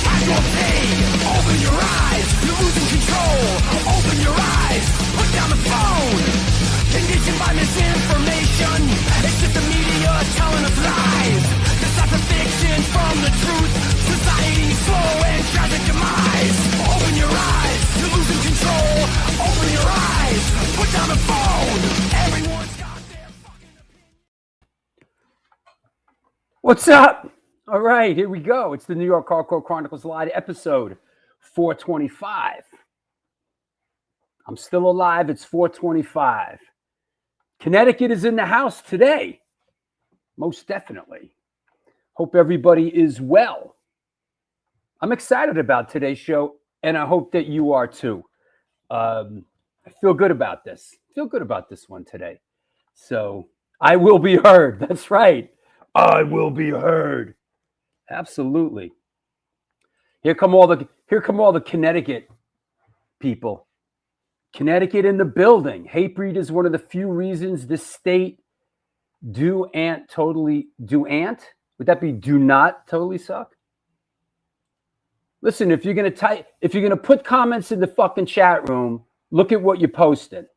Casualty, open your eyes, you're losing control. Open your eyes, put down the phone. Conditioned by misinformation, it's just the media telling us lies. Decipher fiction from the truth. Society's slow and tragic demise. Open your eyes, you're losing control. Open your eyes, put down the phone. Everyone's got their fucking opinion. What's up? All right, here we go. It's the New York Hardcore Chronicles Live, episode 425. I'm still alive. It's 425. Connecticut is in the house today. Most definitely. Hope everybody is well. I'm excited about today's show, and I hope that you are too. I feel good about this. Feel good about this one today. So I will be heard. That's right. I will be heard. Absolutely. Here come all the Connecticut people. Connecticut in the building. Hatebreed is one of the few reasons this state do not totally suck? Listen, if you're gonna put comments in the fucking chat room, look at what you posted.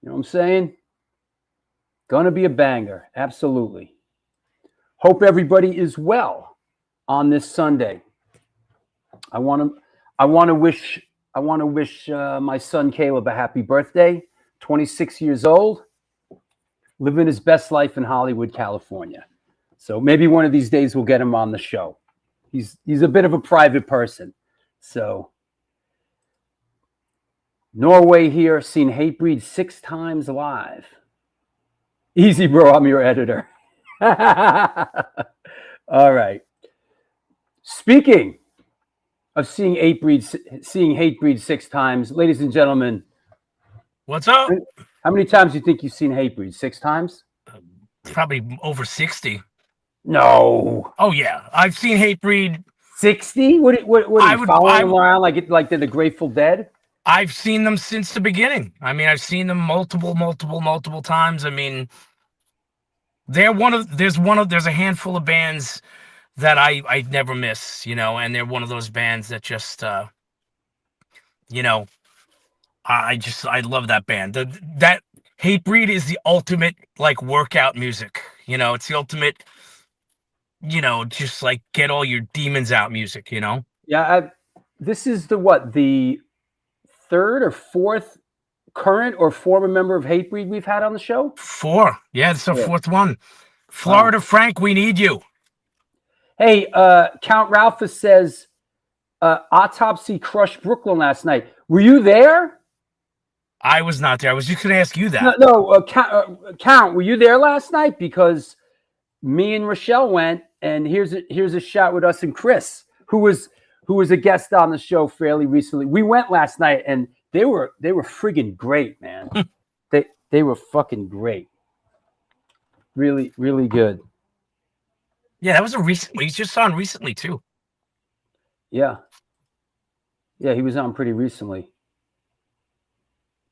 You know what I'm saying? Gonna be a banger, absolutely. Hope everybody is well on this Sunday. I want to wish my son Caleb a happy birthday. 26 years old, living his best life in Hollywood, California. So maybe one of these days we'll get him on the show. He's a bit of a private person. So Norway here, seen Hatebreed 6 times live. Easy, bro. I'm your editor. All right. Speaking of seeing Hatebreed 6 times, ladies and gentlemen, what's up? How many times do you think you've seen Hatebreed? 6 times? Probably over 60. No. Oh yeah, I've seen Hatebreed. 60? What are you following them around like they're the Grateful Dead? I've seen them since the beginning. I mean, I've seen them multiple times. I mean, there's a handful of bands that I never miss, you know, and they're one of those bands that just you know, I love that band. That Hatebreed is the ultimate like workout music. You know, it's the ultimate, you know, just like get all your demons out music, you know? Yeah, this is the third or fourth current or former member of Hatebreed we've had on the show? 4. Yeah, it's the 4th one. Florida Frank, we need you. Hey, Count Ralphus says Autopsy crushed Brooklyn last night. Were you there? I was not there. I was just going to ask you that. No, Count, were you there last night? Because me and Rochelle went, and here's a shot with us and Chris, who was a guest on the show fairly recently. We went last night, and they were friggin' great, man. they were fucking great. Really, really good. Yeah, that was a recent. He's just on recently too. Yeah, he was on pretty recently.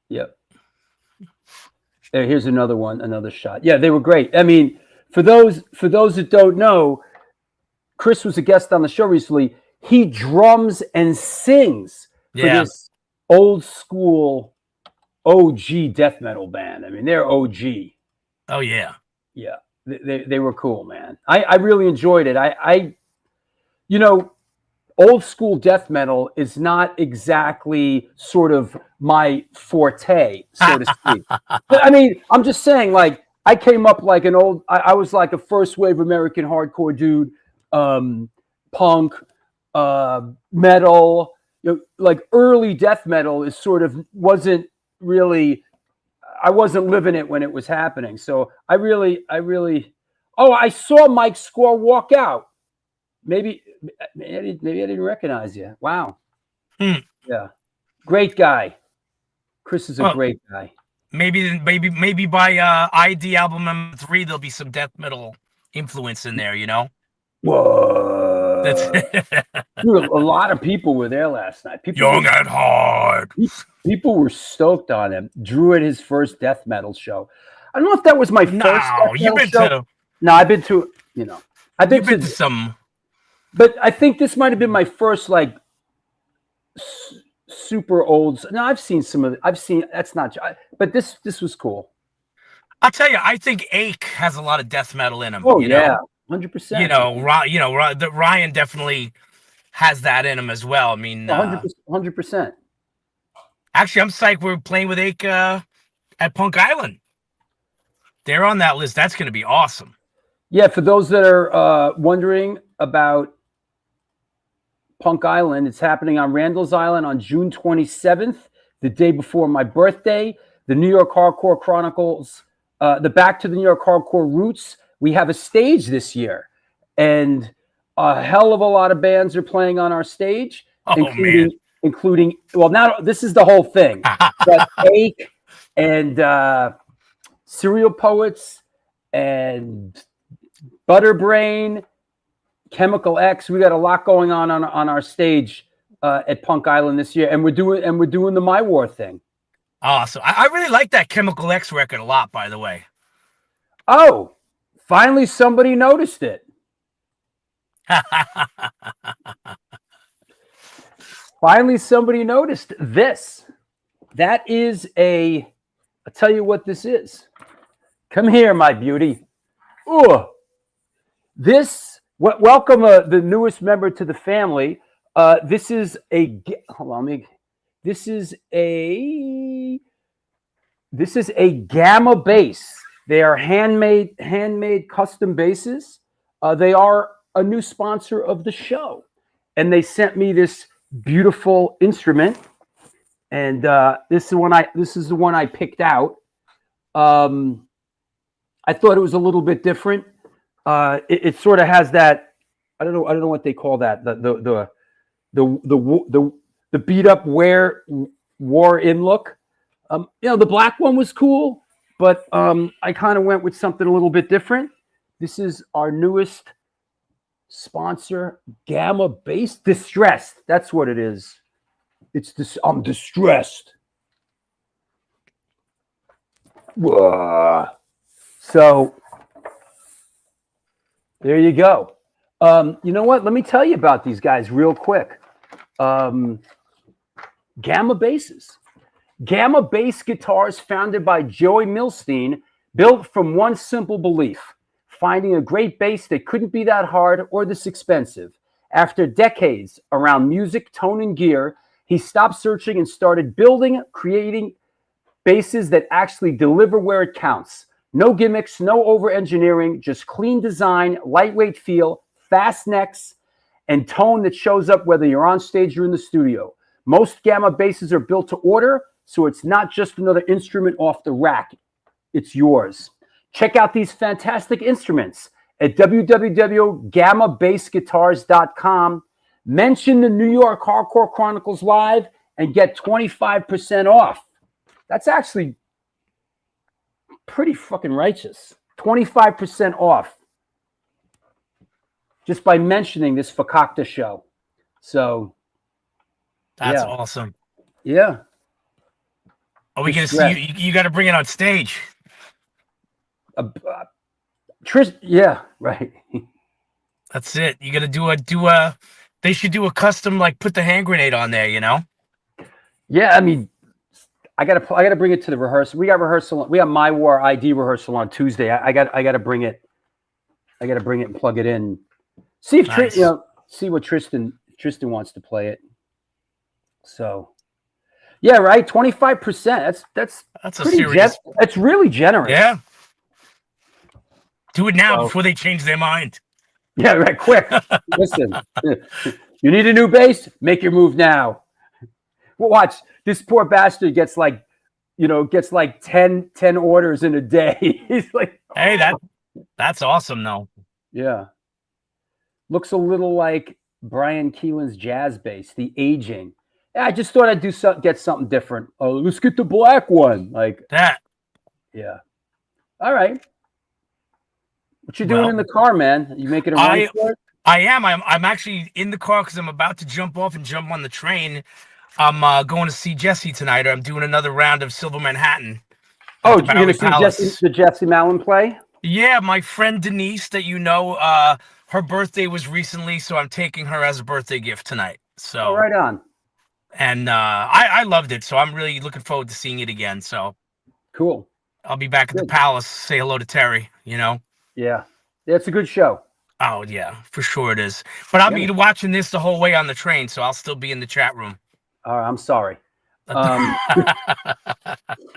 Yep. Here's another shot. Yeah, they were great. I mean, for those that don't know, Chris was a guest on the show recently. He drums and sings for this old school OG death metal band. I mean, they're OG. Oh yeah. Yeah. They were cool, man. I really enjoyed it. I you know, old school death metal is not exactly sort of my forte, so to speak. But I mean, I'm just saying, like, I came up like I was like a first wave American hardcore dude, punk, metal, you know, like early death metal is sort of wasn't really, I wasn't living it when it was happening. So I saw Mike Score walk out. Maybe I didn't recognize you. Wow. Yeah. Great guy. Chris is a great guy. Maybe by ID album number 3, there'll be some death metal influence in there, you know? Whoa. Dude, a lot of people were there last night. Young and hard. People were stoked on him. Drew at his first death metal show. I don't know if that was my first death metal show. No, I've been to, you know. I've been to some. But I think this might have been my first like super old. No, I've seen some of it. I've seen that's not. But this was cool. I'll tell you, I think Ake has a lot of death metal in him. Oh you yeah, know, 100%. Ryan definitely has that in him as well. I mean, 100%. actually, I'm psyched we're playing with Ake at Punk Island. They're on that list. That's going to be awesome. Yeah, for those that are wondering about Punk Island, it's happening on Randall's Island on June 27th, the day before my birthday. The New York Hardcore Chronicles, the Back to the New York Hardcore Roots. We have a stage this year, and a hell of a lot of bands are playing on our stage, including well, now this is the whole thing, but Ake and Serial Poets and Butterbrain, Chemical X. We got a lot going on our stage at Punk Island this year, and we're doing the My War thing. Awesome. I really like that Chemical X record a lot, by the way. Oh, finally somebody noticed it. Finally somebody noticed this. That is I'll tell you what this is. Come here, my beauty. Ooh. Welcome the newest member to the family. This is a Gamma bass. They are handmade custom basses. They are a new sponsor of the show, and they sent me this beautiful instrument. And this is the one I picked out. I thought it was a little bit different. It sort of has that, I don't know what they call that, the beat up war in look. The black one was cool, but I kind of went with something a little bit different. This is our newest sponsor, Gamma Bass. Distressed. That's what it is. I'm distressed. Whoa. So there you go. You know what? Let me tell you about these guys real quick. Gamma Basses. Gamma Bass guitars founded by Joey Milstein, built from one simple belief: finding a great bass that couldn't be that hard or this expensive. After decades around music, tone, and gear, he stopped searching and started creating basses that actually deliver where it counts. No gimmicks, no over-engineering, just clean design, lightweight feel, fast necks, and tone that shows up whether you're on stage or in the studio. Most Gamma basses are built to order, so it's not just another instrument off the rack. It's yours. Check out these fantastic instruments at www.gammabassguitars.com. Mention the New York Hardcore Chronicles Live and get 25% off. That's actually pretty fucking righteous. 25% off just by mentioning this Fakakta show. So that's awesome. Yeah. Are we going to see you? You got to bring it on stage. Yeah, right. That's it. You got to they should do a custom, like, put the hand grenade on there, you know? Yeah, I mean, I gotta bring it to the rehearsal. We got rehearsal. We got My War ID rehearsal on Tuesday. I gotta bring it. I gotta bring it and plug it in. See if nice. See what Tristan wants to play it. So, yeah, right. 25%. That's a serious. That's really generous. Yeah. Do it now before they change their mind. Yeah, right. Quick. Listen, you need a new bass? Make your move now. Well, watch. This poor bastard gets like 10 orders in a day. He's like, oh. Hey, that's awesome, though. Yeah. Looks a little like Brian Keelan's jazz bass, the aging. Yeah, I just thought I'd get something different. Oh, let's get the black one. Like that. Yeah. All right. What you doing in the car, man? You making a run for it? I am. I'm actually in the car because I'm about to jump off and jump on the train. I'm going to see Jesse tonight. Or I'm doing another round of Silver Manhattan. Oh, you're going to see the Jesse Malin play? Yeah, my friend Denise that her birthday was recently, so I'm taking her as a birthday gift tonight. All So, right on. and I loved it, so I'm really looking forward to seeing it again. So Cool. I'll be back at the Good. Palace, say hello to Terry, you know? Yeah. It's a good show. Oh, yeah, for sure it is. But I'll Yeah, be man. watching this the whole way on the train, so I'll still be in the chat room. All right, I'm sorry.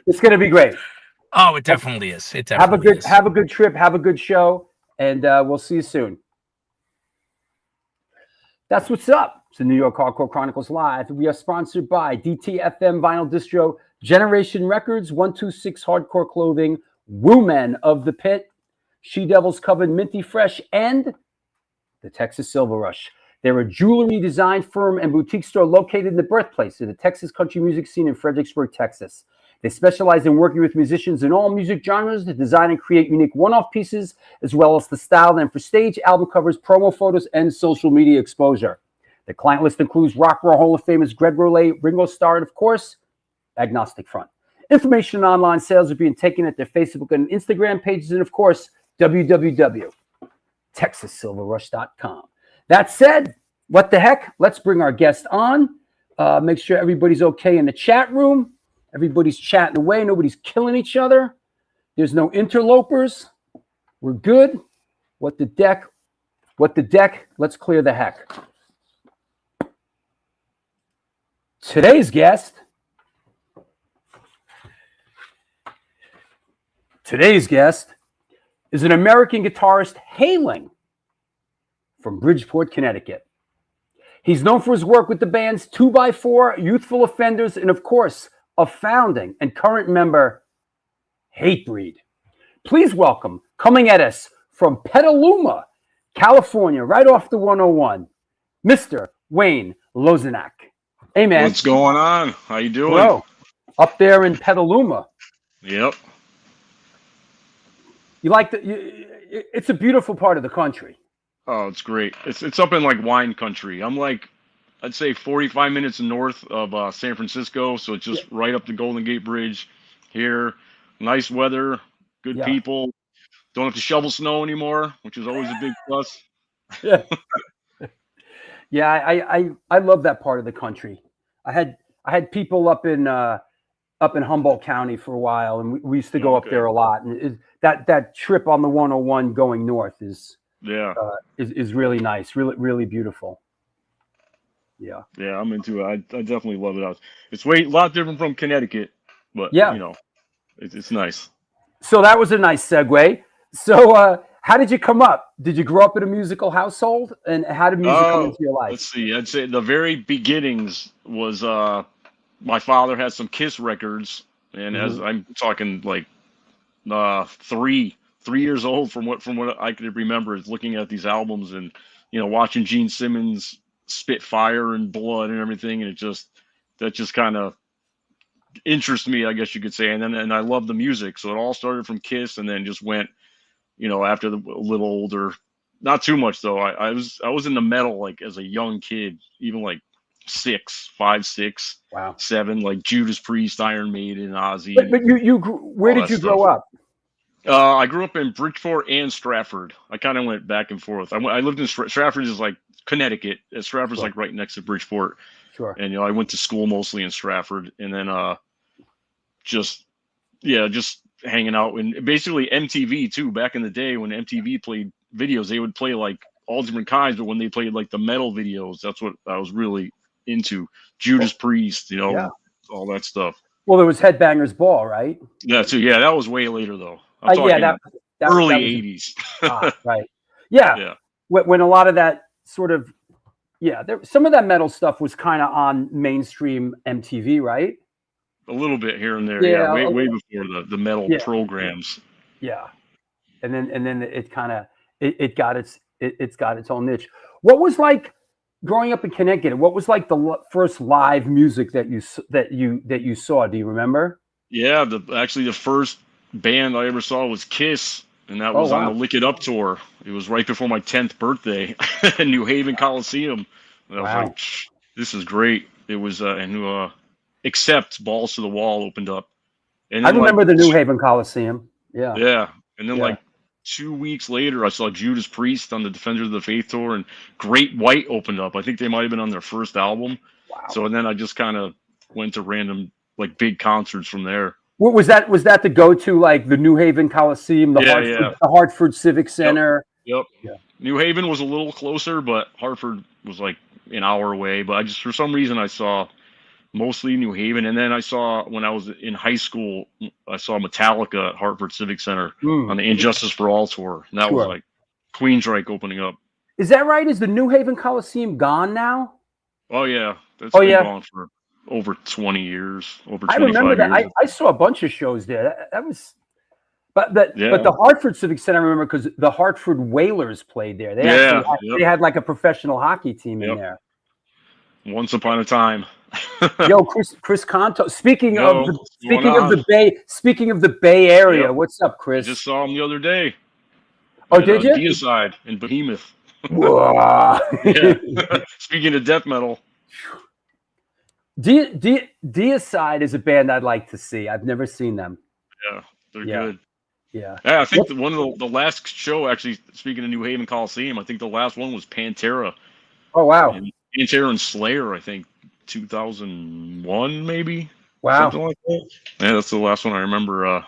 It's going to be great. Oh, it definitely is. It Have a definitely good is. have a good trip. Have a good show, and we'll see you soon. That's what's up. It's the New York Hardcore Chronicles Live. We are sponsored by DTFM Vinyl Distro, Generation Records, 126 Hardcore Clothing, Women of the Pit, She Devils Covered Minty Fresh, and the Texas Silver Rush. They're a jewelry design firm and boutique store located in the birthplace of the Texas country music scene in Fredericksburg, Texas. They specialize in working with musicians in all music genres to design and create unique one-off pieces, as well as to style them for stage, album covers, promo photos, and social media exposure. The client list includes Rock and Roll Hall of Famers Greg Rolet, Ringo Starr, and of course, Agnostic Front. Information on online sales are being taken at their Facebook and Instagram pages, and of course, www.texassilverrush.com. That said, what the heck? Let's bring our guest on. Make sure everybody's okay in the chat room. Everybody's chatting away. Nobody's killing each other. There's no interlopers. We're good. What the deck? Let's clear the heck. Today's guest is an American guitarist hailing from Bridgeport, Connecticut. He's known for his work with the bands 2x4, Youthful Offenders, and of course, a founding and current member, Hatebreed. Please welcome, coming at us from Petaluma, California, right off the 101, Mr. Wayne Lozinak. Hey, man. What's going on? How you doing? Bro, up there in Petaluma. Yep. You like it's a beautiful part of the country. Oh, it's great. It's up in like wine country. I'm like, I'd say 45 minutes north of San Francisco, so it's just right up the Golden Gate Bridge here. Nice weather, good people. Don't have to shovel snow anymore, which is always a big plus. Yeah. Yeah, I love that part of the country. I had people up in Humboldt County for a while, and we used to go up there a lot. And that trip on the 101 going north is really nice, really beautiful. Yeah, I'm into it. I definitely love it. It's a lot different from Connecticut, but you know, it's nice. So that was a nice segue. So how did you come up? Did you grow up in a musical household, and how did music come into your life? Let's see. I'd say the very beginnings was my father had some Kiss records, and as I'm talking like 3 years old from what I could remember, is looking at these albums and watching Gene Simmons spit fire and blood and everything, and that just kind of interests me, I guess you could say. And I love the music, so it all started from Kiss, and then just went, after a little older, not too much though. I was in the metal like as a young kid, even like 5, 6, 7, like Judas Priest, Iron Maiden, Ozzy. But where did you grow up? I grew up in Bridgeport and Stratford. I kind of went back and forth. I lived in Stratford, is like Connecticut. Stratford's like right next to Bridgeport. Sure. And I went to school mostly in Stratford, and then just hanging out. And basically MTV too. Back in the day when MTV played videos, they would play like all different kinds. But when they played like the metal videos, that's what I was really into. Judas Priest, all that stuff. Well, there was Headbangers Ball, right? Yeah, too. Yeah, that was way later though. I'm talking that early 80s. Right. Yeah. When a lot of that sort of, some of that metal stuff was kind of on mainstream MTV, right? A little bit here and there. Yeah, way before the metal programs. Yeah. And then it kind of it's got its own niche. What was like growing up in Connecticut? What was like the first live music that you saw? Do you remember? Yeah, actually the first band I ever saw was Kiss, and that was on the Lick It Up tour. It was right before my 10th birthday in New Haven Coliseum. And I was like, this is great. It was except Balls to the Wall opened up. And I remember the New Haven Coliseum. Yeah. Yeah. And then like 2 weeks later, I saw Judas Priest on the Defenders of the Faith tour, and Great White opened up. I think they might have been on their first album. Wow. So and then I just kind of went to random like big concerts from there. What was that? Was that the go-to, like the New Haven Coliseum, the Hartford Civic Center? Yep. Yeah. New Haven was a little closer, but Hartford was like an hour away. But I just, for some reason, I saw mostly New Haven. And then I saw, when I was in high school, I saw Metallica at Hartford Civic Center on the Injustice for All tour. And that was like Queensryche opening up. Is that right? Is the New Haven Coliseum gone now? Oh, yeah. That's been gone for over 20 years, over 25 years. I remember that. I saw a bunch of shows there. That was... But the Hartford Civic Center, I remember, because the Hartford Whalers played there. They had like a professional hockey team in there. Once upon a time. Yo, Chris Conto. Speaking of the Bay Area, what's up, Chris? I just saw him the other day. Oh, did you? Deicide in Behemoth. Speaking of death metal. Deicide is a band I'd like to see. I've never seen them. Yeah, they're good. Yeah, I think one of the last show, actually, speaking of New Haven Coliseum, I think the last one was Pantera. Oh, wow. Pantera and Slayer, I think 2001 maybe. Wow. Something like that. Yeah, that's the last one I remember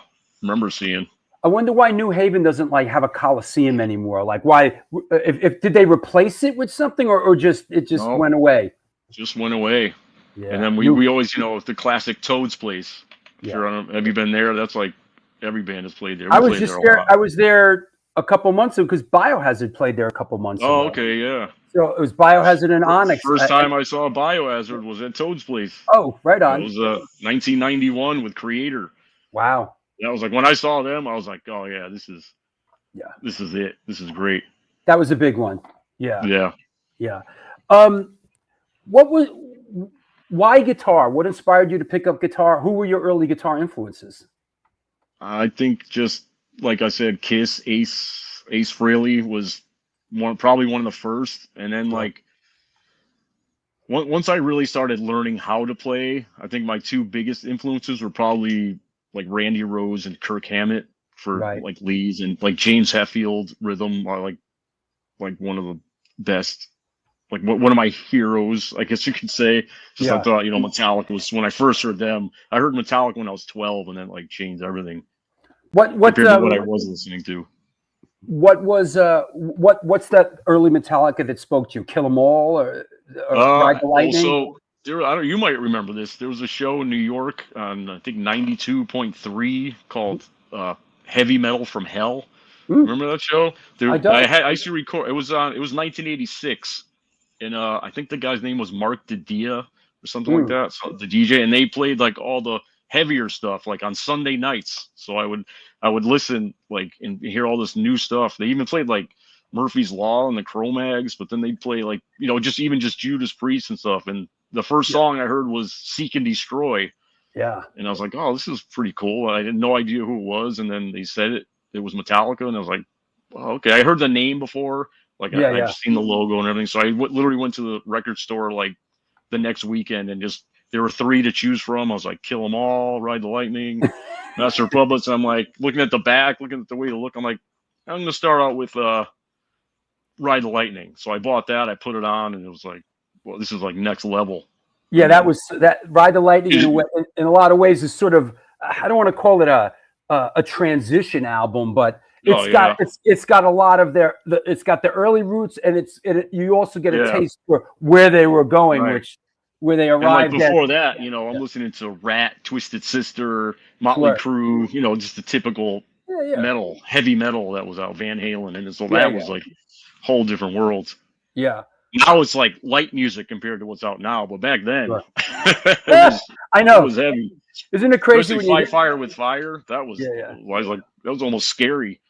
seeing. I wonder why New Haven doesn't like have a Coliseum anymore. Like, why? If did they replace it with something, or just went away? Just went away. Yeah. And then we always, the classic Toad's Place. Have you been there? That's like every band has played there. I was just there. I was there a couple months ago because Biohazard played there a couple months ago. Oh, okay, yeah. So it was Biohazard and Onyx. First time I saw Biohazard was at Toad's Place. Oh, right on. It was 1991 with Creator. Wow. That was like, when I saw them, I was like, oh yeah, this is it. This is great. That was a big one. Yeah. Yeah. Why guitar? What inspired you to pick up guitar? Who were your early guitar influences? I think just like I said, Kiss, Ace Frehley was probably one of the first, and then like once I really started learning how to play, I think my two biggest influences were probably like Randy Rhoads and Kirk Hammett for like leads, and like James Hetfield rhythm are like one of the best. Like one of my heroes, I guess you could say. Just I thought, Metallica was, when I first heard them. I heard Metallica when I was 12, and then like changed everything. Compared to what I was listening to. What's that early Metallica that spoke to you? Kill 'Em All or Ride the Lightning? So you might remember this. There was a show in New York on I think 92.3 called Heavy Metal from Hell. Remember that show? I used to record. It was 1986. And I think the guy's name was Mark Didia or something like that. So the DJ, and they played like all the heavier stuff like on Sunday nights. So I would listen like and hear all this new stuff. They even played like Murphy's Law and the Cro-Mags, but then they'd play like just Judas Priest and stuff. And the first song I heard was Seek and Destroy. Yeah. And I was like, oh, this is pretty cool. I had no idea who it was, and then they said it was Metallica, and I was like, well, okay. I heard the name before. Like I've seen the logo and everything. So I literally went to the record store like the next weekend, and there were 3 to choose from. I was like, Kill 'Em All, Ride the Lightning, Master of Puppets. I'm like looking at the back, looking at the way to look. I'm like, I'm going to start out with Ride the Lightning. So I bought that. I put it on, and it was like, well, this is like next level. Yeah, that Ride the Lightning in a lot of ways is sort of, I don't want to call it a transition album, but it's got a lot of it's got the early roots, and you also get a taste for where they were going, where they arrived. And like before that, I'm listening to Rat, Twisted Sister, Motley Crue, just the typical metal, heavy metal that was out, Van Halen, and so that was like whole different world. Yeah. Now it's like light music compared to what's out now, but back then, I know it was heavy. Isn't it crazy? Especially when Fire with Fire, that was I was like, that was almost scary.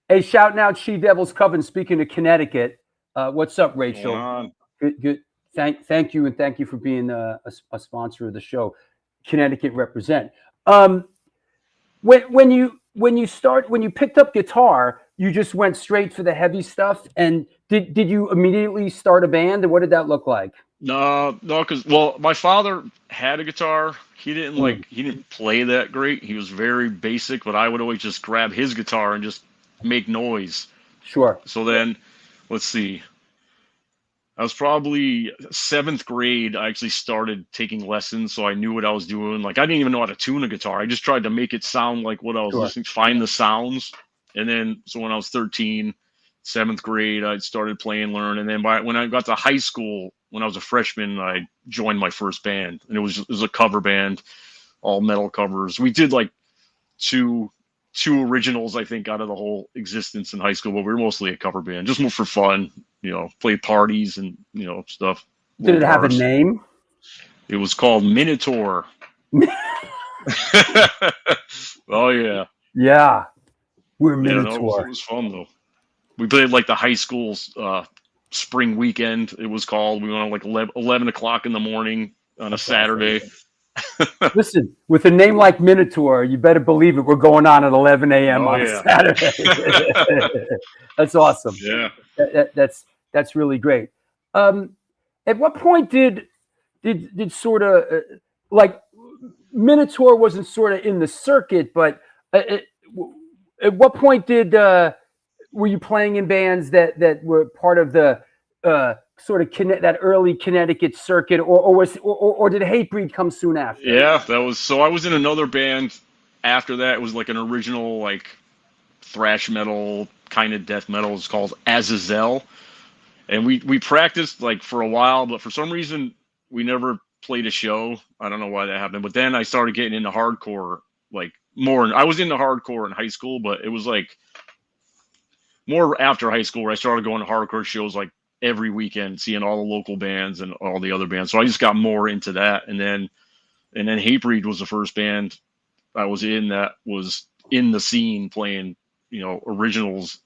Hey, shouting out She Devil's Coven. Speaking of Connecticut, what's up, Rachel? Good. Thank you, and thank you for being a sponsor of the show. Connecticut represent. When you picked up guitar, you just went straight for the heavy stuff. And did you immediately start a band, and what did that look like? No, because my father had a guitar. He didn't play that great. He was very basic, but I would always just grab his guitar and just make noise. Sure. So then, let's see. I was probably 7th grade. I actually started taking lessons, so I knew what I was doing. Like, I didn't even know how to tune a guitar. I just tried to make it sound like what I was Sure. listening, find the sounds. And then, so when I was 13, 7th grade, I started playing, learn. And then when I got to high school, when I was a freshman, I joined my first band. And it was a cover band, all metal covers. We did like two originals, I think, out of the whole existence in high school, but we were mostly a cover band, just more for fun, play parties and, stuff. Did it have a Bars. name? It was called Minotaur. Oh, yeah. Yeah. We're Yeah, Minotaur. it was fun, though. We played like the high school's spring weekend, it was called. We went on like 11 o'clock in the morning on a Saturday. Awesome. Listen, with a name like Minotaur, you better believe it. We're going on at 11 a.m. on a Saturday. That's awesome. Yeah. That's really great. At what point did sort of like Minotaur wasn't sort of in the circuit, but at what point were you playing in bands that were part of the sort of that early Connecticut circuit, or did Hatebreed come soon after? Yeah, so I was in another band after that. It was like an original like thrash metal kind of death metal. It's called Azazel, and we practiced like for a while, but for some reason we never played a show. I don't know why that happened, but then I started getting into hardcore, like more. I was into hardcore in high school, but it was like more after high school where I started going to hardcore shows like every weekend, seeing all the local bands and all the other bands. So I just got more into that. And then Hatebreed was the first band I was in that was in the scene playing, originals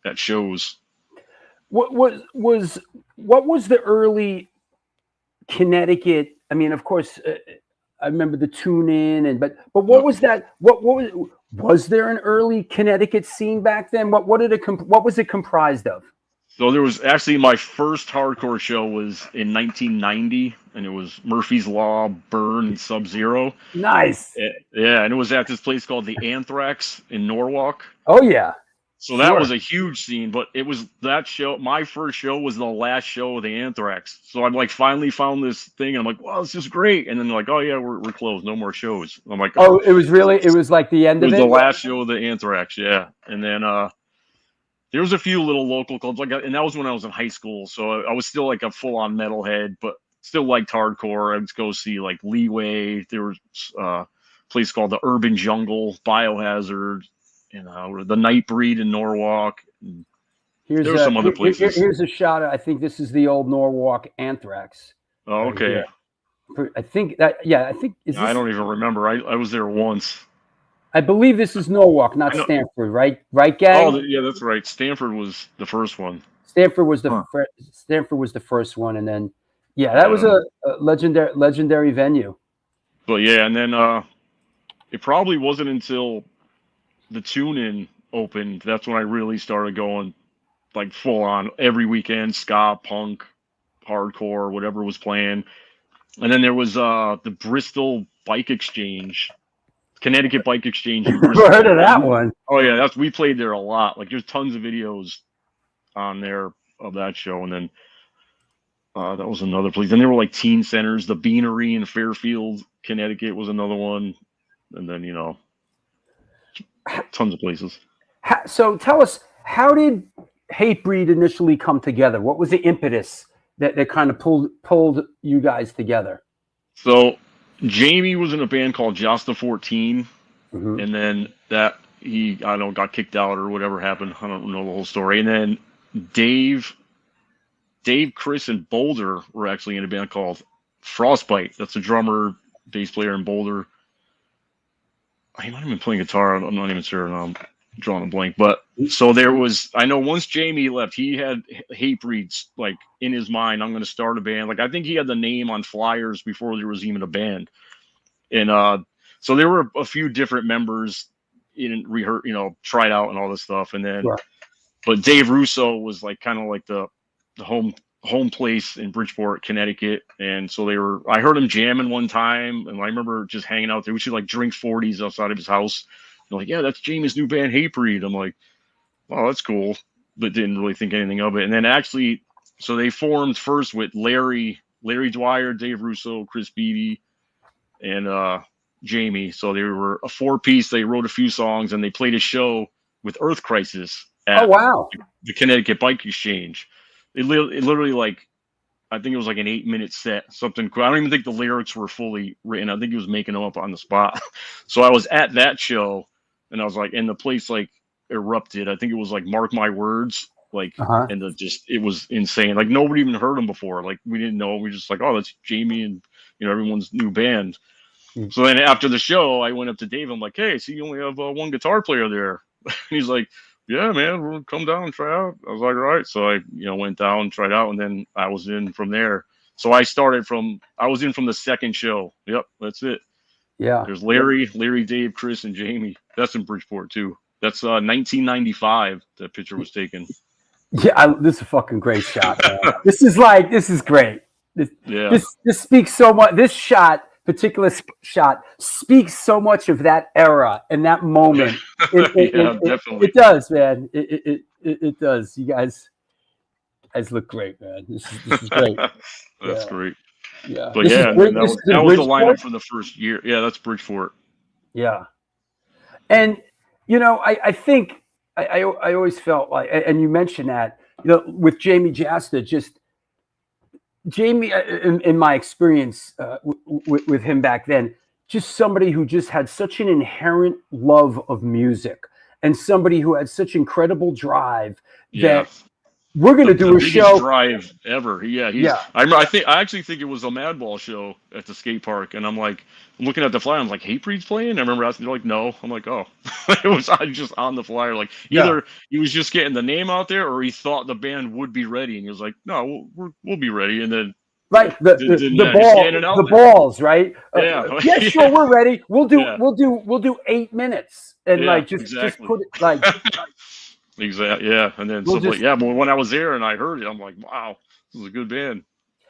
at shows. What was the early Connecticut? I mean, of course, I remember the Tune In, but what was that? What was there an early Connecticut scene back then? What was it comprised of? So there was actually my first hardcore show was in 1990, and it was Murphy's Law, Burn, and Sub-Zero. Nice. Yeah, and it was at this place called the Anthrax in Norwalk. Oh yeah. So that was a huge scene, but it was that show. My first show was the last show of the Anthrax. So I'm like finally found this thing, and I'm like, wow, this is great. And then they're like, oh yeah, we're closed, no more shows. I'm like, oh, it was like the end of it. It was the last show of the Anthrax, yeah. And then there was a few little local clubs, and that was when I was in high school. So I was still like a full-on metalhead, but still liked hardcore. I'd go see like Leeway. There was a place called the Urban Jungle, Biohazard, the Nightbreed in Norwalk. There were some other places. Here's a shot. I think this is the old Norwalk Anthrax. Oh, okay. Right, I think that. Yeah, I think. I don't even remember. I was there once. I believe this is Norwalk, not Stanford, right? Right, gang? Oh, yeah, that's right. Stanford was the first one. Stanford was the first one, and then that was a legendary venue. But yeah, and then it probably wasn't until the Tune In opened that's when I really started going like full on every weekend, ska, punk, hardcore, whatever was playing. And then there was the Bristol Bike Exchange. Connecticut Bike Exchange. Never heard of that one. Oh yeah, we played there a lot. Like there's tons of videos on there of that show, and then that was another place. And there were like teen centers. The Beanery in Fairfield, Connecticut was another one, and then tons of places. So tell us, how did Hatebreed initially come together? What was the impetus that kind of pulled you guys together? So Jamie was in a band called Josta 14, and then he got kicked out or whatever happened. I don't know the whole story. And then Dave, Chris, and Boulder were actually in a band called Frostbite. That's a drummer, bass player in Boulder. He might have been playing guitar. I'm not even sure. I'm drawing a blank. But so there was. I know once Jamie left, he had Hatebreed like in his mind. I'm going to start a band. Like I think he had the name on flyers before there was even a band. And so there were a few different members in tried out and all this stuff. And then, but Dave Russo was like kind of like the home place in Bridgeport, Connecticut. And so I heard him jamming one time, and I remember just hanging out there. We should like drink 40s outside of his house. They're like, yeah, that's Jamie's new band, Hatebreed. I'm like, oh, that's cool, but didn't really think anything of it. And then actually, so they formed first with Larry Dwyer, Dave Russo, Chris Beatty, and Jamie. So they were a 4-piece. They wrote a few songs and they played a show with Earth Crisis Oh, at wow. the Connecticut Bike Exchange. It literally like, I think it was like an 8-minute set, something cool. I don't even think the lyrics were fully written. I think he was making them up on the spot. So I was at that show and I was like, and the place like erupted. I think it was like Mark My Words. Like, Uh-huh. and it was insane. Like nobody even heard him before. Like we didn't know. We were just like, oh, that's Jamie and everyone's new band. Mm. So then after the show, I went up to Dave. I'm like, hey, so you only have one guitar player there? And he's like, yeah, man, we'll come down and try out. I was like, all right. So I, went down, tried out, and then I was in from there. So I was in from the second show. Yep, that's it. Yeah. There's Larry, Dave, Chris, and Jamie. That's in Bridgeport too. That's 1995. That picture was taken. Yeah, this is a fucking great shot, man. This is great. Yeah. This speaks so much. This particular shot speaks so much of that era and that moment. Definitely. It does, man. It does. You guys look great, man. This is great. That's great. Yeah. But that was the lineup for the first year. Yeah, that's Bridgeport. Yeah. And I think I always felt like, and you mentioned that, with Jamie Jasta, just Jamie, in my experience with him back then, just somebody who just had such an inherent love of music and somebody who had such incredible drive that we're going to do a show. Drive ever. Yeah. I actually think it was a Madball show at the skate park, and I'm like, looking at the flyer, I'm like, Hatebreed's playing? I remember asking, they're like, no. I'm like, oh. It was just on the flyer. Like, either he was just getting the name out there, or he thought the band would be ready, and he was like, no, we'll be ready. And then the balls, right? Yeah, sure, we're ready. We'll do 8 minutes, and just put it like. Exactly. Yeah, and then but when I was there and I heard it, I'm like, wow, this is a good band.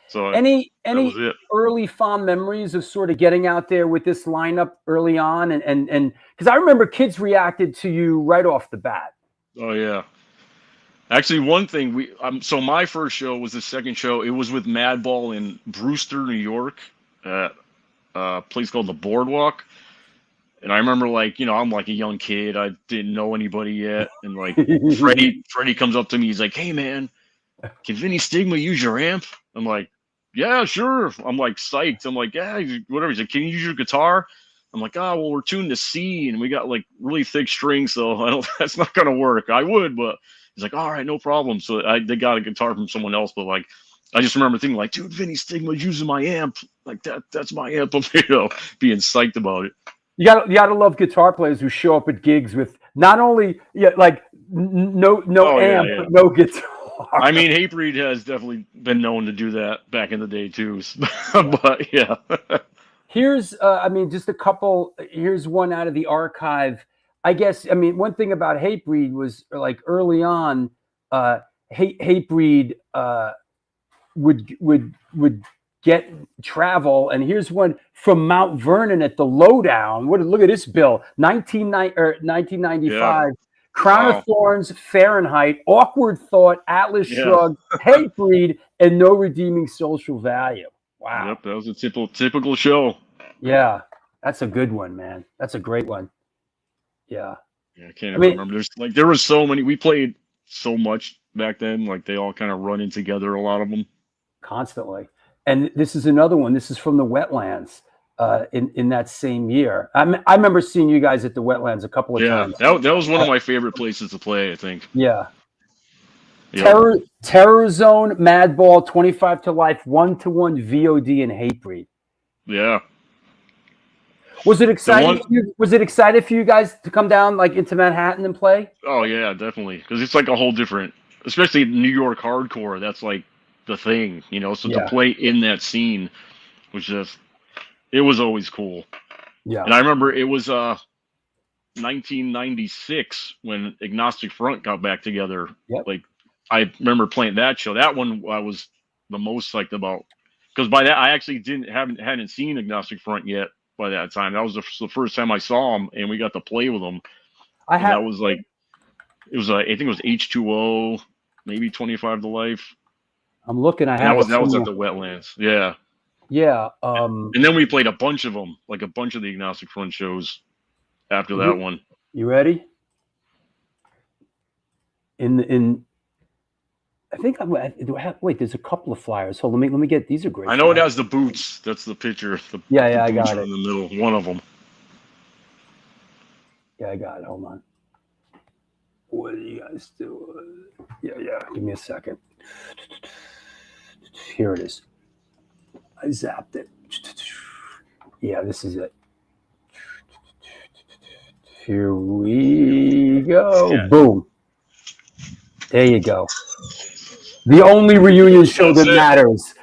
So any early fond memories of sort of getting out there with this lineup early on, and because I remember kids reacted to you right off the bat. Oh yeah. Actually, one thing so my first show was the second show. It was with Madball in Brewster, New York, at a place called the Boardwalk. And I remember, I'm like a young kid. I didn't know anybody yet. And Freddie comes up to me. He's like, hey, man, can Vinny Stigma use your amp? I'm like, yeah, sure. I'm like psyched. I'm like, yeah, whatever. He's like, can you use your guitar? I'm like, oh, well, we're tuned to C and we got like really thick strings. So that's not going to work. I would, but he's like, all right, no problem. So they got a guitar from someone else. But I just remember thinking like, dude, Vinny Stigma's using my amp. Like that's my amp, being psyched about it. You gotta love guitar players who show up at gigs with not only no amp, but no guitar. I mean, Hatebreed has definitely been known to do that back in the day too. But yeah. Here's just a couple. Here's one out of the archive. I guess one thing about Hatebreed was like early on, Hatebreed would get travel, and here's one from Mount Vernon at the Lowdown. Look at this bill, 1995. Crown of Thorns, Fahrenheit, Awkward Thought, Atlas Shrugged, Hatebreed, and No Redeeming Social Value. Wow. Yep, that was a typical show. Yeah, that's a good one, man. That's a great one. Yeah. Yeah, I can't even remember. There was so many. We played so much back then. Like they all kind of run in together. A lot of them. Constantly. And this is another one. This is from the Wetlands in that same year. I remember seeing you guys at the Wetlands a couple of times. That was one of my favorite places to play, I think. Yeah. Yep. Terror Zone, Madball, 25 to Life, 1-to-1 VOD, and Hatebreed. Yeah. Was it exciting? Was it excited for you guys to come down into Manhattan and play? Oh yeah, definitely. Because it's like a whole different, especially New York hardcore. That's like the thing, So to play in that scene was it was always cool. Yeah. And I remember it was 1996 when Agnostic Front got back together. Yep. I remember playing that show. That one I was the most psyched about because by that I actually hadn't seen Agnostic Front yet. By that time, that was the first time I saw them, and we got to play with them. That was it was I think it was H2O, maybe 25 to Life. I'm looking. I And have that was at somewhere. the Wetlands. Yeah. Yeah. And then we played a bunch of them, like a bunch of the Agnostic Front shows after that one. You ready? I think do I have? Wait, there's a couple of flyers. Hold, let me get. These are great. I know it flyers. has the boots. That's the picture. The I boots got are it. in the middle. One of them. Yeah, I got it. Hold on. What are you guys doing? Yeah. Give me a second. Here it is. I zapped it. Yeah, this is it. Here we go. Yeah. Boom. There you go. The only reunion show that matters.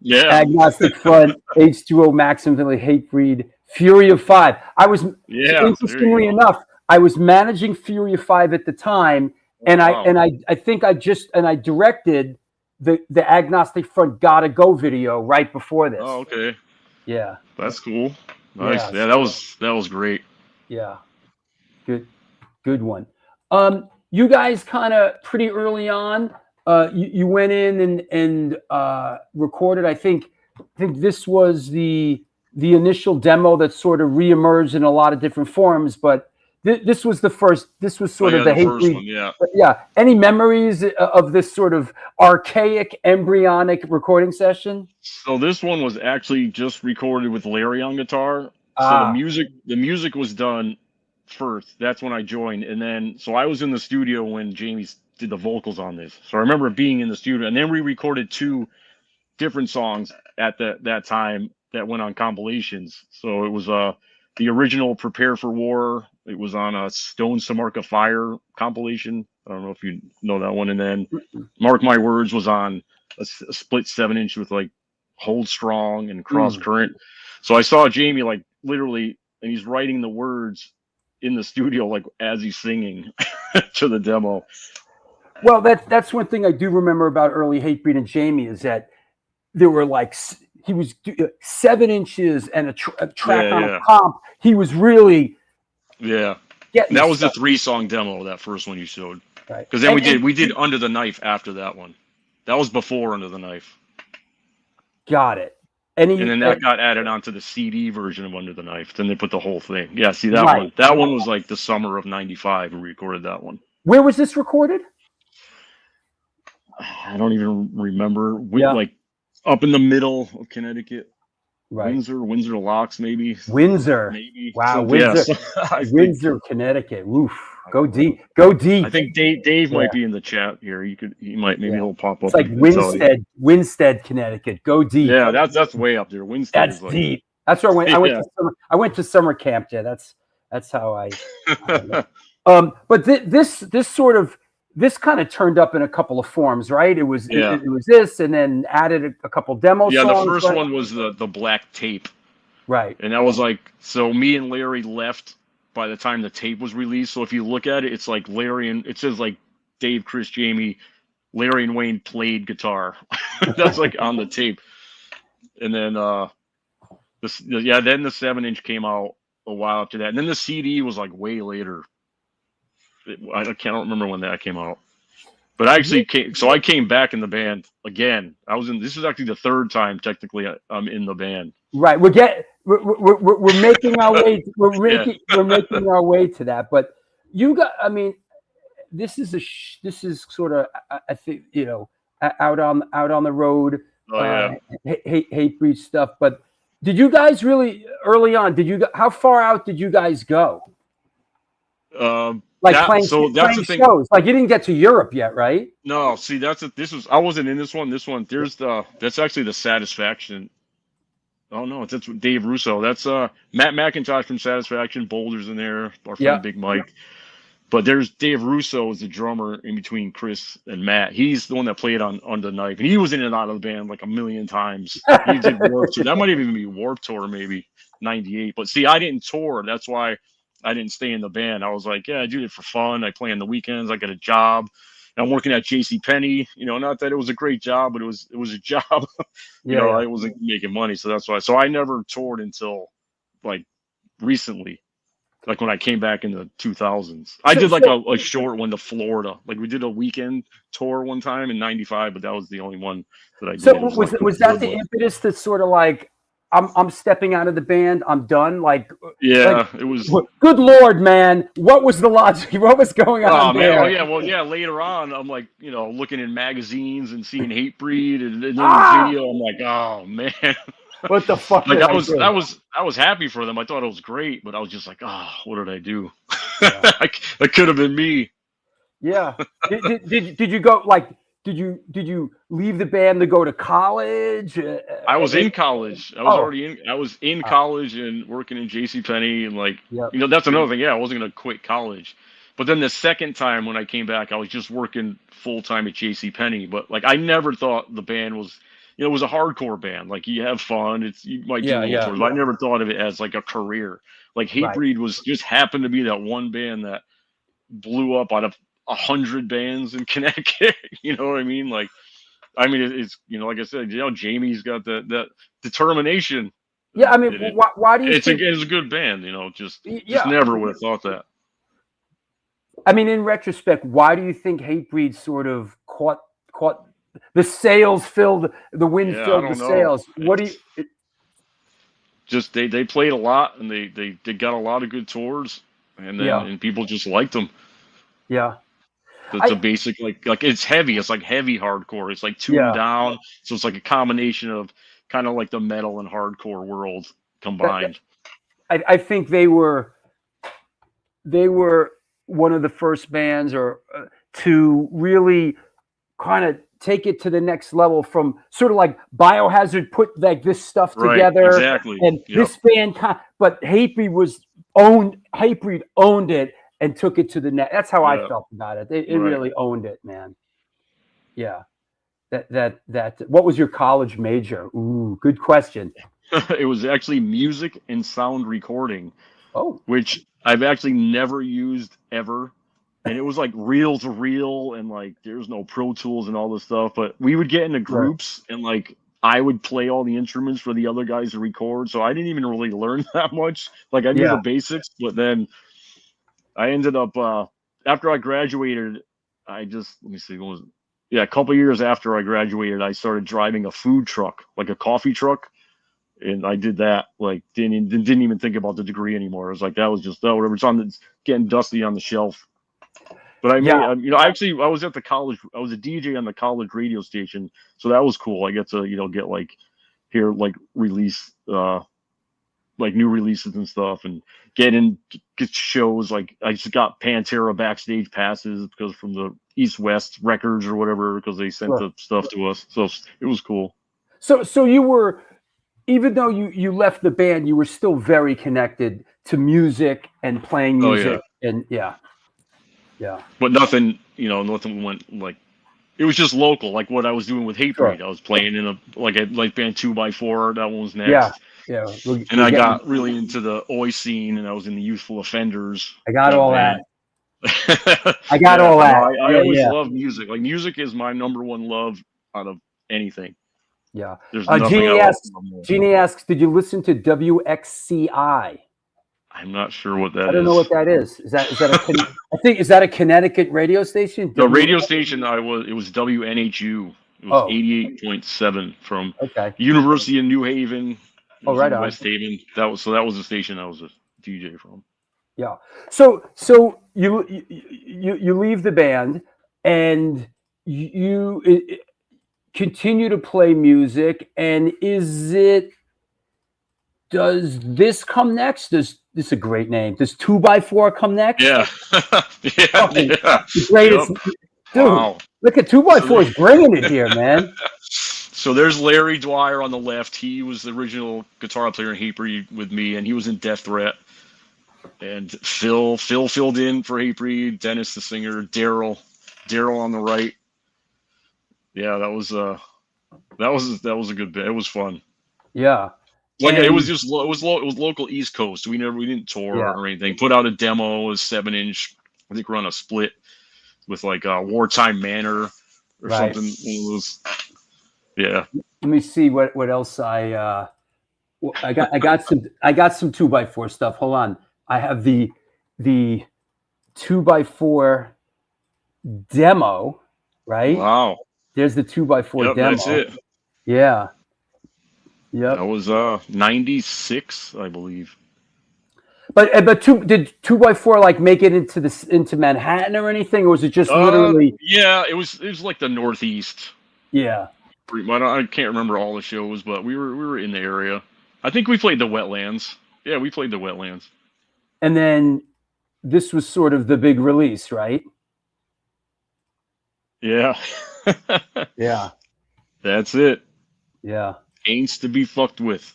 Yeah. Agnostic Front, H2O, Maximally Hatebreed, Fury of 5. I was interestingly enough, I was managing Fury of 5 at the time, and I think I directed the Agnostic Front Gotta Go video right before this. Oh, okay. Yeah. That's cool. Nice. Yeah, that was great. Yeah. Good one. You guys kind of pretty early on, you went in and recorded. I think this was the initial demo that sort of reemerged in a lot of different forms, but this was the first. This was sort of the first Hatebreed. one, yeah. Yeah. Any memories of this sort of archaic, embryonic recording session? So this one was actually just recorded with Larry on guitar. So the music was done first. That's when I joined, and then so I was in the studio when Jamie did the vocals on this. So I remember being in the studio, and then we recorded 2 different songs at that time that went on compilations. So it was the original "Prepare for War." It was on a Stone Samarkand Fire compilation. I don't know if you know that one. And then "Mark My Words" was on a split 7-inch with like "Hold Strong" and "Cross Current." So I saw Jamie like literally, and he's writing the words in the studio like as he's singing to the demo. Well, that's one thing I do remember about early Hatebreed and Jamie is that there were like he was 7 inches and a track on a comp. He was really that was the 3-song demo. That first one you showed, right? Because then we did Under the Knife after that one. That was before Under the Knife. Got it. And then that got added onto the CD version of Under the Knife. Then they put the whole thing. Yeah, see that one. That one was like the summer of '95. We recorded that one. Where was this recorded? I don't even remember. Like up in the middle of Connecticut. Right. Windsor Locks, maybe. Windsor. Maybe. Wow, So, Windsor. yes. Windsor, Connecticut. Oof. Go deep. Go deep. I think Dave might be in the chat here. He might he'll pop up. It's like Winstead, Connecticut. Go deep. Yeah, that's way up there. Winstead That's is like, deep. That's where I went to summer camp there. That's how I but this kind of turned up in a couple of forms, right? It was this, and then added a couple demo songs. Yeah, the first one was the black tape. Right. And that was like, so me and Larry left by the time the tape was released. So if you look at it, it's like Larry and it says like Dave, Chris, Jamie, Larry and Wayne played guitar. That's like on the tape. And then then the 7-inch came out a while after that. And then the CD was like way later. I can't remember when that came out. But I actually I came back in the band again. This is actually the 3rd time technically I'm in the band. Right. We're making our way. We're making our way to that. But you got. I mean, this is sort of. I think out on the road. Hatebreed stuff. But did you guys really early on? How far out did you guys go? Playing the thing. Shows. Like you didn't get to Europe yet, right? No. See, I wasn't in this one. This one. That's actually the Satisfaction. Oh no, that's Dave Russo. That's Matt McIntosh from Satisfaction. Boulder's in there. Our friend Big Mike. But there's Dave Russo is the drummer in between Chris and Matt. He's the one that played on the Knife, and he was in and out of the band like a million times. He did Warped Tour. That might even be Warped Tour, maybe '98. But see, I didn't tour. That's why I didn't stay in the band. I was like, I do it for fun. I play on the weekends. I got a job. I'm working at JCPenney, not that it was a great job, but it was a job. I wasn't making money. So that's why. So I never toured until like recently. Like when I came back in the 2000s. I did like a short one to Florida. Like we did a weekend tour one time in '95, but that was the only one that I did. So was that the impetus that's sort of like, I'm stepping out of the band, I'm done? Like, yeah, it was. Good Lord, man. What was the logic? What was going on there? Man. Oh, yeah. Well, yeah, later on, I'm like, looking in magazines and seeing Hatebreed and then the video. I'm like, oh, man. What the fuck? Like I was happy for them. I thought it was great, but I was just like, oh, what did I do? Yeah. That could have been me. Yeah. Did you go like? Did you leave the band to go to college? I was in college. I was in college and working in JCPenney and like, that's another thing. Yeah, I wasn't gonna quit college. But then the second time when I came back, I was just working full time at JCPenney. But like, I never thought the band was. It was a hardcore band. Like you have fun. You might do little tours. I never thought of it as like a career. Like Hatebreed was just happened to be that one band that blew up out of 100 bands in Connecticut. You know what I mean? Like, it's like I said, Jamie's got that determination. Yeah, I mean, why do you? It's a good band. Just never would have thought that. I mean, in retrospect, why do you think Hatebreed sort of caught? The sails filled, the wind filled the sails. What do you? Just they played a lot and they got a lot of good tours and then and people just liked them. Yeah, it's a basic like it's heavy. It's like heavy hardcore. It's like tuned down, so it's like a combination of kind of like the metal and hardcore world combined. I think they were one of the first bands to really kind of take it to the next level, from sort of like Biohazard put like this stuff together, exactly, and this band, but Hatebreed owned it and took it to the next. That's how I felt about it. It really owned it, man. Yeah. That. What was your college major? Ooh, good question. It was actually music and sound recording. Oh, which I've actually never used ever. And it was like reel to reel, and like there's no Pro Tools and all this stuff. But we would get into groups, and like I would play all the instruments for the other guys to record. So I didn't even really learn that much. Like I knew the basics, but then I ended up after I graduated, let me see, what was it? A couple years after I graduated, I started driving a food truck, like a coffee truck. And I did that, like didn't even think about the degree anymore. It was like that was just whatever. It's getting dusty on the shelf. But I was at the college. I was a DJ on the college radio station, so that was cool. I get to get release like new releases and stuff, and get shows. Like I just got Pantera backstage passes because from the East West Records or whatever, because they sent the stuff to us. So it was cool. So you were, even though you left the band, you were still very connected to music and playing music, and Yeah. But nothing went like, it was just local, like what I was doing with Hatebreed. I was playing in a light band 2x4. That one was next. Yeah. And I got really into the Oi scene, and I was in the Youthful Offenders. I got all that. I got all that. I always love music. Like music is my number one love out of anything. Yeah. There's Jeannie asks, did you listen to WXCI? I'm not sure what that is. I don't know what that is. Is that is that a Connecticut radio station? The radio station it was WNHU. It was 88.7 from University of New Haven. Right on. West Haven. That was the station I was a DJ from. Yeah. So you leave the band and you continue to play music, and does this come next? This is a great name. Does 2x4 come next? Yeah. The greatest. Dude, wow. Look at 2x4 is bringing it here, man. So there's Larry Dwyer on the left. He was the original guitar player in Hatebreed with me, and he was in Death Threat. And Phil filled in for Hatebreed. Dennis, the singer. Daryl on the right. Yeah, that was a good bit. It was fun. Yeah. Like it was local East Coast. We didn't tour or anything. Put out a demo, a 7-inch. I think we're on a split with like Wartime Manor or something. It was, Let me see what else I got some 2x4 stuff. Hold on. I have the 2x4 demo, right? Wow. There's the 2x4 Yep, demo. that's it. Yeah. Yep. That was 96, I believe. But did 2x4 like make it into Manhattan or anything, or was it just literally? Yeah, it was like the Northeast. Yeah. I can't remember all the shows, but we were in the area. I think we played the Wetlands. Yeah, we played the Wetlands. And then this was sort of the big release, right? Yeah. Yeah. That's it. Yeah. Ain't to be fucked with.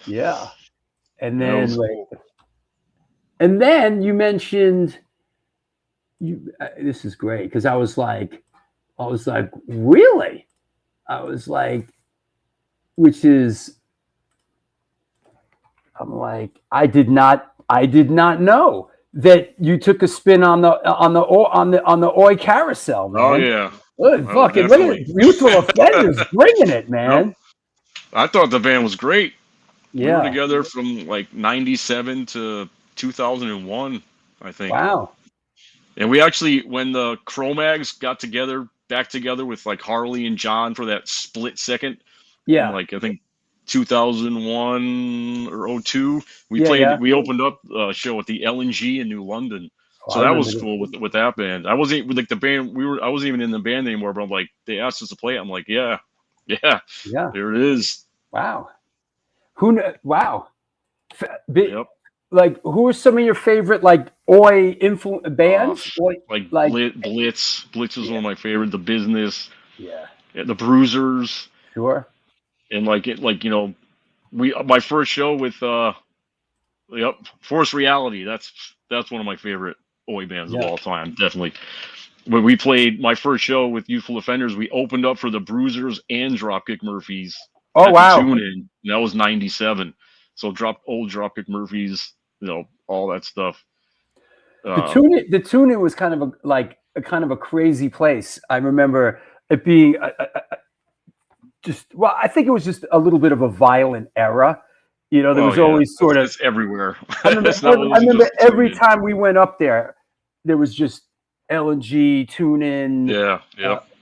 Yeah. And That then was cool. and then you mentioned this is great because I was like, really? I was like, I'm like, I did not know that you took a spin on the Oi carousel, man. Oh yeah. Look, fucking look at it. Youthful Offenders bringing it, man. Nope. I thought the band was great. Yeah. We were together from like 97 to 2001, I think. Wow. And we actually, when the Cro-Mags got back together with like Harley and John for that split second, Yeah. in like I think 2001 or 02, we opened up a show at the LNG in New London. So that was cool with that band. I wasn't like the band I wasn't even in the band anymore, but I'm like, they asked us to play it. I'm like, yeah, there it is. Wow. Wow. Yep. Like, who are some of your favorite like Oi bands? Blitz. Blitz is one of my favorite. The Business. Yeah. The Bruisers. Sure. And my first show with Force Reality. That's one of my favorite Oi bands of all time. Definitely. When we played my first show with Youthful Offenders, we opened up for the Bruisers and Dropkick Murphys. Oh wow! Tune in. And that was 97. So Dropkick Murphys, all that stuff. The tune-in was kind of a crazy place. I remember it being I think it was just a little bit of a violent era. There was always sort of it's everywhere. I remember every time we went up there was just LNG tune-in. Yeah.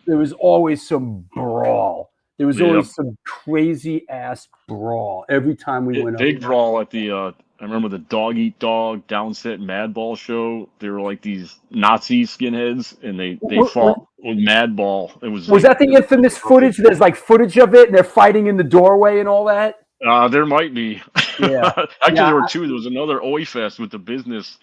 There was always some brawl. There was always some crazy ass brawl every time we went up. Big brawl at the I remember the Dog Eat Dog Downset Madball show. They were like these Nazi skinheads, and they fought with Madball. It was that the infamous footage? There's like footage of it, and they're fighting in the doorway and all that. There might be. Yeah. Actually, there were two. There was another Oi Fest with the Business,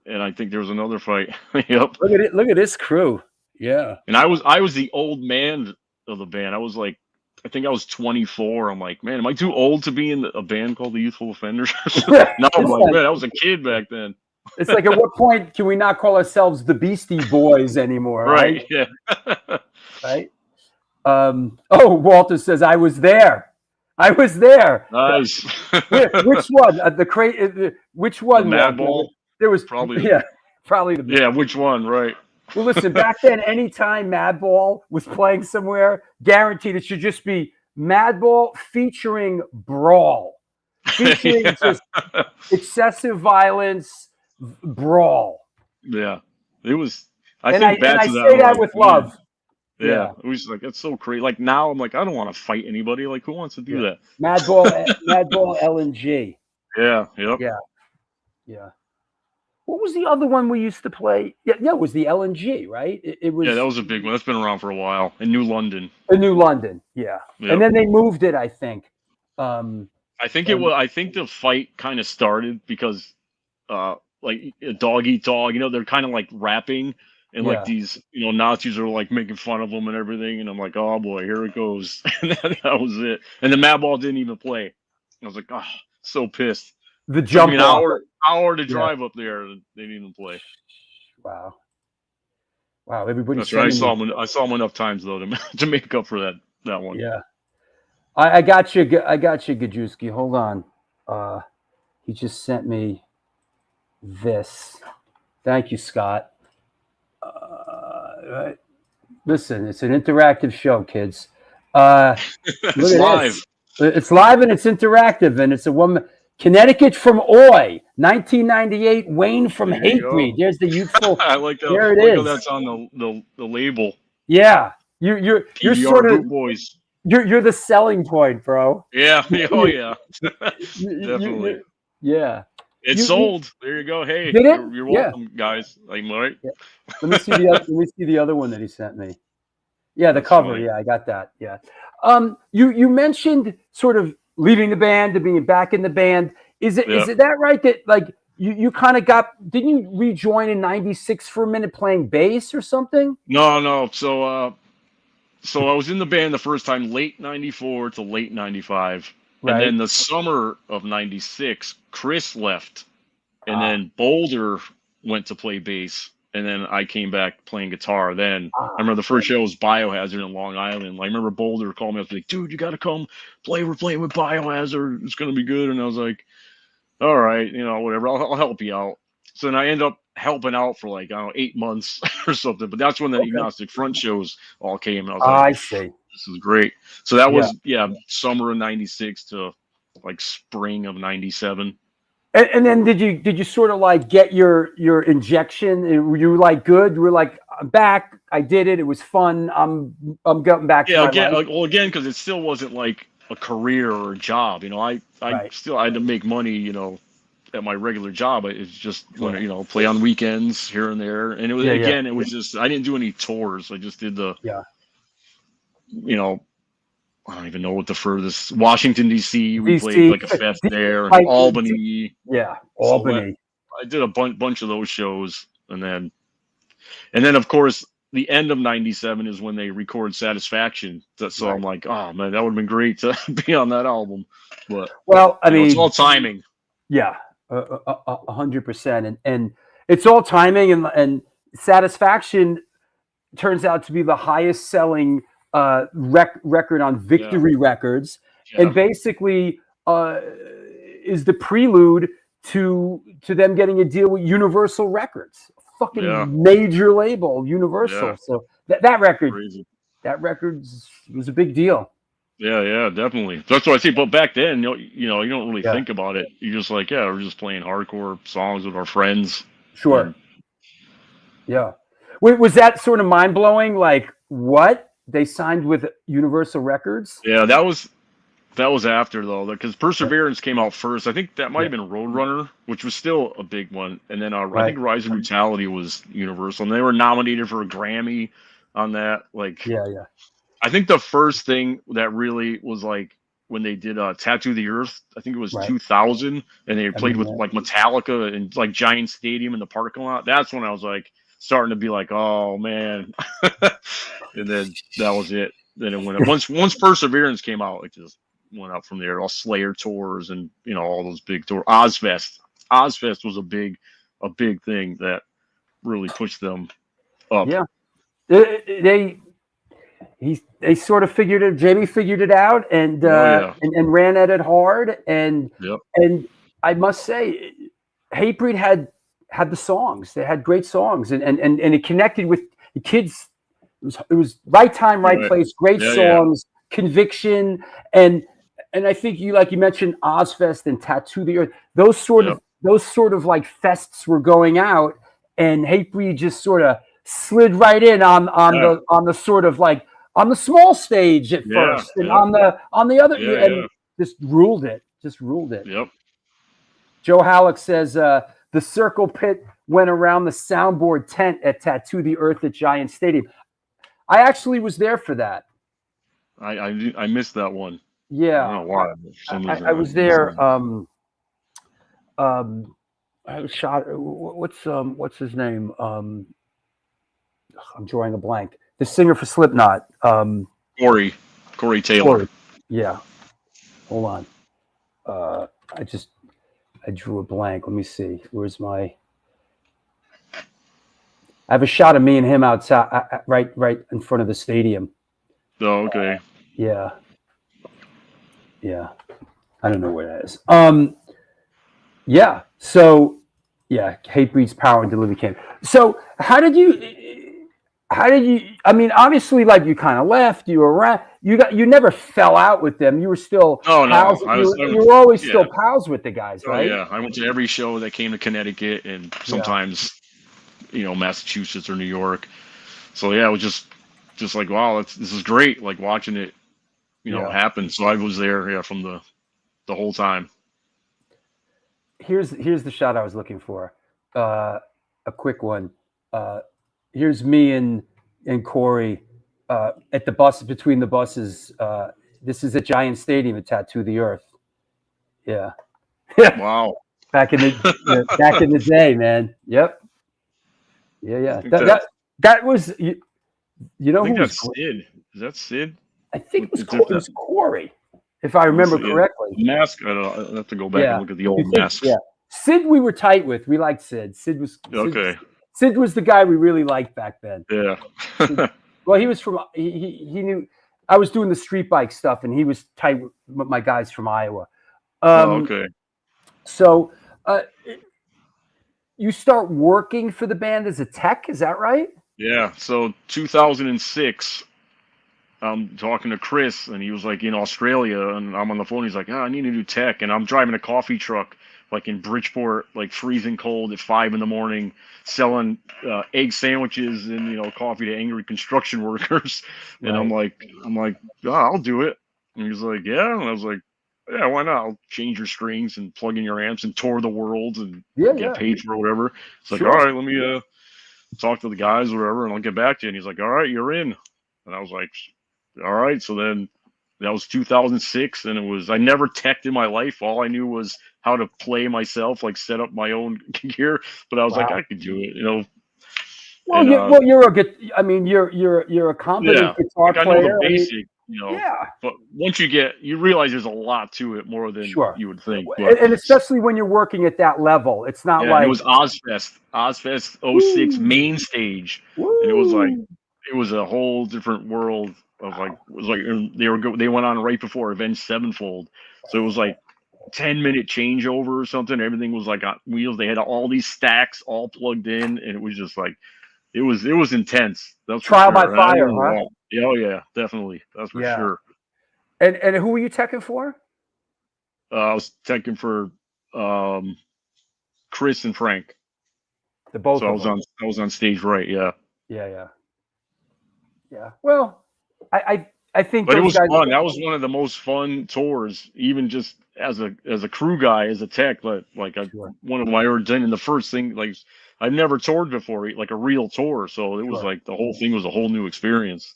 and I think there was another fight. Yep. Look at it. Look at this crew. Yeah. And I was the old man of the band. I think I was 24. I'm like, man, am I too old to be in a band called the Youthful Offenders? No, I'm like, man, I was a kid back then. It's like, at what point can we not call ourselves the Beastie Boys anymore? Right? Yeah. Right. Walter says, I was there. Nice. Which one? Which one? The Madball. There was probably. Probably the. Yeah. Which one? Right. Well, listen, back then, anytime Madball was playing somewhere, guaranteed it should just be Madball featuring brawl, featuring just excessive violence, brawl. Yeah, it was. I say that with love. Yeah, it was like, it's so crazy. Like now, I'm like, I don't want to fight anybody. Like, who wants to do that? Madball, LNG. Yeah. Yep. Yeah. What was the other one we used to play? Yeah, it was the LNG, right? It was. Yeah, that was a big one. That's been around for a while in New London. Yeah. Yep. And then they moved it, I think. I think it was. I think the fight kind of started because, like Dog Eat Dog. They're kind of like rapping, and like these, Nazis are like making fun of them and everything. And I'm like, oh boy, here it goes. And that was it. And the Madball didn't even play. I was like, oh, so pissed. The jump. An hour to drive up there. They didn't even play. Wow. Everybody. That's right. I saw him enough times though to make up for that one. Yeah. I got you, Gajewski. Hold on. He just sent me this. Thank you, Scott. Right. Listen, it's an interactive show, kids. It's live. It's live and it's interactive, and it's a woman. Connecticut from Oi, 1998. Wayne from There you Hatebreed. go. There's the youthful. I like that. There it I like how is. that's on the label. Yeah, you're PBR sort of Boot Boys. you're the selling point, bro. Yeah. Oh yeah. You- Definitely. yeah. It You sold. There you go. Hey, did it? you're Yeah. welcome, guys. Like, all right. Yeah. Let me see the other one that he sent me. Yeah, the That's cover. funny. Yeah, I got that. Yeah. You mentioned sort of leaving the band to being back in the band. Is it that right that like you kind of didn't you rejoin in '96 for a minute playing bass or something? No. So I was in the band the first time, late '94 to late '95, and Right. then the summer of '96, Chris left, and then Boulder went to play bass, and then I came back playing guitar. Then I remember the first show was Biohazard in Long Island. I remember Boulder called me up like, "Dude, you got to come play. We're playing with Biohazard. It's gonna be good." And I was like, "All right, whatever. I'll help you out." So then I end up helping out for like, I don't know, 8 months or something. But that's when the Agnostic Front shows all came, and I was like, I see. "This is great." So that was summer of '96 to like spring of '97. And then did you sort of like get your injection? Were you like good? You were like, I'm back. I did it. It was fun. I'm getting back to my life. Again, because it still wasn't like a career or a job. I still had to make money. At my regular job. It's just when play on weekends here and there. And it was it was just I didn't do any tours. I just did the I don't even know what the furthest Washington D.C. We played like a fest there, and Albany. Yeah, Albany. So I did a bunch of those shows, and then of course the end of '97 is when they record Satisfaction. So I'm like, oh man, that would have been great to be on that album. But I mean, it's all timing. Yeah, 100%, and it's all timing, and Satisfaction turns out to be the highest selling record on Victory Records, and basically is the prelude to them getting a deal with Universal Records, fucking major label, Universal. Yeah. So that record, Crazy. that record was a big deal. Yeah, definitely. That's what I see. But back then, you don't really think about it. You're just like, we're just playing hardcore songs with our friends. Sure. And, yeah. Was that sort of mind blowing? Like, what? They signed with Universal Records? Yeah, that was after though, because Perseverance came out first. I think that might have been Roadrunner, which was still a big one. And then I think Rise of Brutality was Universal, and they were nominated for a Grammy on that. Like, I think the first thing that really was like when they did Tattoo the Earth, I think it was 2000, and they played with like Metallica and like Giant Stadium in the parking lot. That's when I was like starting to be like, oh man. And then that was it. Then it went up. Once Perseverance came out, it just went up from there. All Slayer tours and all those big tours. Ozfest was a big thing that really pushed them up. Yeah, they sort of figured it. Jamie figured it out and ran at it hard. And I must say, Hatebreed had the songs. They had great songs, and it connected with the kids. It was right time, right place. Great songs, conviction, and I think you mentioned Ozfest and Tattoo the Earth. Those sort of like fests were going out, and Hatebreed just sort of slid right in on the sort of like on the small stage at first, and on the other and just ruled it. Yep. Joe Halleck says the circle pit went around the soundboard tent at Tattoo the Earth at Giant Stadium. I actually was there for that. I missed that one. Yeah, I don't know why. For some reason, I was there. I was shot. What's his name? I'm drawing a blank. The singer for Slipknot. Corey Taylor. Corey. Yeah. Hold on. I drew a blank. Let me see. Where's my? I have a shot of me and him outside, right in front of the stadium. Oh, okay. Yeah. I don't know where that is. Yeah. So, Hatebreed's Power and Delivery came. So, how did you? how did you? I mean, obviously, like you kind of left. You were around. You never fell out with them. You were still No, no. pals. I You was, were, you were always yeah. still pals with the guys, Oh right? yeah. I went to every show that came to Connecticut, and Yeah. sometimes, Massachusetts or New York. So yeah, it was just like, wow, this is great. Like watching it, Yeah. happen. So I was there, yeah, from the whole time. Here's the shot I was looking for. A quick one. Here's me and Corey at the bus between the buses. This is at Giant Stadium at Tattoo the Earth. Yeah. Wow. back in the day, man. Yep. Yeah. I think That was you know I who think was that's Sid. Is that Sid? I think it was With it was Corey, if I remember yeah. correctly. Mask. I'll have to go back Yeah. and look at the old masks. Yeah. Sid we were tight with. We liked Sid. Okay. Sid was the guy we really liked back then. Yeah. Well, he was from he knew I was doing the street bike stuff, and he was tight with my guys from Iowa. Okay. So you start working for the band as a tech, is that right? Yeah. So 2006, I'm talking to Chris, and he was like in Australia, and I'm on the phone. He's like, I need a new tech, and I'm driving a coffee truck like in Bridgeport, like freezing cold at 5 a.m, selling egg sandwiches and coffee to angry construction workers. And Right. I'm like, oh, I'll do it. And he's like, yeah. And I was like, yeah, why not? I'll change your strings and plug in your amps and tour the world and get paid for whatever. It's like, Sure. all right, let me talk to the guys or whatever, and I'll get back to you. And he's like, all right, you're in. And I was like, all right. So then that was 2006, and I never teched in my life. All I knew was how to play myself, like set up my own gear. But I was like, I could do it. Well, And, you're a good. I mean, you're a competent guitar like I know player. the basic, Yeah. But once you realize there's a lot to it, more than you would think. But, And especially when you're working at that level, it's not yeah, like it was Ozfest 06 main stage, and it was a whole different world of like, it was like they went on right before Avenged Sevenfold, so it was like 10-minute changeover or something. Everything was like on wheels. They had all these stacks all plugged in, and it was just like it was intense. That's for trial by sure. fire, huh? Yeah, oh yeah, definitely. That's for sure. And who were you teching for? I was teching for Chris and Frank. The both. So I was on stage right. Yeah. Yeah. Well, I think. But it those was guys, fun. That was one of the most fun tours, even just as a crew guy, as a tech. But one of my origins, and the first thing, like I've never toured before, like a real tour. So it was like the whole thing was a whole new experience.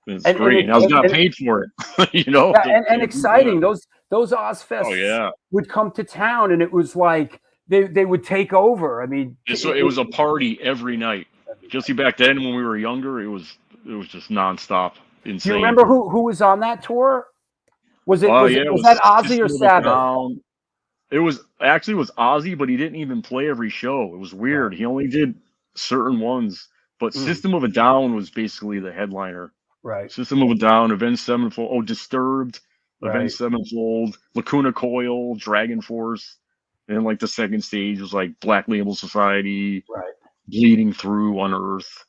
It's great, and I was not paid for it, Yeah, and exciting. Those Ozfests Oh yeah. would come to town, and it was like they would take over. I mean, So it was a party every night. Just back then, when we were younger, it was just nonstop. Insane. Do you remember who was on that tour? Was that Ozzy or Sabbath? It was Ozzy, but he didn't even play every show. It was weird. Right. He only did certain ones. But System of a Down was basically the headliner. Right. System of a Down, Avenged Sevenfold, Disturbed, Avenged Sevenfold, Lacuna Coil, Dragon Force, and then like the second stage was like Black Label Society, Bleeding Through, Unearth.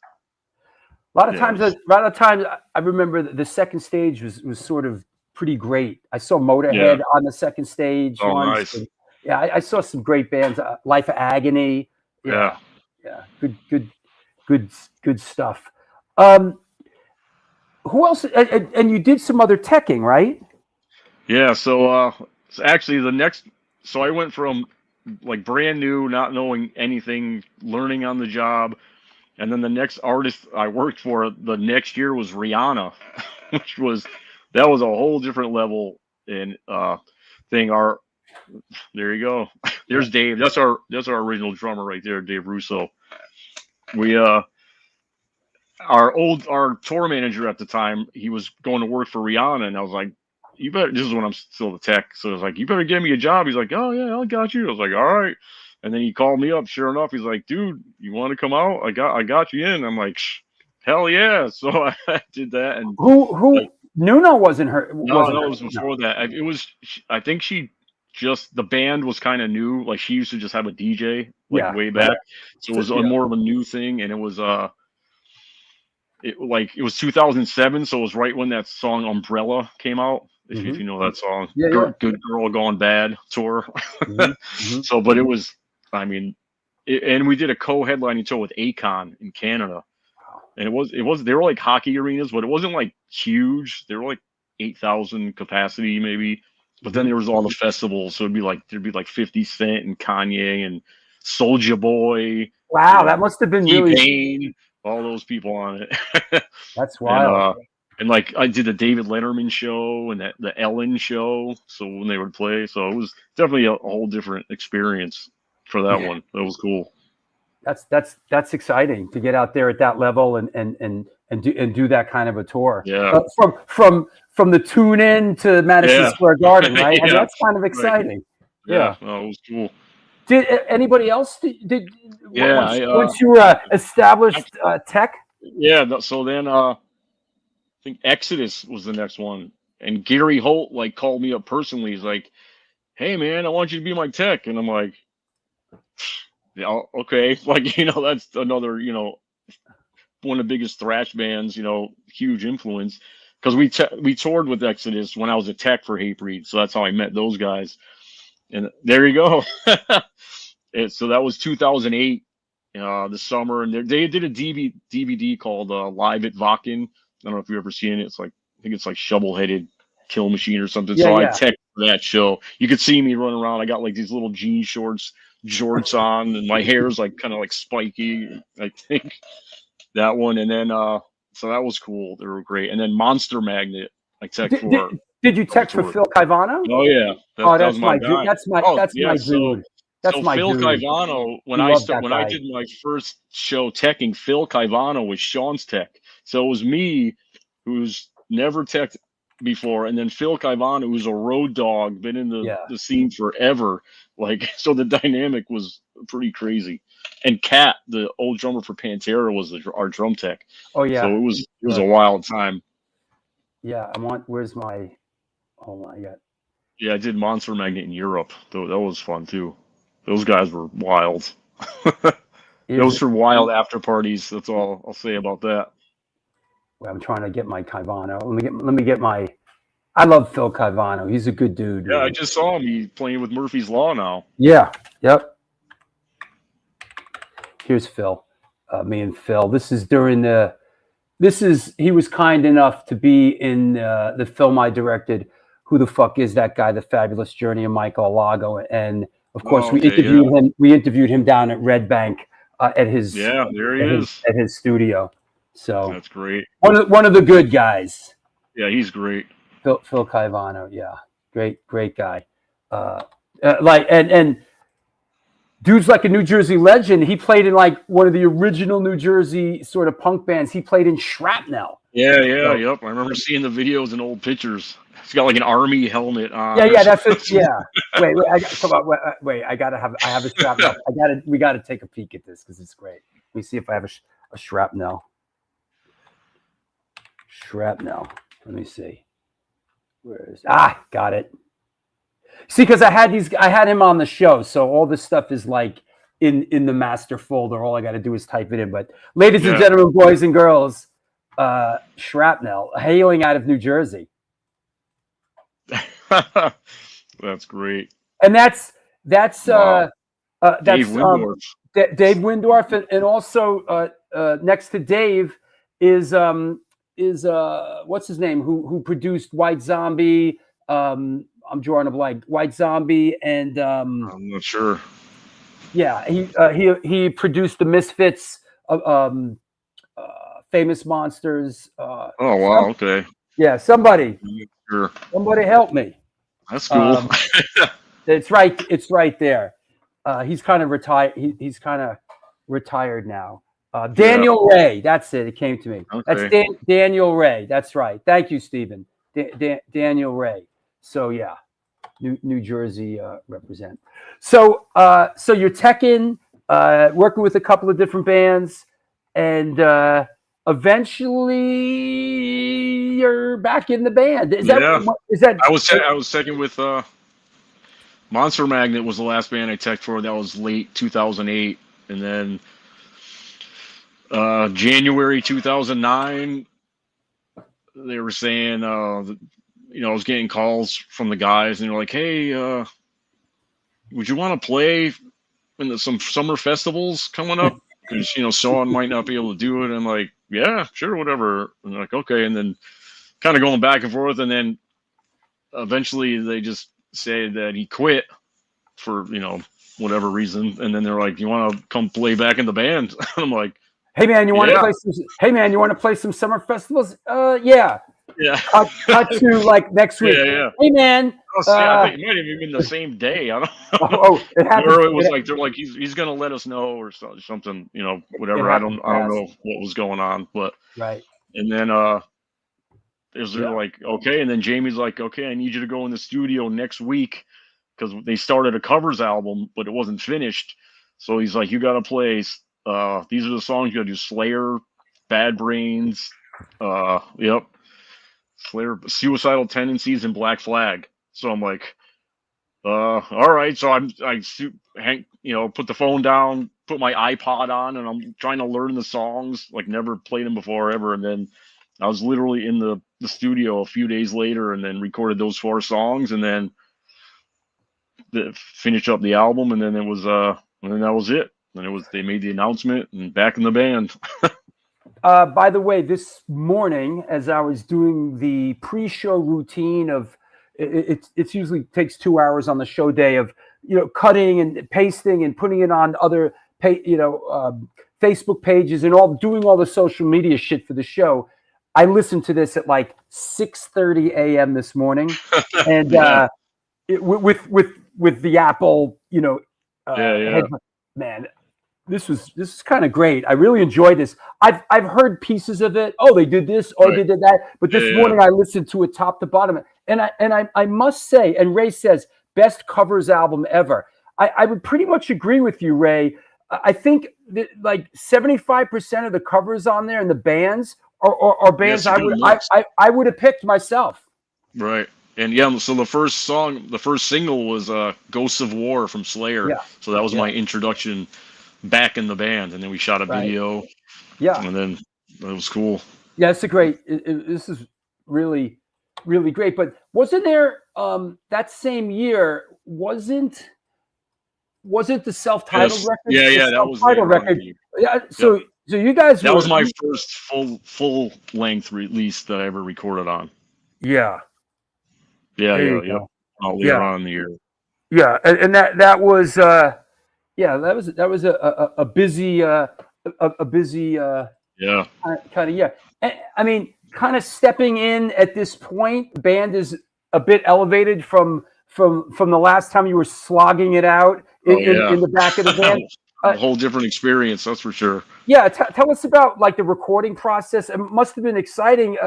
A lot of times, I remember the second stage was sort of pretty great. I saw Motorhead on the second stage once. Nice. And, I saw some great bands. Life of Agony. Yeah. Good stuff. Who else? And you did some other teching, right? Yeah. So actually, so I went from like brand new, not knowing anything, learning on the job. And then the next artist I worked for the next year was Rihanna, that was a whole different level and thing. There you go. There's Dave. That's our original drummer right there, Dave Russo. We our tour manager at the time, he was going to work for Rihanna, and I was like, you better. This is when I'm still the tech, so I was like, you better give me a job. He's like, oh yeah, I got you. I was like, all right. And then he called me up. Sure enough, he's like, dude, you want to come out? I got you in. I'm like, hell yeah. So I did that. And who Nuno wasn't her. No, it was before that. It was. I think the band was kind of new. Like she used to just have a DJ way back. So it was more of a new thing, and it was it was 2007, so it was right when that song Umbrella came out. If you know that song, Yeah, Good Girl Gone Bad tour. Mm-hmm. So, but it was, I mean, and we did a co-headlining tour with Akon in Canada, and it was they were like hockey arenas, but it wasn't like huge. They were like 8,000 capacity maybe. But then there was all the festivals, so there'd be like 50 Cent and Kanye and Soulja Boy. Wow, that must have been really. T-Pain, all those people on it. That's wild. And like I did the David Letterman show and the Ellen show. So when they would play, so it was definitely a whole different experience for that one. That was cool. That's exciting to get out there at that level and do that kind of a tour. Yeah. From the tune in to Madison Square Garden, right? And that's kind of exciting. Right. Yeah. No, it was cool. Did anybody else did once you established tech? Yeah. So then I think Exodus was the next one, and Gary Holt like called me up personally. He's like, "Hey man, I want you to be my tech," and I'm like, "Yeah, okay." Like that's another one of the biggest thrash bands, huge influence, because we toured with Exodus when I was a tech for Hatebreed, so that's how I met those guys. And there you go. And so that was 2008, the summer, and they did a DVD called Live at Vakken. I don't know if you've ever seen it. I think it's like Shovel-Headed Kill Machine or something. I tech for that show. You could see me running around. I got like these little jean jorts on, and my hair's like kind of like spiky. I think that one, and then so that was cool. They were great. And then Monster Magnet, I tech for. Did you tech for Phil Caivano? Oh yeah, that was my guy. That's my dude. That's my Phil dude. Caivano, when I did my first show teching, Phil Caivano was Sean's tech. So it was me, who's never teched before, and then Phil Caivano, who's a road dog, been in the scene forever. So the dynamic was pretty crazy. And Kat, the old drummer for Pantera, was our drum tech. Oh yeah. So it was a wild time. Yeah, where's my? Hold on, Yeah, I did Monster Magnet in Europe. That was fun too. Those guys were wild. Those were wild after parties. That's all I'll say about that. Well, I'm trying to get my Caivano. Let me get my. I love Phil Caivano. He's a good dude. Yeah, I just saw him. He's playing with Murphy's Law now. Yeah. Yep. Here's Phil. Me and Phil. This is during the. He was kind enough to be in the film I directed. Who the fuck is that guy? The Fabulous Journey of Michael Alago, and of course we interviewed him. We interviewed him down at Red Bank at his there he is at his studio. So that's great. One of the good guys. Yeah, he's great. Phil Caivano, great guy. And dude's like a New Jersey legend. He played in like one of the original New Jersey sort of punk bands. He played in Shrapnel. Yep. I remember seeing the videos and old pictures. He's got like an army helmet on. Yeah, that's it. Yeah. Wait, I have a shrapnel. We gotta take a peek at this because it's great. Let me see if I have a shrapnel. Shrapnel. Let me see. Got it. See, because I had him on the show, so all this stuff is like in the master folder. All I got to do is type it in. But ladies and gentlemen, boys and girls, Shrapnel, hailing out of New Jersey. That's great. And that's Dave Windorf. Dave Windorf, and also next to Dave is what's his name? Who produced White Zombie? I'm drawing a blank. White Zombie and I'm not sure. Yeah, he produced the Misfits, Famous Monsters. Oh wow, okay. Yeah, somebody help me. That's cool. It's right there. He's kind of retired. He's kind of retired now. Daniel Ray. That's it. It came to me. Okay. That's Daniel Ray. That's right. Thank you, Stephen. Daniel Ray. So yeah, New Jersey represent. So you're teching, working with a couple of different bands, and eventually you're back in the band. Is that? I was teching with Monster Magnet was the last band I teched for. That was late 2008, and then January 2009, they were saying, I was getting calls from the guys, and they're like, "Hey, would you want to play in some summer festivals coming up? Because Sean might not be able to do it." And I'm like, "Yeah, sure, whatever." And they're like, "Okay," and then kind of going back and forth, and then eventually they just said that he quit for whatever reason, and then they're like, "You want to come play back in the band?" I'm like, Hey man, you want to Yeah. play some? Hey man, you want to play some summer festivals? Yeah. "Yeah, Cut to like next week. yeah." Hey man. I think it might have even been the same day. I don't know. It happens. Or it was like they're like he's gonna let us know or something, whatever. I don't know what was going on, but Right. and then they're like, okay, and then Jamie's like, okay, I need you to go in the studio next week because they started a covers album, but it wasn't finished. So he's like, you got to play. These are the songs you got to do: Slayer, Bad Brains, yep, Slayer, Suicidal Tendencies, and Black Flag. So I'm like, all right. So put the phone down, put my iPod on, and I'm trying to learn the songs, like never played them before ever. And then I was literally in the studio a few days later, and then recorded those 4 songs, and then finished up the album, and then and then that was it. And they made the announcement, and back in the band. By the way, this morning, as I was doing the pre-show routine of, it usually takes 2 hours on the show day of, cutting and pasting and putting it on other, Facebook pages and doing all the social media shit for the show. I listened to this at like 6:30 a.m. this morning, and with the Apple, headphone. Man, this is kind of great. I really enjoyed this. I've heard pieces of it. Oh, they did this. Oh, they did that. But this morning I listened to it top to bottom, and I must say, and Ray says best covers album ever. I would pretty much agree with you, Ray. I think that like 75% of the covers on there and the bands are bands I would have picked myself. Right. And so the first single was Ghosts of War from Slayer. Yeah. So that was my introduction back in the band, and then we shot a video. Yeah. And then it was cool. Yeah, it's a great. This is really, really great. But wasn't there that same year? Wasn't the self-titled record? Yeah, that was the title record. Yeah. So you guys. That was my first full length release that I ever recorded on. Yeah. Yeah. Later on in the year. Yeah, and that was that was a busy kind of year. I mean, kind of stepping in at this point, the band is a bit elevated from the last time you were slogging it out in the back of the band. A whole different experience, that's for sure. Yeah, tell us about like the recording process. It must have been exciting.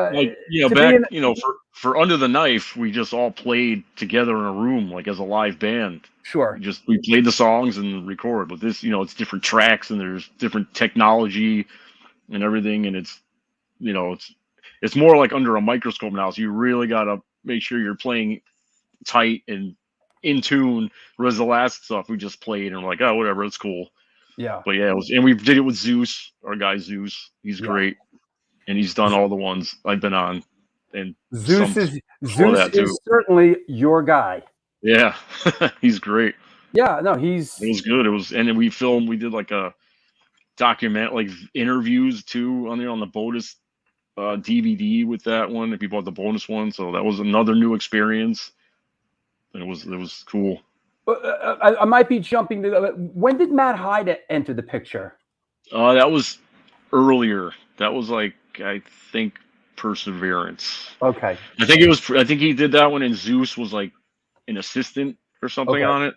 For Under the Knife, we just all played together in a room, like as a live band. Sure. We played the songs and record. But this, it's different tracks and there's different technology and everything, and it's more like under a microscope now. So you really gotta make sure you're playing tight and in tune. Whereas the last stuff we just played and we're like, oh, whatever, it's cool. Yeah. But yeah, and we did it with Zeus, our guy Zeus. He's great, and he's done all the ones I've been on. And Zeus is certainly your guy. Yeah, he's great. Yeah, no, it was good. And then we did like a document, like interviews too on the bonus DVD with that one. If you bought the bonus one, so that was another new experience, and it was cool. I might be jumping. When did Matt Hyde enter the picture? That was earlier. That was like, I think, Perseverance. Okay. I think he did that one, and Zeus was like an assistant or something on it.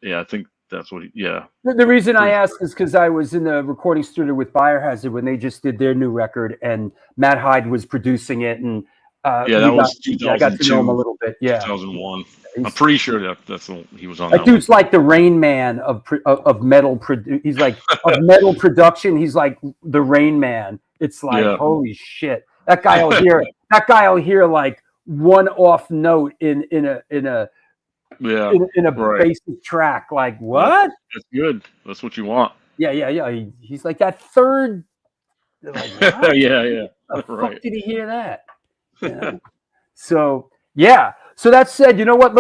Yeah, I think that's what. The reason I asked is because I was in the recording studio with Biohazard when they just did their new record, and Matt Hyde was producing it, and that was 2002. I got to know him a little bit. Yeah, 2001. I'm pretty sure he was on. That dude's like the Rain Man of metal. He's like of metal production. He's like the Rain Man. It's like holy shit. That guy will hear like one off note in a basic track. Like what? That's good. That's what you want. Yeah. He's like that third. They're like, what? Yeah. The Right. fuck did he hear that? You know? So yeah. So that said, you know what?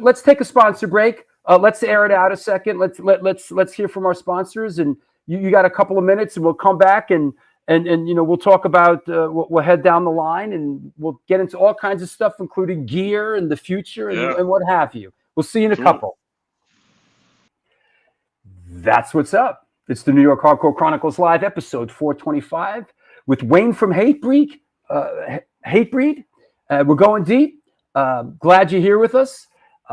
Let's take a sponsor break. Let's air it out a second. Let's hear from our sponsors, and you got a couple of minutes, and we'll come back and we'll talk about we'll head down the line, and we'll get into all kinds of stuff, including gear and the future and what have you. We'll see you in a couple. That's what's up. It's the New York Hardcore Chronicles Live, episode 425, with Wayne from Hatebreed. We're going deep. Glad you're here with us.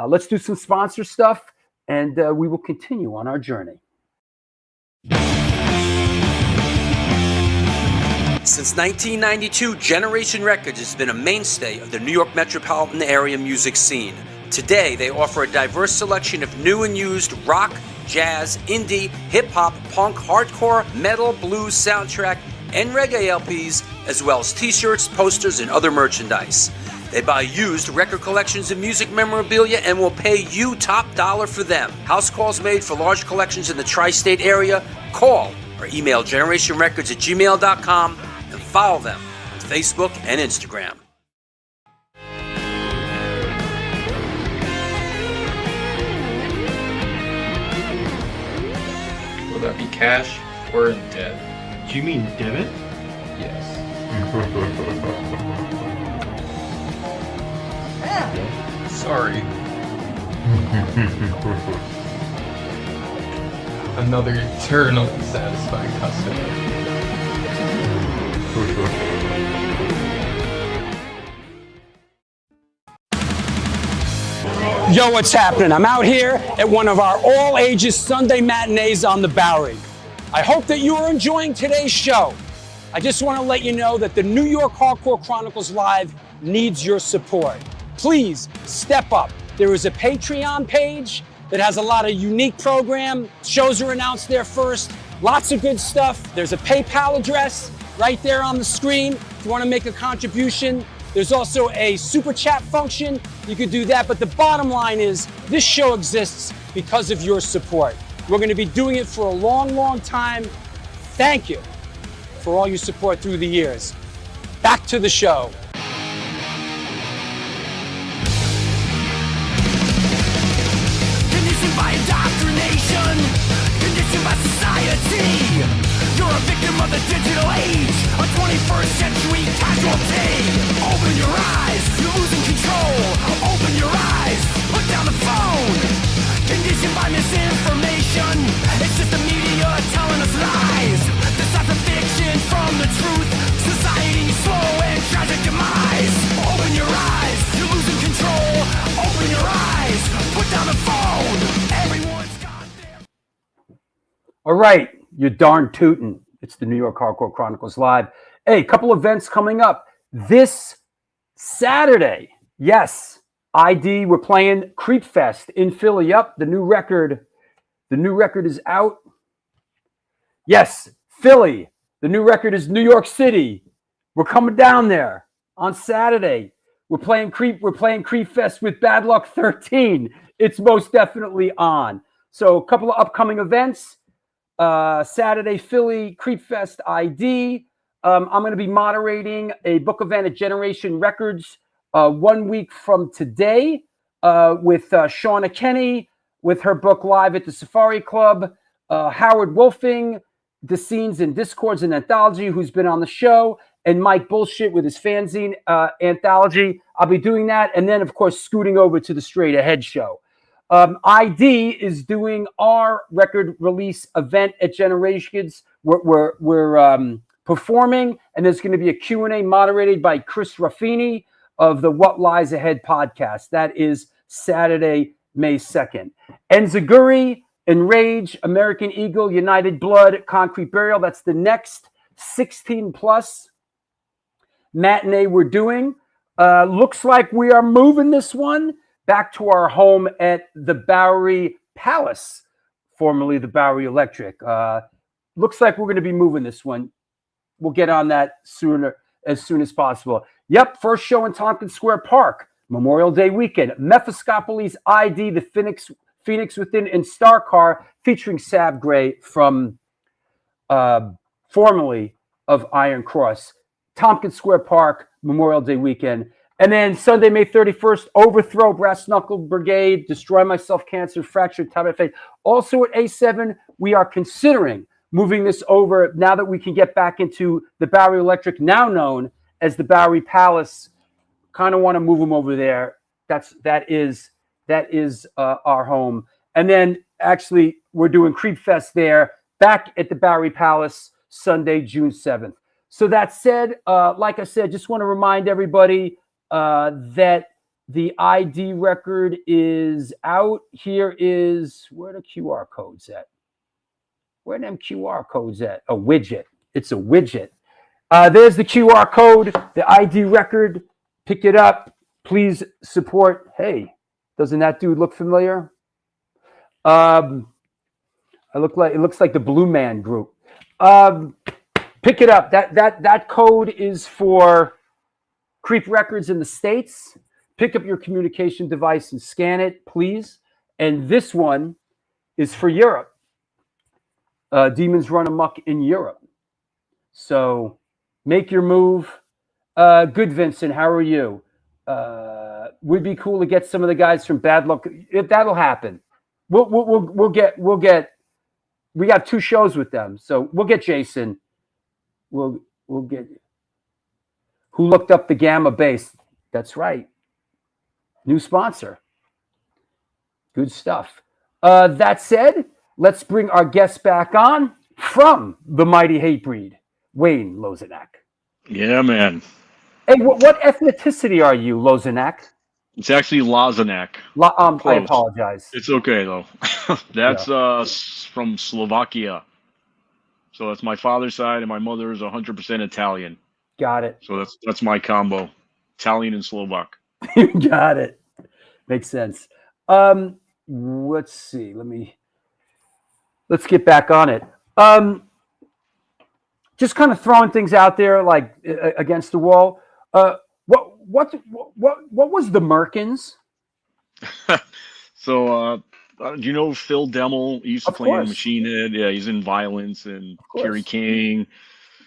Let's do some sponsor stuff, and we will continue on our journey. Since 1992, Generation Records has been a mainstay of the New York metropolitan area music scene. Today, they offer a diverse selection of new and used rock, jazz, indie, hip-hop, punk, hardcore, metal, blues, soundtrack, and reggae LPs, as well as t-shirts, posters, and other merchandise. They buy used record collections and music memorabilia and will pay you top dollar for them. House calls made for large collections in the tri-state area. Call or email generationrecords@gmail.com and follow them on Facebook and Instagram. Will that be cash or debt? Do you mean debit? Yes. Sorry. Another eternally satisfied customer. Yo, what's happening? I'm out here at one of our all-ages Sunday matinees on the Bowery. I hope that you are enjoying today's show. I just want to let you know that the New York Hardcore Chronicles Live needs your support. Please step up. There is a Patreon page that has a lot of unique program. Shows are announced there first. Lots of good stuff. There's a PayPal address right there on the screen if you want to make a contribution. There's also a super chat function. You could do that, but the bottom line is this show exists because of your support. We're going to be doing it for a long, long time. Thank you for all your support through the years. Back to the show. Conditioned by indoctrination, conditioned by society. You're a victim of the digital age, a 21st century casualty. Open your eyes, you're losing control. Open your eyes, put down the phone. Conditioned by misinformation, it's just the media telling us lies. Decipher fiction from the truth, society's slow and tragic demise. Open your eyes, you're losing control. Open your eyes, put down the phone. Everyone's got their... All right, you're darn tootin'. It's the New York Hardcore Chronicles Live. Hey, a couple events coming up this Saturday. Yes, ID, we're playing Creep Fest in Philly. Yep, the new record is out. Yes, Philly. The new record is New York City. We're coming down there on Saturday. We're playing Creep Fest with Bad Luck 13. It's most definitely on. So a couple of upcoming events. Saturday, Philly, Creep Fest ID. I'm going to be moderating a book event at Generation Records 1 week from today with Shauna Kenny with her book Live at the Safari Club. Howard Wolfing, The Scenes and Discords and Anthology, who's been on the show, and Mike Bullshit with his fanzine anthology. I'll be doing that, and then, of course, scooting over to the Straight Ahead show. ID is doing our record release event at Generations. We're performing, and there's going to be a Q&A moderated by Chris Ruffini of the What Lies Ahead podcast. That is Saturday, May 2nd. Enziguri, Enrage, American Eagle, United Blood, Concrete Burial. That's the next 16-plus matinee we're doing. Looks like we are moving this one back to our home at the Bowery Palace, formerly the Bowery Electric. Looks like we're going to be moving this one. We'll get on that as soon as possible. Yep, first show in Tompkins Square Park, Memorial Day weekend. Mephistopheles ID, the Phoenix Within, and Star Car, featuring Sab Gray from formerly of Iron Cross. Tompkins Square Park, Memorial Day weekend. And then Sunday, May 31st, Overthrow, Brass Knuckle Brigade, Destroy Myself, Cancer, Fractured Time of Faith. Also at A7, we are considering moving this over now that we can get back into the Bowery Electric, now known as the Bowery Palace. Kind of want to move them over there. That is our home. And then actually we're doing Creep Fest there, back at the Bowery Palace, Sunday, June 7th. So that said, like I said, just want to remind everybody that the ID record is out. Here is where the QR codes at. Where them QR codes at? A widget. It's a widget. There's the QR code, the ID record. Pick it up. Please support. Hey, doesn't that dude look familiar? It looks like the Blue Man Group. Pick it up. That code is for Creep Records in the States. Pick up your communication device and scan it, please. And this one is for Europe. Demons Run Amok in Europe. So make your move. Good, Vincent. How are you? Would be cool to get some of the guys from Bad Luck. If that'll happen, we'll get. We got 2 shows with them, so we'll get Jason. We'll get. Who looked up the Gamma Bass? That's right. New sponsor. Good stuff. That said, let's bring our guest back on from the Mighty Hatebreed, Wayne Lozinak. Yeah, man. Hey, what ethnicity are you, Lozinak? It's actually Lozinak. I apologize. It's okay though. That's from Slovakia. So that's my father's side, and my mother is 100% Italian. Got it. So that's my combo, Italian and Slovak. You got it. Makes sense. Let's see. Let's get back on it. Just kind of throwing things out there, like against the wall. What was the Merkins? So, do you know Phil Demmel? He used to Of play in course. Machine Head. Yeah, he's in Violence and course. Kerry King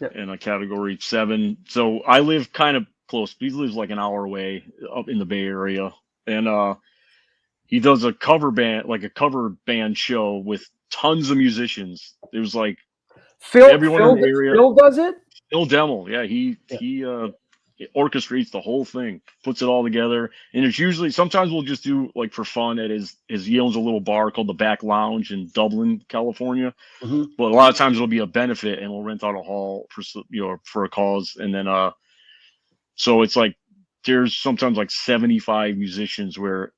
Yep. and a Category 7. So I live kind of close. He lives like an hour away up in the Bay Area. And he does a cover band show with tons of musicians. There's like everyone in the area. Phil does it? Phil Demmel, yeah, he orchestrates the whole thing, puts it all together, and it's usually sometimes we'll just do like for fun at he owns a little bar called the Back Lounge in Dublin, California. Mm-hmm. But a lot of times it'll be a benefit, and we'll rent out a hall for a cause, and then so it's like there's sometimes like 75 musicians where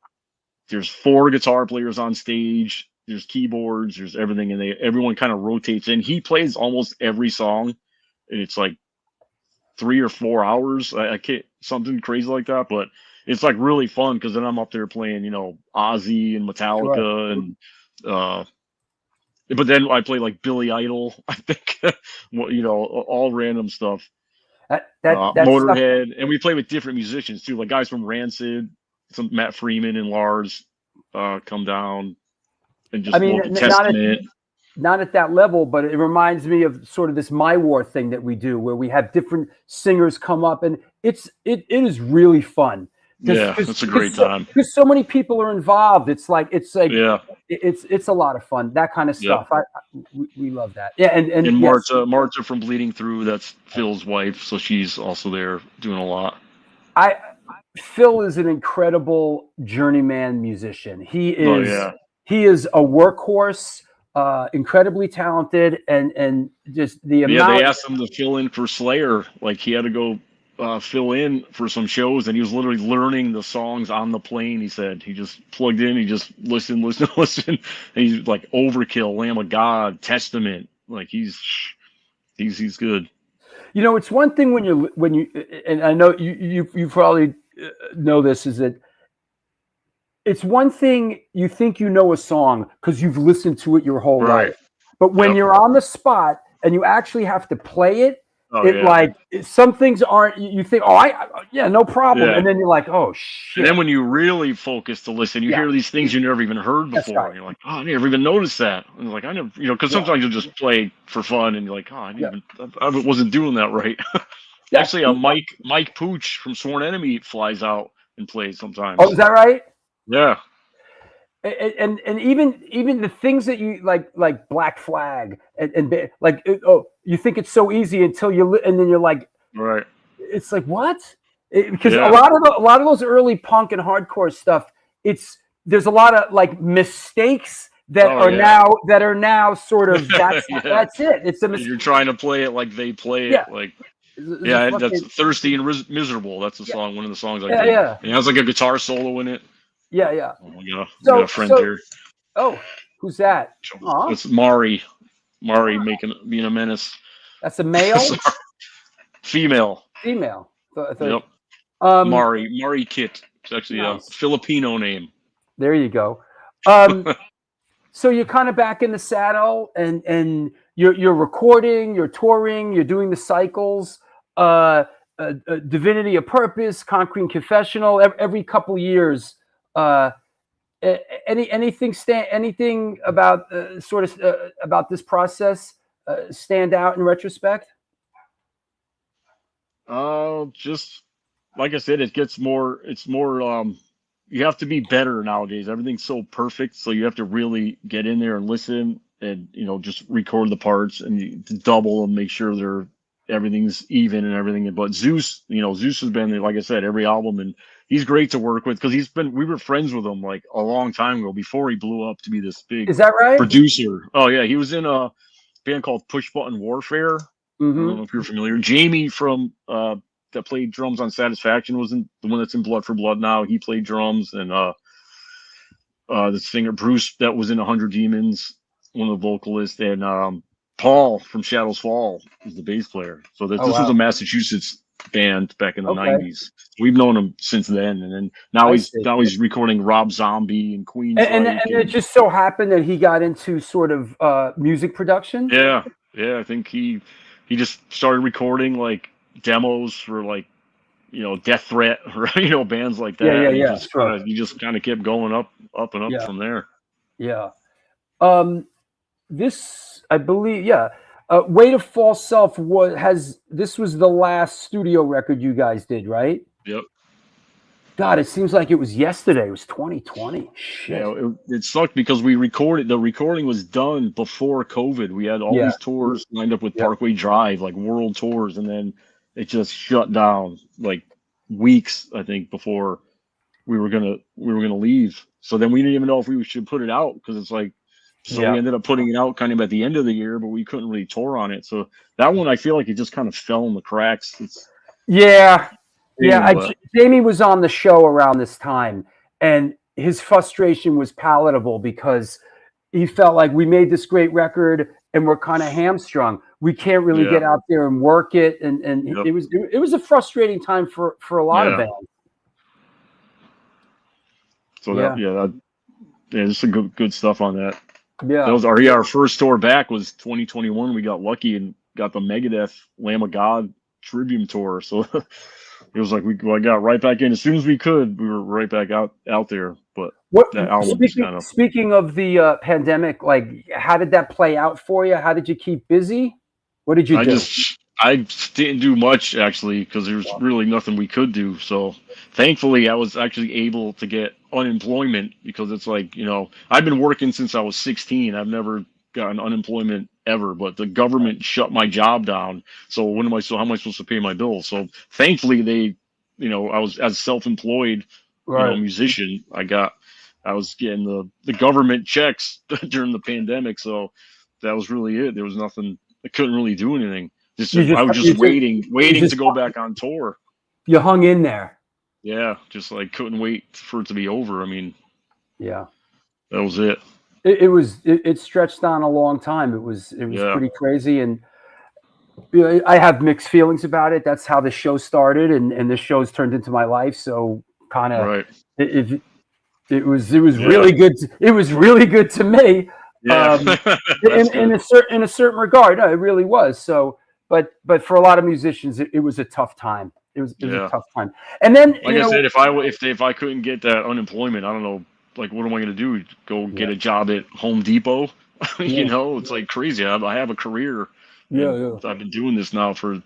there's 4 guitar players on stage, there's keyboards, there's everything, and everyone kind of rotates in. He plays almost every song, and it's like 3 or 4 hours. I can't, something crazy like that, but it's like really fun because then I'm up there playing, Ozzy and Metallica and but then I play like Billy Idol, I think, all random stuff. That's Motorhead, and we play with different musicians too, like guys from Rancid, some Matt Freeman and Lars come down and just Testament. Not at that level, but it reminds me of sort of this My War thing that we do, where we have different singers come up, and it is really fun. Yeah, it's a great time because so many people are involved. It's like it's a lot of fun. That kind of stuff. Yeah. We love that. Yeah, and Marta, yes. Marta from Bleeding Through, that's Phil's wife, so she's also there doing a lot. Phil is an incredible journeyman musician. He is. Oh, yeah. He is a workhorse. Incredibly talented, and just the amount. Yeah, they asked him to fill in for Slayer. Like he had to go fill in for some shows, and he was literally learning the songs on the plane. He said he just plugged in, he just listened, and he's like Overkill, Lamb of God, Testament. Like he's good. It's one thing when you and I know you probably know this, is that it's one thing you think you know a song because you've listened to it your whole life. But when you're on the spot and you actually have to play it, Oh, yeah. like some things aren't. You think, oh, yeah, no problem, Yeah. and then you're like, oh shit. And then when you really focus to listen, you Yeah. hear these things you never even heard That's before. right. And you're like, oh, I never even noticed that. And like, I never, because Yeah. sometimes you'll just play for fun, and you're like, oh, I Yeah. didn't even, I wasn't doing that right. Yeah. Actually, Mike Pooch from Sworn Enemy flies out and plays sometimes. Oh, is that right? Yeah. And even the things that you like Black Flag and like oh, you think it's so easy until and then you're like, Right. it's like what? Because Yeah. a lot of those early punk and hardcore stuff, there's a lot of like mistakes that Oh, are yeah. now sort of that's Yeah. that's it. It's a mistake. You're trying to play it like they play Yeah. it. Like, It's a yeah, fucking- that's Thirsty and Miserable. That's the song, one of the songs I Yeah, did. yeah. And it has like a guitar solo in it. yeah. Oh, I got a friend here. Oh, who's that? Aw, It's Mari. Mari being a menace. that's a male, Sorry. Female. female. Yep. Um, Mari Kit. It's actually Nice. a Filipino name. There you go. So you're kind of back in the saddle, and you're recording, you're touring, you're doing the cycles. Divinity of Purpose, Concrete Confessional. Every couple years. Anything about about this process stand out in retrospect? Just like I said, it's more you have to be better nowadays. Everything's so perfect, so you have to really get in there and listen, and just record the parts and double and make sure everything's even and everything. But Zeus has been, like I said, every album, and he's great to work with because we were friends with him like a long time ago before he blew up to be this big Is that right? producer. Oh yeah, he was in a band called Push Button Warfare. I don't know if you're familiar. Jamie from that played drums on Satisfaction was in the one that's in Blood for Blood now. He played drums, and the singer Bruce that was in 100 Demons, one of the vocalists, and Paul from Shadows Fall is the bass player. So this was a Massachusetts band back in the 90s. We've known him since then, and then now he's recording Rob Zombie and Queen. And it just so happened that he got into sort of music production. Yeah. I think he just started recording like demos for like Death Threat or bands like that. Yeah. He just kind of kept going up and up from there. Yeah. This, I believe, Weight of False Self was the last studio record you guys did, right? Yep. God, it seems like it was yesterday. It was 2020. Shit. Yeah, it sucked because the recording was done before COVID. We had all these tours lined up with Parkway Drive, like world tours, and then it just shut down like weeks, I think, before we were gonna leave. So then we didn't even know if we should put it out because it's like, we ended up putting it out kind of at the end of the year, but we couldn't really tour on it. So that one, I feel like it just kind of fell in the cracks. Jamie was on the show around this time, and his frustration was palatable because he felt like we made this great record and we're kind of hamstrung. We can't really get out there and work it, and it was a frustrating time for a lot of bands. So there's some good stuff on that. Yeah, that was our first tour back was 2021. We got lucky and got the Megadeth Lamb of God Tribute tour. So it was like I got right back in as soon as we could. We were right back out there. But that album speaking of the pandemic, like how did that play out for you? How did you keep busy? What did you do? I didn't do much actually because there was really nothing we could do. So thankfully, I was actually able to get unemployment because it's like I've been working since I was 16. I've never gotten unemployment ever, but the government shut my job down. So how am I supposed to pay my bills? So thankfully, they, I was as self-employed, musician. I was getting the government checks during the pandemic. So that was really it. There was nothing. I couldn't really do anything. I was just waiting to go back on tour. You hung in there. Yeah, just like couldn't wait for it to be over. I mean, that was it. It stretched on a long time. It was pretty crazy, and I have mixed feelings about it. That's how the show started, and the show's turned into my life. So kind of it was really good. It was really good to me. Yeah. In a certain regard, no, it really was. So, but for a lot of musicians, it was a tough time. It was Yeah. a tough time. And then Like I said, if I couldn't get that unemployment, I don't know, like what am I going to do? Go get a job at Home Depot? You know, it's like crazy. I have a career, and I've been doing this now for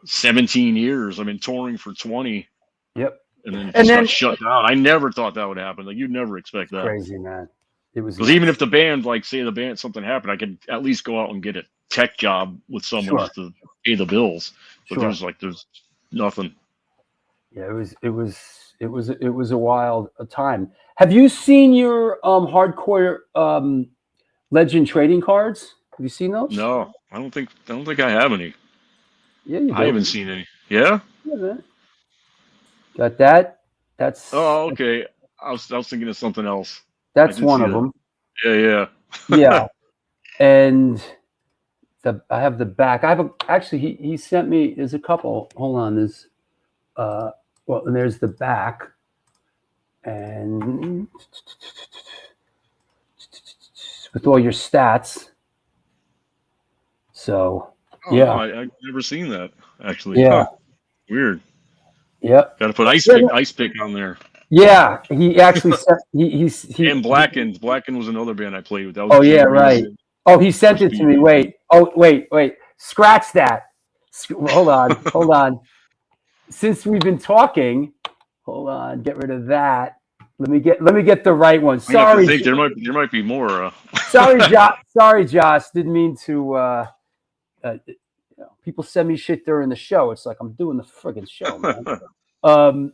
17 years. I've been touring for 20. Yep. And then it just got shut down. I never thought that would happen. Like, you'd never expect that. Crazy, man. It was because even if the band, like, say the band something happened, I could at least go out and get a tech job with someone just to pay the bills. But there's nothing. Yeah, it was a wild time. Have you seen your hardcore legend trading cards? Have you seen those? No, I don't think I have any. Yeah, you do. I haven't seen any. Yeah. Yeah, man. Got that? That's. Oh, okay. I was thinking of something else. That's one of them. Yeah. Yeah, and I have the back. I have actually. He sent me. There's a couple. Hold on. There's. Well, and there's the back, and with all your stats. So, yeah, I've never seen that actually. Yeah, weird. Yep. Got to put ice pick on there. Yeah, he actually sent he and Blackened. Blackened was another band I played with. That was right. Oh, he sent it to me. Wait. Scratch that. Hold on. Since we've been talking, hold on. Get rid of that. Let me get the right one. Sorry. I think there might be more. Sorry, Josh. Sorry, Josh. Didn't mean to. People send me shit during the show. It's like I'm doing the friggin' show, man.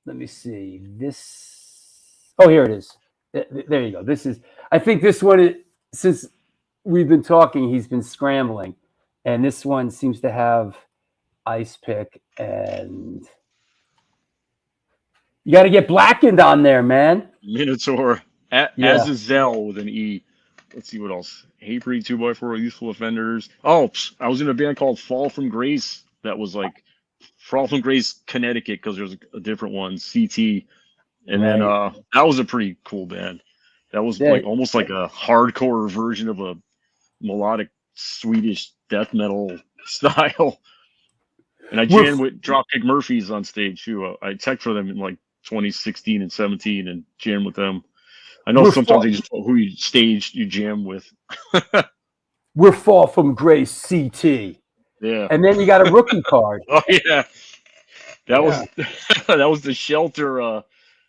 Let me see this. Oh, here it is. There you go. This is. I think this one. Since we've been talking, he's been scrambling, and this one seems to have ice pick, and you got to get Blackened on there, man. Minotaur, Azazel with an E. Let's see what else. Hatebreed 2x4, Youthful Offenders. Oh, I was in a band called Fall from Grace. That was like Fall from Grace, Connecticut, because there's a different one, CT. And then that was a pretty cool band. That was like almost like a hardcore version of a melodic Swedish death metal style. And I jammed with Dropkick Murphys on stage too. I teched for them in like 2016 and 17 and jammed with them. I know sometimes they just who you jam with. We're Fall from Grace CT. Yeah. And then you got a rookie card. Oh yeah. That was the Shelter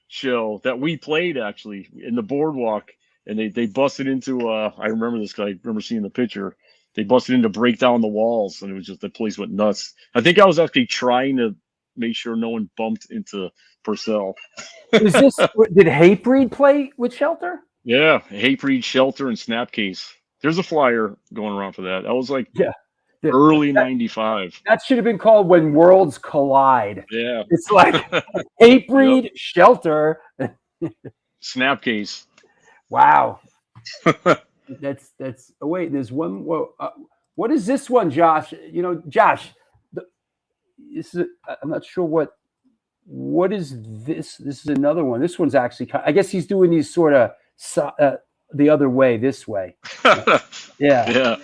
show that we played actually in the boardwalk, and they busted into I remember this guy. I remember seeing the picture. They busted in to break down the walls, and it was just the place went nuts. I think I was actually trying to make sure no one bumped into Purcell. Did Hatebreed play with Shelter? Yeah, Hatebreed, Shelter, and Snapcase. There's a flyer going around for that. That was like early '95. That should have been called When Worlds Collide. Yeah, it's like Hatebreed, Shelter, Snapcase. Wow. That's. Oh wait, there's one. Well, what is this one, Josh? You know, Josh. This is. I'm not sure what is this. This is another one. This one's actually. I guess he's doing these sort of the other way, this way. Yeah.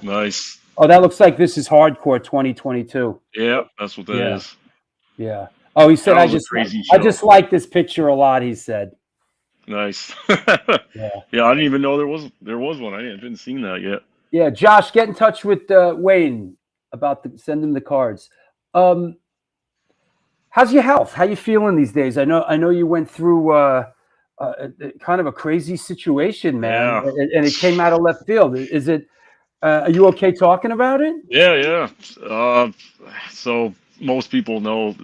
Nice. Oh, that looks like this is hardcore 2022. Yeah, that's what that is. Yeah. Oh, he said I just like this picture a lot. He said. Nice. Yeah, I didn't even know there was one. I didn't seen that yet. Yeah, Josh, get in touch with Wayne about send him the cards. How's your health? How you feeling these days? I know you went through kind of a crazy situation, man, and it came out of left field. Is it? Are you okay talking about it? Yeah. So most people know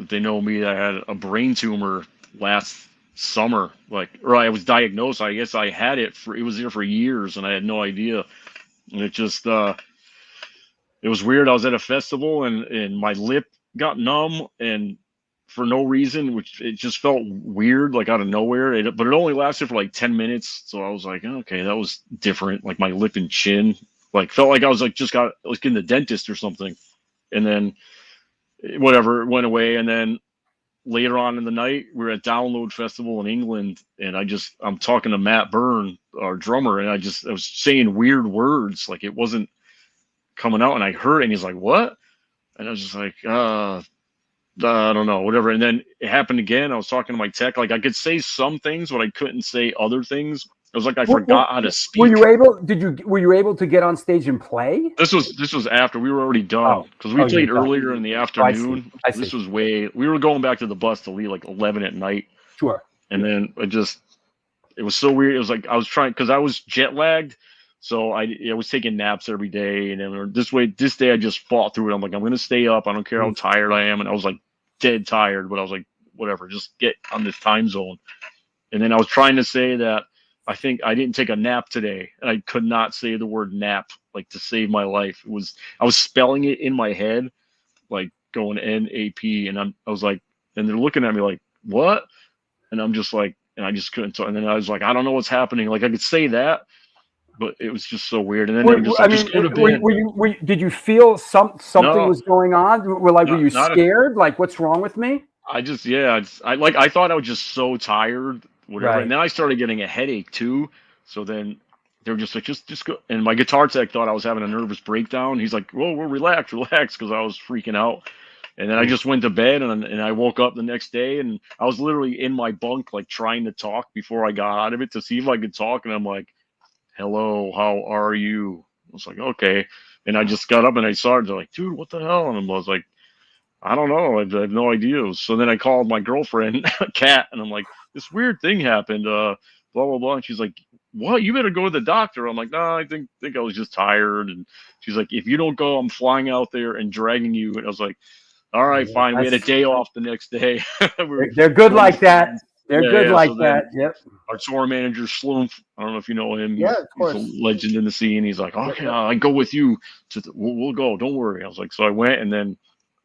me. I had a brain tumor last summer, or I was diagnosed. I guess I had it it was there for years, and I had no idea. And it just it was weird. I was at a festival, and my lip got numb, and for no reason, which it just felt weird, like out of nowhere. But it only lasted for like 10 minutes, so I was like, okay, that was different. Like my lip and chin, felt like I was just got in the dentist or something. And then whatever, it went away, and then later on in the night, we were at Download Festival in England, and I'm talking to Matt Byrne, our drummer, and I was saying weird words, like it wasn't coming out, and I heard it, and he's like, what? And I was just like, I don't know, whatever. And then it happened again. I was talking to my tech, like I could say some things, but I couldn't say other things. It was like I forgot how to speak. Were you able to get on stage and play? This was after we were already done, because we played earlier in the afternoon. I see. This was we were going back to the bus to leave like 11 at night. Sure. And then it was so weird. It was like I was trying, because I was jet lagged, so I was taking naps every day. And then this day I just fought through it. I'm like, I'm gonna stay up. I don't care how tired I am. And I was like dead tired, but I was like, whatever, just get on this time zone. And then I was trying to say that I think I didn't take a nap today, and I could not say the word nap, like, to save my life. I was spelling it in my head, like going NAP, and I was like, and they're looking at me like, what? And I'm just like, and I just couldn't talk. And then I was like, I don't know what's happening. Like I could say that, but it was just so weird. And then I'm just like, just go to bed. Did you feel something was going on? Were you scared? Like, what's wrong with me? I thought I was just so tired, whatever. Right. And then I started getting a headache too. So then they were just like, just go. And my guitar tech thought I was having a nervous breakdown. He's like, whoa, relax, because I was freaking out. And then I just went to bed, and I woke up the next day, and I was literally in my bunk, like trying to talk before I got out of it to see if I could talk. And I'm like, hello, how are you? I was like, okay. And I just got up and I saw it. They're like, dude, what the hell? And I was like, I don't know. I have no idea. So then I called my girlfriend, Kat, and I'm like, this weird thing happened, blah, blah, blah. And she's like, what? You better go to the doctor. I'm like, no, I think I was just tired. And she's like, if you don't go, I'm flying out there and dragging you. And I was like, all right, fine. We had a day off the next day. They're good like that. They're good like that. Yep. Our tour manager, Sloom, I don't know if you know him. Yeah, of course. He's a legend in the scene. He's like, okay, I go with you. We'll go. Don't worry. I was like, so I went, and then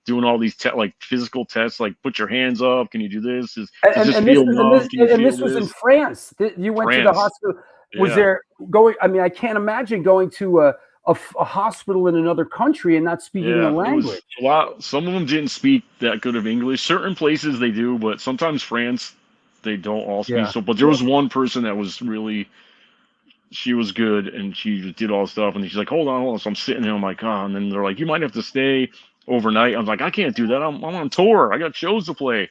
doing all these physical tests, like put your hands up. Can you do this? Does this feel numb? And this was in France. You went to the hospital. Was there going? I mean, I can't imagine going to a hospital in another country and not speaking the language. Some of them didn't speak that good of English. Certain places they do, but sometimes France, they don't all speak. So, but there was one person that was really, she was good, and she did all the stuff, and she's like, hold on. So I'm sitting there, I'm like, oh, and then they're like, you might have to stay overnight. I was like, I can't do that. I'm on tour. I got shows to play.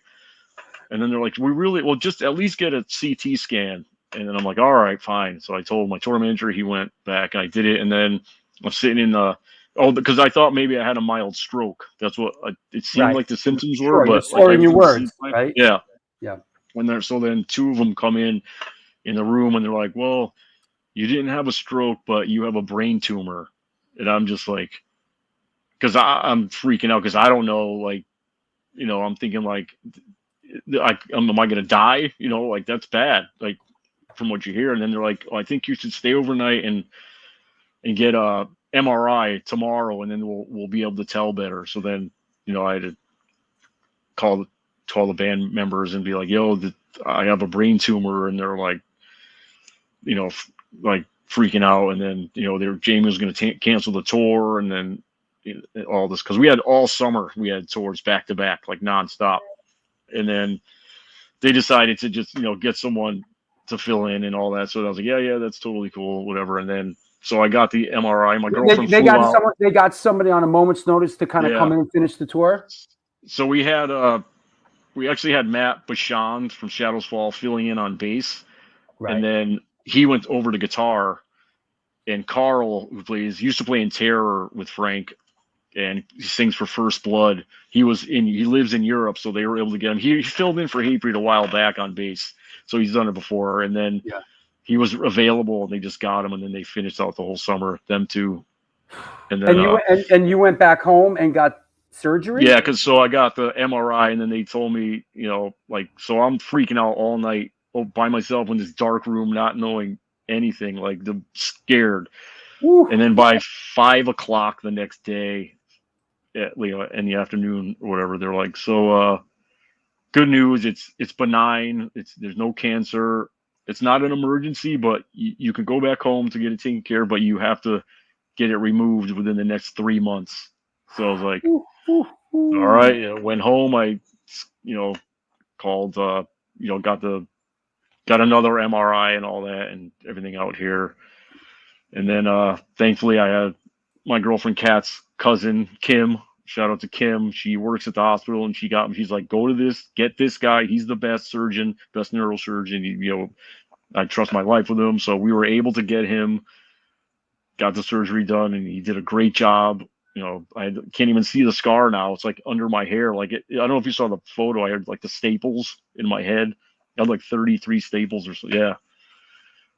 And then they're like, well, just at least get a CT scan. And then I'm like, all right, fine. So I told my tour manager, he went back, and I did it. And then I'm sitting in because I thought maybe I had a mild stroke. That's what it seemed like the symptoms were. But in your words, right? Yeah. Yeah. So then two of them come in the room, and they're like, well, you didn't have a stroke, but you have a brain tumor. And I'm just like, because I'm freaking out, because I don't know, like, I'm thinking like, am I going to die? Like, that's bad, like, from what you hear. And then they're like, oh, I think you should stay overnight and get a MRI tomorrow, and then we'll be able to tell better. So then, I had to call the band members and be like, yo, I have a brain tumor. And they're like, like freaking out. And then, Jamie was going to cancel the tour, and then all this, because we had all summer, we had tours back to back, like nonstop. And then they decided to just, get someone to fill in and all that. So I was like, yeah, that's totally cool, whatever. And then, so I got the MRI. My girlfriend they got somebody on a moment's notice to kind of come in and finish the tour. So we actually had Matt Bashand from Shadows Fall filling in on bass. Right. And then he went over to guitar, and Carl, who used to play in Terror with Frank, and he sings for First Blood. He lives in Europe, so they were able to get him. He filled in for Hatebreed a while back on bass, so he's done it before. And then he was available, and they just got him, and then they finished out the whole summer, them two. And then you went back home and got surgery? Yeah, because so I got the MRI, and then they told me, so I'm freaking out all night by myself in this dark room, not knowing anything, like scared. Woo. And then by 5 o'clock the next day, in the afternoon or whatever, they're like, so good news, it's benign, there's no cancer, it's not an emergency, but you can go back home to get it taken care of, but you have to get it removed within the next 3 months. So I was like, all right, went home, I called, got another MRI and all that and everything out here. And then thankfully I had my girlfriend Kat's cousin, Kim. Shout out to Kim. She works at the hospital, and she's like, go to this, get this guy. He's the best surgeon, best neurosurgeon. You know, I trust my life with him. So we were able to get him, got the surgery done, and he did a great job. You know, I can't even see the scar now. It's like under my hair. Like, I don't know if you saw the photo. I had like the staples in my head. I had like 33 staples or so. Yeah.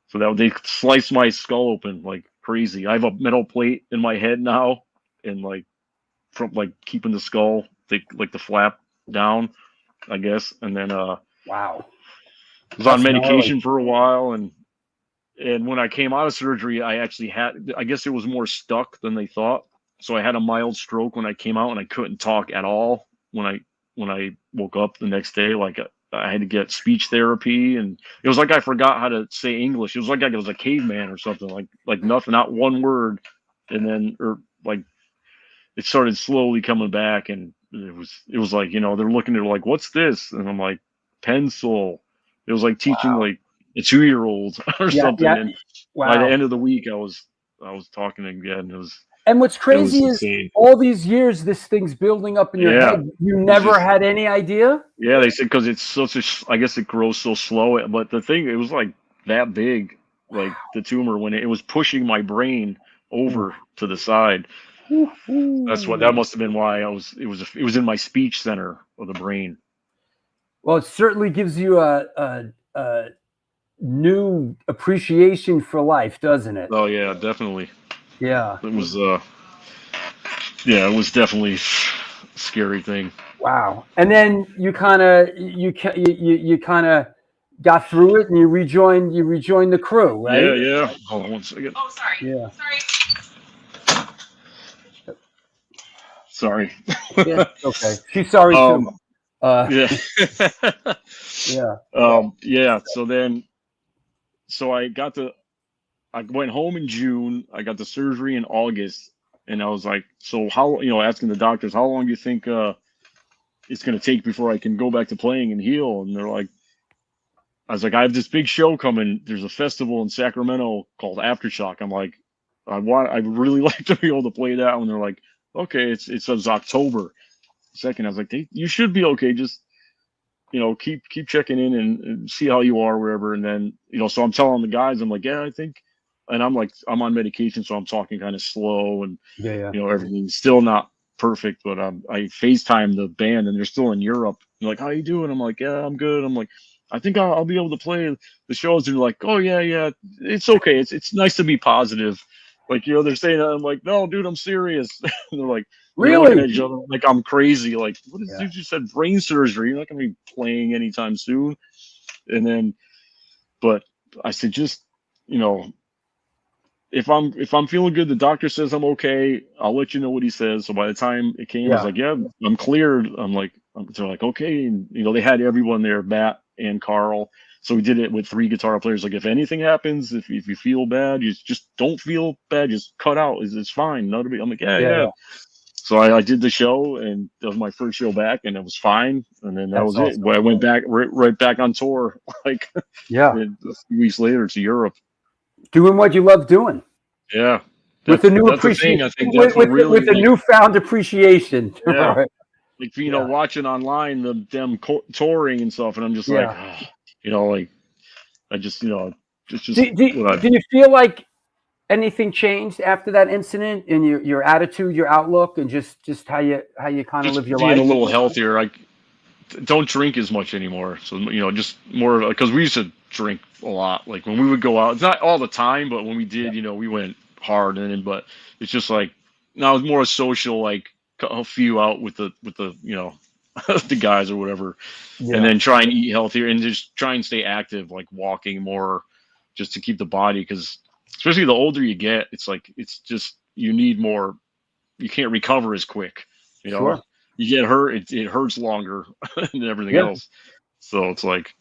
So that they sliced my skull open like crazy. I have a metal plate in my head now, and like from like keeping the skull, like the flap down, I guess. And then Wow. I was on That's medication gnarly. for a while, and when I came out of surgery, I actually had, I guess it was more stuck than they thought. So I had a mild stroke when I came out, and I couldn't talk at all when I woke up the next day. Like I had to get speech therapy, and it was like I forgot how to say English. It was like I was a caveman or something, like nothing, not one word. And then, or like, it started slowly coming back, and it was like, you know, they're looking at it like, what's this? And I'm like, pencil. It was like teaching Wow. like a 2-year-old or Yeah, something. yeah. And by the Wow. end of the week, I was talking again. And what's It was crazy is insane. all these years, this thing's building up in your Yeah. head. You It's never just, had any idea? yeah, they said because it's such a, I guess it grows so slow. But the thing, it was like that big, like the tumor, when it was pushing my brain over to the side. That's what, that Woo-hoo. must have been why it was in my speech center of the brain. Well, it certainly gives you a new appreciation for life, doesn't it? Oh yeah, definitely. Yeah. It was yeah, it was definitely a scary thing. Wow. And then you kind of you kind of got through it, and you rejoined the crew, right? Yeah. Hold on one second. Oh, sorry. Yeah. Sorry. Yeah. Okay. She's sorry too. Yeah. Yeah. Yeah. So I went home in June. I got the surgery in August, and I was like, so how, you know, asking the doctors, how long do you think it's going to take before I can go back to playing and heal? And they're like, I was like, I have this big show coming. There's a festival in Sacramento called Aftershock. I'm like, I'd really like to be able to play that. And they're like, okay, it says October 2nd. I was like, you should be okay. Just, you know, keep checking in and see how you are wherever. And then, you know, so I'm telling the guys, I'm like, yeah, I think, and I'm like, I'm on medication, so I'm talking kind of slow, and Yeah. you know, everything's still not perfect. But I FaceTime the band, and they're still in Europe. They're like, how you doing? I'm like, yeah, I'm good. I'm like, I think I'll be able to play the shows. And they're like, oh yeah, it's okay. It's nice to be positive. Like, you know, they're saying that. I'm like, no, dude, I'm serious. And they're like, they're looking at Really? each other like I'm crazy. Like, what is, Yeah. dude, you said brain surgery. You're not going to be playing anytime soon. And then, but I said, just, you know, if I'm feeling good, the doctor says I'm okay, I'll let you know what he says. So by the time it came, I was Yeah. like, yeah, I'm cleared. I'm like, they're like, okay. And, you know, they had everyone there, Matt and Carl. So we did it with 3 guitar players. Like, if anything happens, if you feel bad, you just don't feel bad. Just cut out. It's fine. Not to be. I'm like, yeah. Yeah. So I did the show, and that was my first show back, and it was fine. And then that That's was it. awesome. I went back right back on tour, like Yeah. a few weeks later to Europe. Doing what you love doing. Yeah. With a new That's the thing. appreciation, I think that's what really, with a like, newfound appreciation. yeah, Right. like, you know, Yeah. watching online them touring and stuff, and I'm just like, Yeah. you know, like, I just, you know, just what I, Do you feel like anything changed after that incident in your attitude, your outlook, and just how you kind of just live your being a life? little healthier. I don't drink as much anymore. So, you know, just more, because we used to drink a lot. Like when we would go out, it's not all the time, but when we did, you know, we went hard in it. But it's just like now it's more social, like a few out with the you know, the guys or whatever, and Yeah. then try and eat healthier and just try and stay active, like walking more, just to keep the body. Because especially the older you get, it's like it's just you need more. You can't recover as quick, you know. Sure. You get hurt, it hurts longer than everything Yeah. else. So it's like,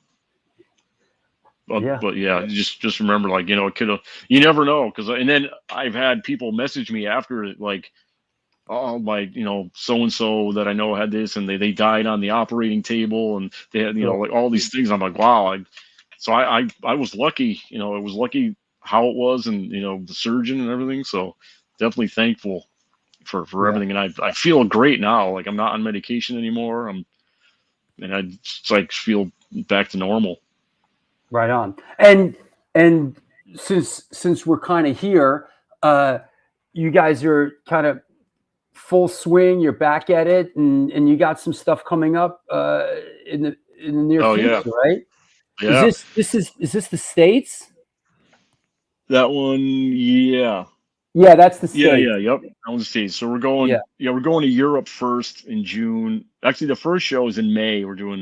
Yeah. but yeah, just remember, like, you know, it could have, you never know. Because, and then I've had people message me after, like, oh, my, you know, so and so that I know had this, and they died on the operating table, and they had, you know, like all these things. I'm like, wow. So I was lucky, you know, it was lucky how it was, and, you know, the surgeon and everything. So definitely thankful for Yeah. everything, and I feel great now. Like I'm not on medication anymore. I just like feel back to normal. Right on. And since we're kind of here, you guys are kind of full swing. You're back at it, and you got some stuff coming up in the near Oh future, yeah, right? yeah. Is this the States? That one, yeah. Yeah, that's the Yeah, States. yeah, yep. I was see. So Yeah, we're going to Europe first in June. Actually, the first show is in May. We're doing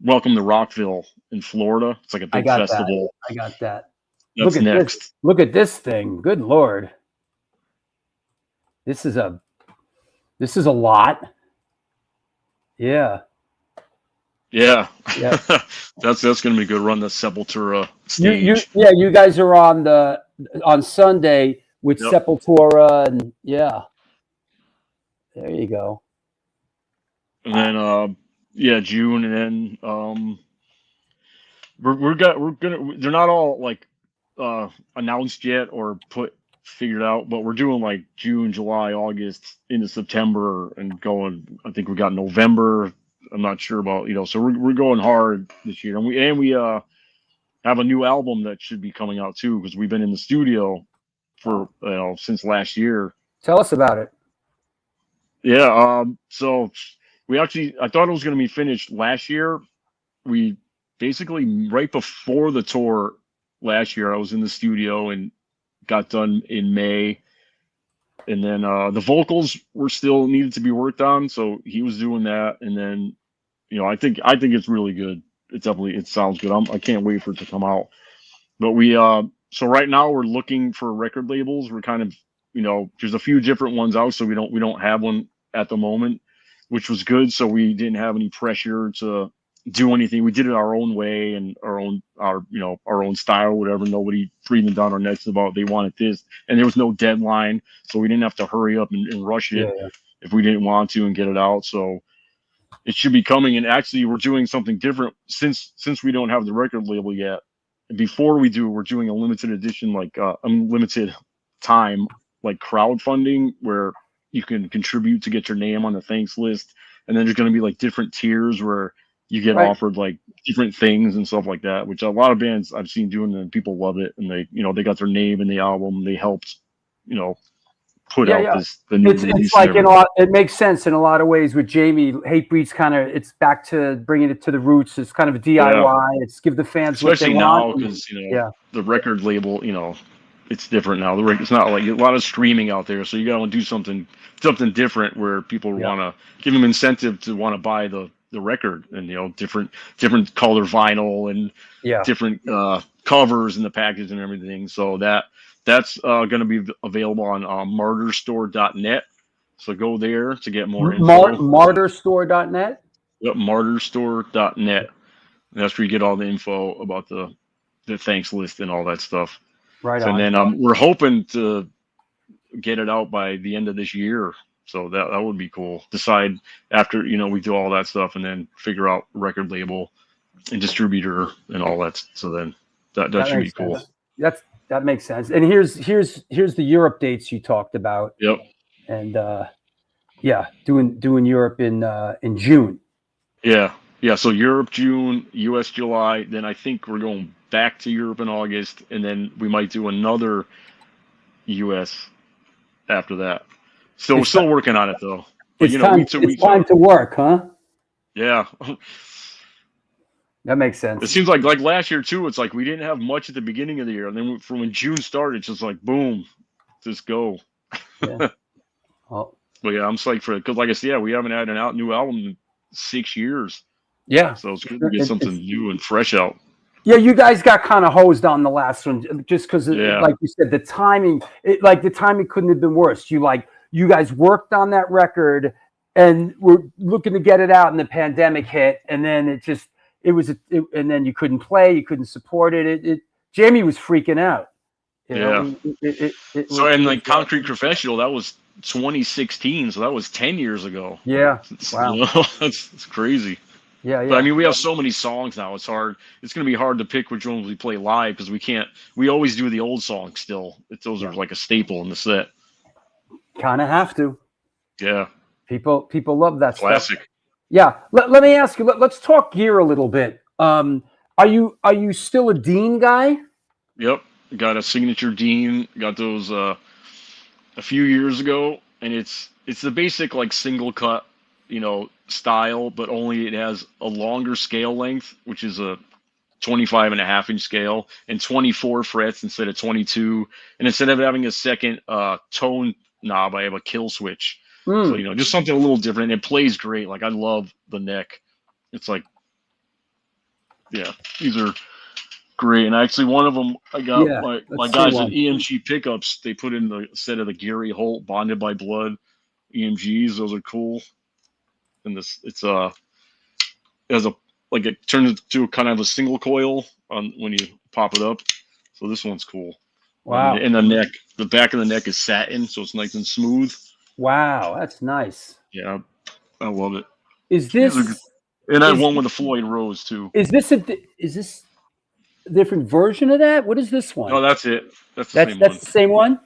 Welcome to Rockville in Florida. It's like a I big got that. festival. I got that. That's Look at this. next. Look at this thing. Good Lord. This is a lot. Yeah. Yeah. Yeah. That's gonna be a good run, the Sepultura stage. You guys are on Sunday with Yep. Sepultura, and yeah. There you go. And then yeah, June, and then we're gonna, they're not all like announced yet or figured out, but we're doing like June, July, August into September, and going, I think we got November. I'm not sure about, so we're going hard this year, and we have a new album that should be coming out too, because we've been in the studio for since last year. Tell us about it. Yeah, so I thought it was going to be finished last year. We basically, right before the tour last year, I was in the studio and got done in May. And then the vocals were still needed to be worked on, so he was doing that. And then, I think it's really good. It sounds good. I can't wait for it to come out. But so right now we're looking for record labels. We're kind of, there's a few different ones out, so we don't have one at the moment, which was good. So we didn't have any pressure to do anything. We did it our own way and our own style, whatever. Nobody breathing down our necks about they wanted this, and there was no deadline, so we didn't have to hurry up and rush it if we didn't want to and get it out. So it should be coming. And actually, we're doing something different since we don't have the record label yet. Before we do, we're doing a limited edition, like unlimited time, like crowdfunding, where you can contribute to get your name on the thanks list. And then there's going to be like different tiers where you get offered like different things and stuff like that, which a lot of bands I've seen doing, and people love it. And they got their name in the album. They helped, put out the new release. It's like it makes sense in a lot of ways with Jamie. Hatebreed's kind of, it's back to bringing it to the roots. It's kind of a DIY. It's give the fans especially what they now, want. because the record label, it's different now. It's not like a lot of streaming out there, so you got to do something different where people want to give them incentive to want to buy the record, and different color vinyl and different covers in the package and everything. So that's going to be available on martyrstore.net. So go there to get more info. Martyrstore.net? Yep, martyrstore.net. And that's where you get all the info about the thanks list and all that stuff. Right on. And then we're hoping to get it out by the end of this year. So that would be cool. Decide after, we do all that stuff, and then figure out record label and distributor and all that. So then that should be cool. That makes sense. And here's the Europe dates you talked about. Yep. And doing Europe in June. Yeah. So Europe June, US July. Then I think we're going back to Europe in August, and then we might do another US after that. So we're still working on it though. But it's time to work, huh? Yeah. That makes sense. It seems like last year too. It's like we didn't have much at the beginning of the year, and then from when June started, it's just like boom, just go. Yeah. But yeah, I'm psyched for it, because like I said, we haven't had an new album in 6 years. Yeah. So it's good to get something new and fresh out. Yeah, you guys got kind of hosed on the last one just because, like you said, the timing. The timing couldn't have been worse. You guys worked on that record and were looking to get it out, and the pandemic hit, and then and then you couldn't play, you couldn't support it. Jamie was freaking out. So, and like Concrete Confessional, that was 2016, so that was 10 years ago. Yeah. Wow. That's crazy. Yeah. But I mean, we have so many songs now. It's hard. It's going to be hard to pick which ones we play live, because we always do the old songs still. Those are like a staple in the set. Kind of have to. Yeah, People love that classic. stuff. Yeah. Let me ask you. Let's talk gear a little bit. Are you still a Dean guy? Yep, got a signature Dean. Got those a few years ago, and it's the basic like single cut, style, but only it has a longer scale length, which is a 25.5-inch scale, and 24 frets instead of 22. And instead of having a second tone knob, I have a kill switch. So just something a little different. It plays great. Like I love the neck. It's like, yeah, these are great. And actually, one of them I got my guys at EMG Pickups. They put in the set of the Gary Holt Bonded by Blood EMGs. Those are cool. And this it has it turns into kind of a single coil on when you pop it up. So this one's cool. Wow. And the back of the neck is satin, so it's nice and smooth. Wow, that's nice. Yeah, I love it. Is this? And I have one with a Floyd Rose too. Is this a different version of that? What is this one? No, that's it. That's the same one. That's the same one.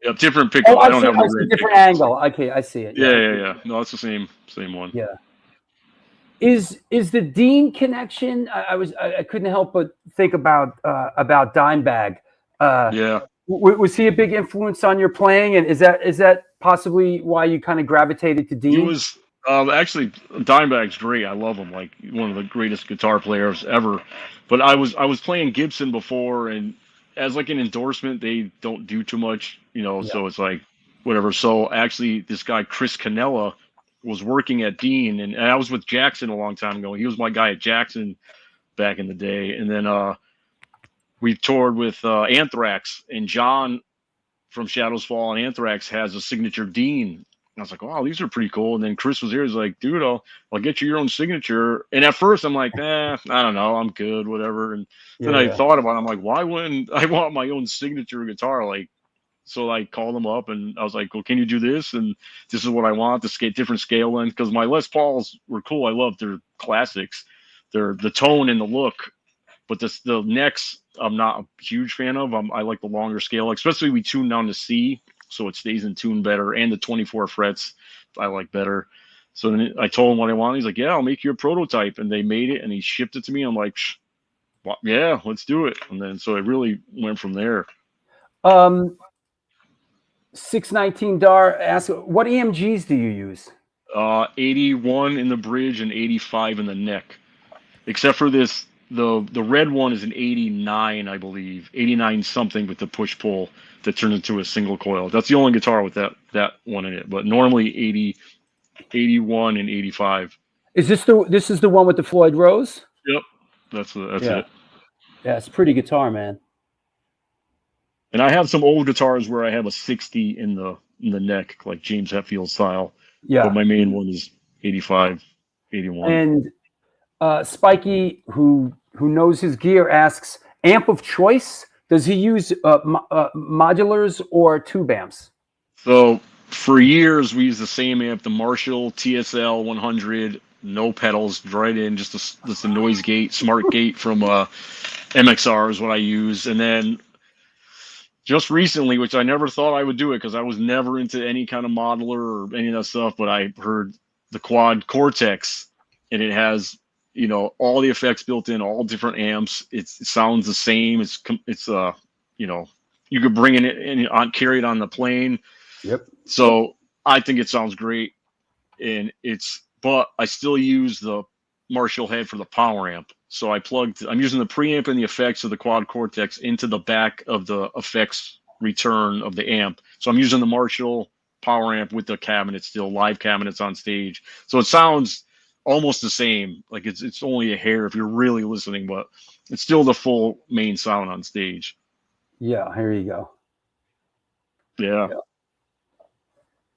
Yeah, different pickup. I don't have a different angle. Okay, I see it. Yeah. No, it's the same one. Yeah. Is the Dean connection? I couldn't help but think about Dimebag. Yeah. Was he a big influence on your playing, and is that possibly why you kind of gravitated to Dean? He was actually Dimebag's great. I love him, like one of the greatest guitar players ever. But I was playing Gibson before, and as like an endorsement, they don't do too much, So it's like whatever. So actually, this guy Chris Canella was working at Dean, and I was with Jackson a long time ago. He was my guy at Jackson back in the day, and then we toured with Anthrax, and John from Shadows Fall and Anthrax has a signature Dean. And I was like, wow, these are pretty cool. And then Chris was here. He's like, dude, I'll get you your own signature. And at first I'm like, I don't know, I'm good, whatever. And then I thought about it. I'm like, why wouldn't I want my own signature guitar? Like, so I called them up and I was like, well, can you do this? And this is what I want, different scale length. Because my Les Pauls were cool. I love their classics. They're the tone and the look. But the necks, I'm not a huge fan of. I like the longer scale, especially we tune down to C, so it stays in tune better. And the 24 frets, I like better. So then I told him what I wanted. He's like, yeah, I'll make you a prototype. And they made it, and he shipped it to me. I'm like, yeah, let's do it. And then so it really went from there. 619 Dar asks, what EMGs do you use? 81 in the bridge and 85 in the neck, except for this. The red one is an 89, I believe, 89 something with the push pull that turns into a single coil. That's the only guitar with that one in it. But normally 80, 81, and 85. Is this the one with the Floyd Rose? Yep, that's it. Yeah, it's a pretty guitar, man. And I have some old guitars where I have a 60 in the neck, like James Hetfield style. Yeah. But my main one is 85, 81. And Spiky, who knows his gear, asks, amp of choice, does he use modulars or tube amps? So for years, we used the same amp, the Marshall TSL 100, no pedals, right in, just a noise gate, smart gate from MXR is what I use. And then just recently, which I never thought I would do it because I was never into any kind of modeler or any of that stuff, but I heard the Quad Cortex, and it has all the effects built in, all different amps. It sounds the same. It's you could bring it in on, carry it on the plane. Yep. So I think it sounds great, but I still use the Marshall head for the power amp. So I'm using the preamp and the effects of the Quad Cortex into the back of the effects return of the amp. So I'm using the Marshall power amp with the cabinet, still live cabinets on stage. So it sounds almost the same. Like it's only a hair if you're really listening, but it's still the full main sound on stage. Yeah, here you go. Yeah.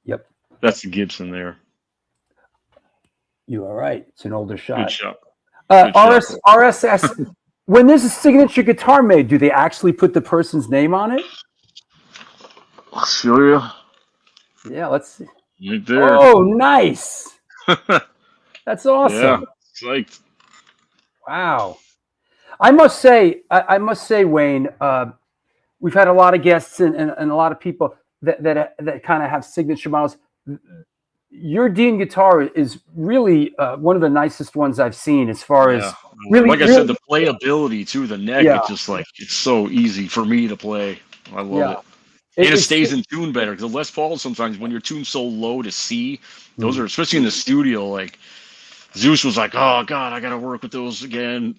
Yep. That's the Gibson there. You are right. It's an older shot. Good shot. RSS. When there's a signature guitar made, do they actually put the person's name on it? I'll show you. Yeah, let's see. Right there. Oh, nice. That's awesome. Yeah, psyched. Wow. I must say, Wayne, we've had a lot of guests and a lot of people. that kind of have signature models. Your Dean guitar is really one of the nicest ones I've seen as far as really. Like I said, the playability too, the neck, it's just like, it's so easy for me to play. I love it. And it stays in tune better, because the Les Paul, sometimes when you're tuned so low to C, those are, especially in the studio, like Zeus was like, oh God, I got to work with those again.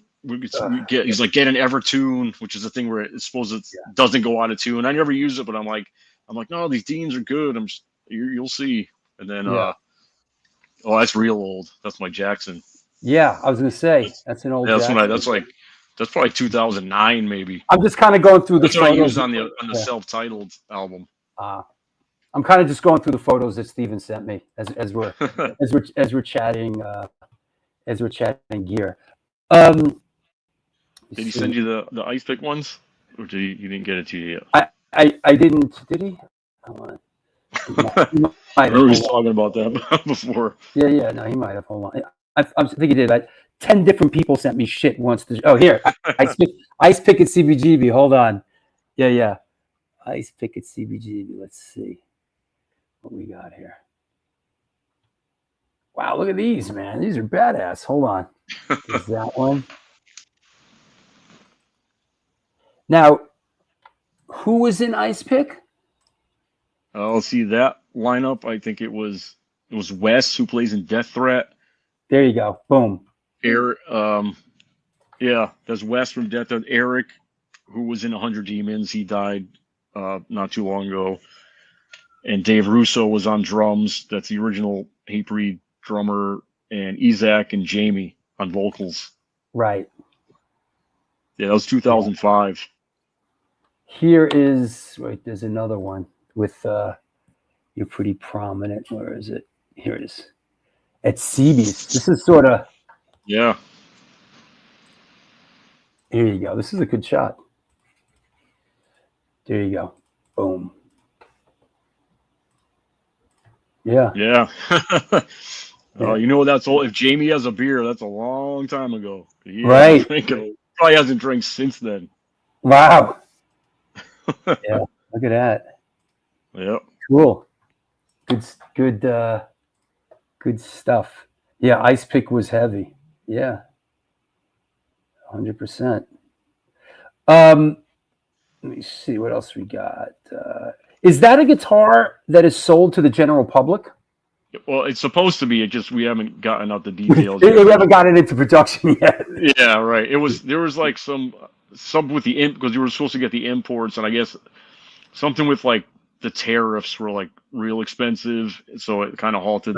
He's like, get an Evertune, which is a thing where it's supposed it doesn't go out of tune. I never use it, but I'm like, no, these Deans are good. You'll see. And then, that's real old. That's my Jackson. Yeah, I was gonna say that's an old. That's that's probably 2009 maybe. I'm just kind of going through the photos. What I used on the self-titled album. I'm kind of just going through the photos that Steven sent me as we're chatting gear. Did he send you the ice pick ones, or he didn't get it to you yet? I didn't. Did he? Hold on. I remember he was talking about that before. Yeah. No, he might have. Hold on. I think he did. 10 different people sent me shit once. Here. Ice pick at CBGB. Hold on. Yeah. Ice pick at CBGB. Let's see what we got here. Wow, look at these, man. These are badass. Hold on. Is that one? Now, who was in Ice Pick? I'll see that lineup. I think it was Wes, who plays in Death Threat. There you go. Boom. Eric, that's Wes from Death Threat. Eric, who was in 100 Demons, he died not too long ago. And Dave Russo was on drums. That's the original Hatebreed drummer. And Isaac and Jamie on vocals. Right. Yeah, that was 2005. Here is, there's another one with, you're pretty prominent. Where is it? Here it is. At CB's. This is sort of. Yeah. Here you go. This is a good shot. There you go. Boom. Yeah. Yeah. You know, that's all. If Jamie has a beer, that's a long time ago. Right. Probably hasn't drank since then. Wow. Yeah. Look at that. Yep. Cool. Good stuff. Yeah. Ice Pick was heavy. Yeah. 100%. Let me see what else we got. Is that a guitar that is sold to the general public? Well, it's supposed to be. It just, we haven't gotten out the details. We haven't gotten into production yet. Yeah, right. There was like some with the because you were supposed to get the imports, and I guess something with like the tariffs were like real expensive, so it kind of halted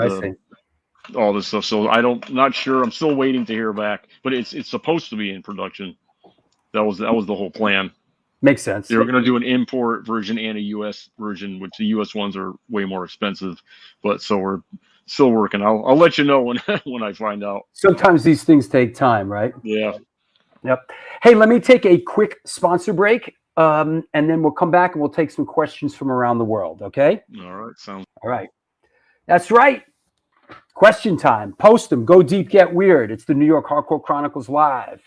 all this stuff. So not sure. I'm still waiting to hear back, but it's supposed to be in production. That was the whole plan. Makes sense. They were going to do an import version and a U.S. version, which the U.S. ones are way more expensive. But so we're still working. I'll let you know when I find out. Sometimes these things take time, right? Yeah. Yep. Hey, let me take a quick sponsor break, and then we'll come back and we'll take some questions from around the world. Okay? All right. All right. That's right. Question time. Post them. Go deep, get weird. It's the New York Hardcore Chronicles Live.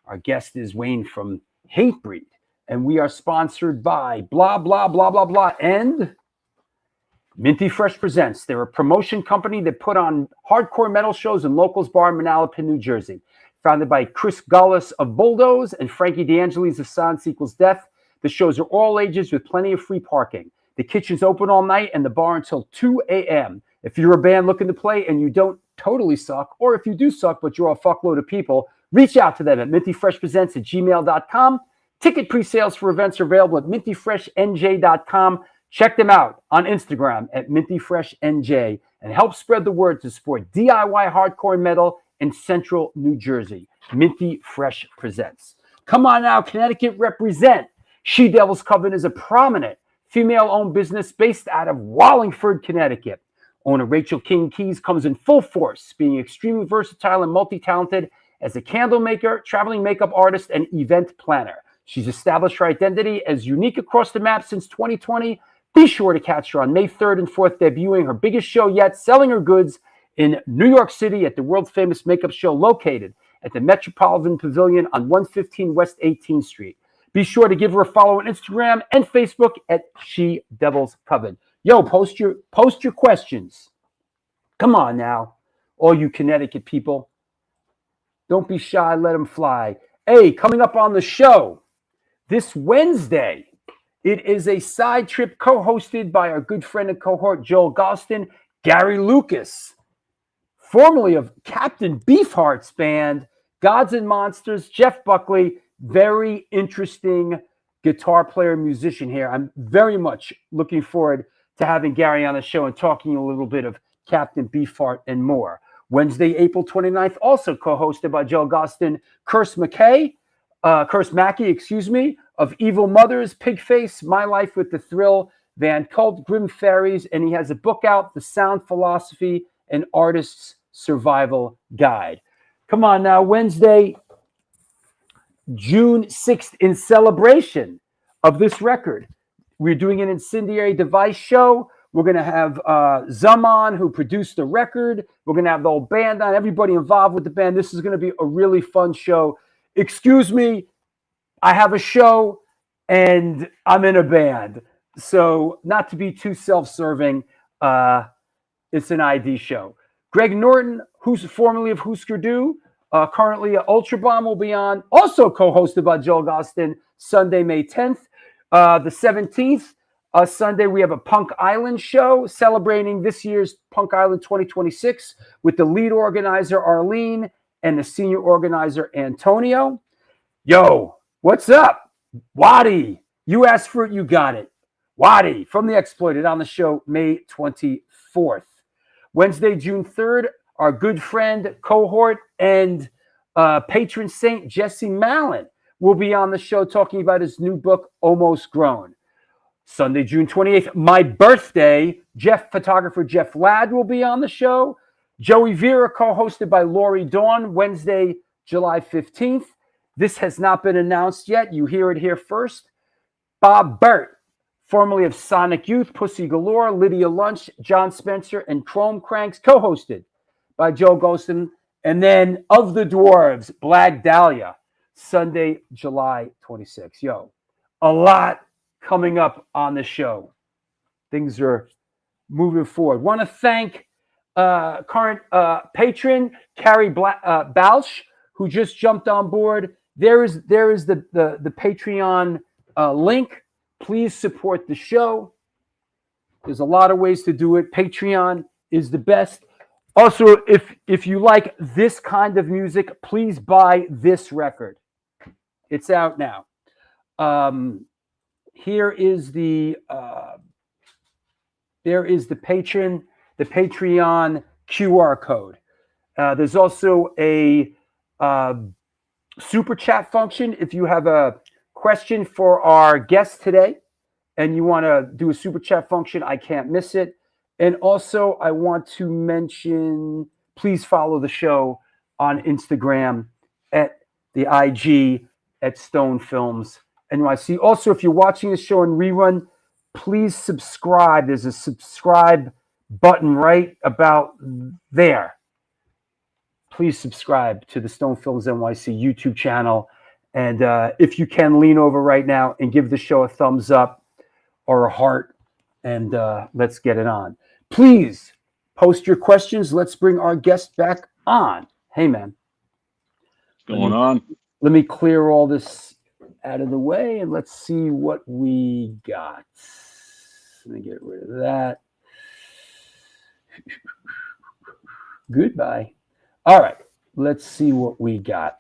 Our guest is Wayne from Hatebreed. And we are sponsored by blah, blah, blah, blah, blah. And Minty Fresh Presents. They're a promotion company that put on hardcore metal shows in Locals Bar in Manalapan, New Jersey. Founded by Chris Gullis of Bulldoze and Frankie DeAngelis of Silence Equals Death. The shows are all ages with plenty of free parking. The kitchen's open all night and the bar until 2 a.m. If you're a band looking to play and you don't totally suck, or if you do suck but you're a fuckload of people, reach out to them at mintyfreshpresents@gmail.com. Ticket pre-sales for events are available at mintyfreshnj.com. Check them out on Instagram at mintyfreshnj and help spread the word to support DIY hardcore and metal in Central New Jersey. Minty Fresh Presents. Come on now, Connecticut represent. She Devils Coven is a prominent female-owned business based out of Wallingford, Connecticut. Owner Rachel King Keys comes in full force, being extremely versatile and multi-talented as a candle maker, traveling makeup artist, and event planner. She's established her identity as unique across the map since 2020. Be sure to catch her on May 3rd and 4th, debuting her biggest show yet, selling her goods in New York City at the world-famous makeup show located at the Metropolitan Pavilion on 115 West 18th Street. Be sure to give her a follow on Instagram and Facebook at She Devils Covered. Yo, post your questions. Come on now, all you Connecticut people. Don't be shy, let them fly. Hey, coming up on the show this Wednesday, it is a side trip co-hosted by our good friend and cohort Joel Galston, Gary Lucas, formerly of Captain Beefheart's band, Gods and Monsters, Jeff Buckley, very interesting guitar player, musician here. I'm very much looking forward to having Gary on the show and talking a little bit of Captain Beefheart and more. Wednesday, April 29th, also co-hosted by Joel Galston, Curse Mackey, of Evil Mothers, Pigface, My Life with the Thrill, Van Cult, Grim Fairies, and he has a book out, The Sound Philosophy, an Artist's Survival Guide. Come on now, Wednesday, June 6th, in celebration of this record, we're doing an Incendiary Device show. We're going to have Zum on, who produced the record. We're going to have the whole band on, everybody involved with the band. This is going to be a really fun show. Excuse me, I have a show and I'm in a band. So not to be too self-serving, it's an ID show. Greg Norton, who's formerly of Husker Du, currently at Ultra Bomb, will be on, also co-hosted by Joel Galston, Sunday, May 10th. The 17th, Sunday, we have a Punk Island show celebrating this year's Punk Island 2026 with the lead organizer, Arlene, and the senior organizer, Antonio. Yo, what's up? Waddy, you asked for it, you got it. Waddy from The Exploited on the show, May 24th. Wednesday, June 3rd, our good friend, cohort, and patron saint, Jesse Mallon, will be on the show talking about his new book, Almost Grown. Sunday, June 28th, my birthday, photographer Jeff Ladd will be on the show. Joey Vera, co-hosted by Lori Dawn, Wednesday, July 15th. This has not been announced yet. You hear it here first. Bob Burt, formerly of Sonic Youth, Pussy Galore, Lydia Lunch, John Spencer, and Chrome Cranks, co-hosted by Joe Golston. And then Of the Dwarves, Black Dahlia, Sunday, July 26th. Yo, a lot coming up on the show. Things are moving forward. Want to thank current patron Carrie Balch, who just jumped on board. There is the Patreon link. Please support the show. There's a lot of ways to do it. Patreon is the best. Also, if you like this kind of music, please buy this record. It's out now. Here is the Patreon QR code. There's also a super chat function. If you have a question for our guest today and you want to do a super chat function, I can't miss it. And also, I want to mention, please follow the show on Instagram at the IG at Stone Films NYC. Also, if you're watching the show in rerun, please subscribe. There's a subscribe button right about there. Please subscribe to the Stone Films NYC YouTube channel. And if you can, lean over right now and give the show a thumbs up or a heart, and let's get it on. Please post your questions. Let's bring our guest back on. Hey, man. What's going on? Let me clear all this out of the way, and let's see what we got. Let me get rid of that. Goodbye. All right. Let's see what we got.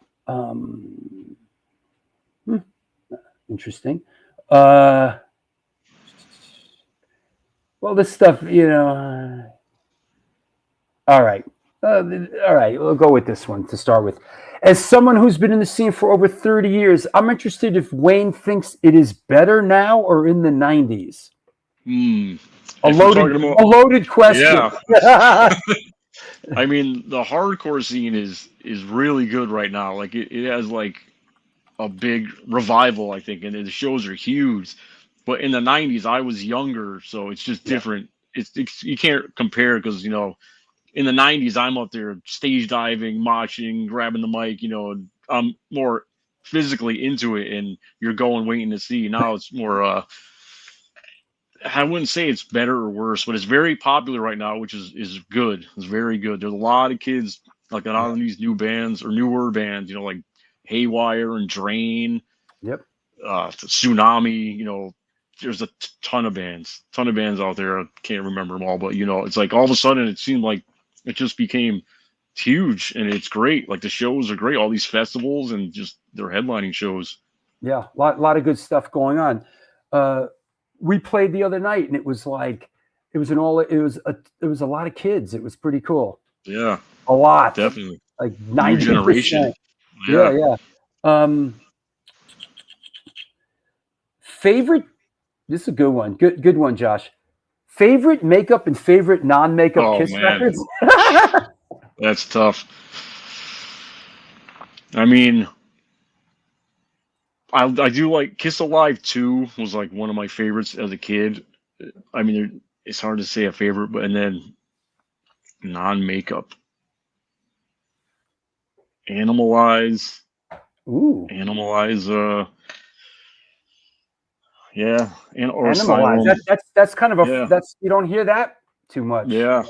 Interesting. Well, this stuff, all right. We'll go with this one to start with. As someone who's been in the scene for over 30 years, I'm interested if Wayne thinks it is better now or in the 90s. A loaded question. Yeah. I mean, the hardcore scene is really good right now. Like it has like a big revival, I think, and the shows are huge. But in the 90s, I was younger, so it's just different. It's you can't compare because, in the 90s, I'm out there stage diving, moshing, grabbing the mic. I'm more physically into it, and you're going waiting to see. Now it's more. I wouldn't say it's better or worse, but it's very popular right now, which is good. It's very good. There's a lot of kids like on these new bands or newer bands, like Haywire and Drain, Yep. Tsunami. There's a ton of bands out there. I can't remember them all, but it's like all of a sudden it seemed like it just became huge, and it's great. Like the shows are great. All these festivals and just their headlining shows. Yeah, lot of good stuff going on. We played the other night, and it was a lot of kids. It was pretty cool. Yeah, a lot, definitely. like New 90%. generation. Yeah. Favorite. This is a good one. Good one, Josh. Favorite makeup and favorite non-makeup Kiss records. That's tough. I mean, I do like Kiss Alive 2 was like one of my favorites as a kid. I mean, it's hard to say a favorite, but and then non-makeup. Animalize. Ooh. Animalize. Yeah. Or Animalize. That's kind of that's you don't hear that too much. Yeah.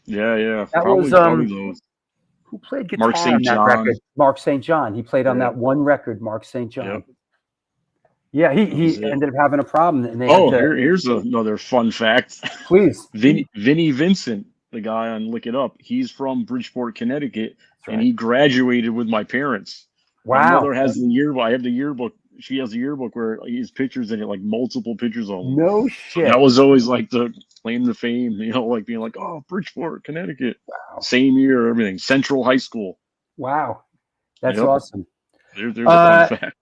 yeah. That probably was who played guitar Mark on St. that John. record? Mark St. John. He played on that one record, Mark St. John. Yep. Yeah, he ended up having a problem. And they here's another fun fact. Please. Vinnie Vincent, the guy on Lick It Up, he's from Bridgeport, Connecticut, and he graduated with my parents. Wow. My mother has the yearbook. I have the yearbook. She has the yearbook where his pictures in it, like multiple pictures of him. No shit. So that was always like the claim to fame, like being like, oh, Bridgeport, Connecticut. Wow. Same year, everything. Central High School. Wow. That's awesome. There's a fun fact.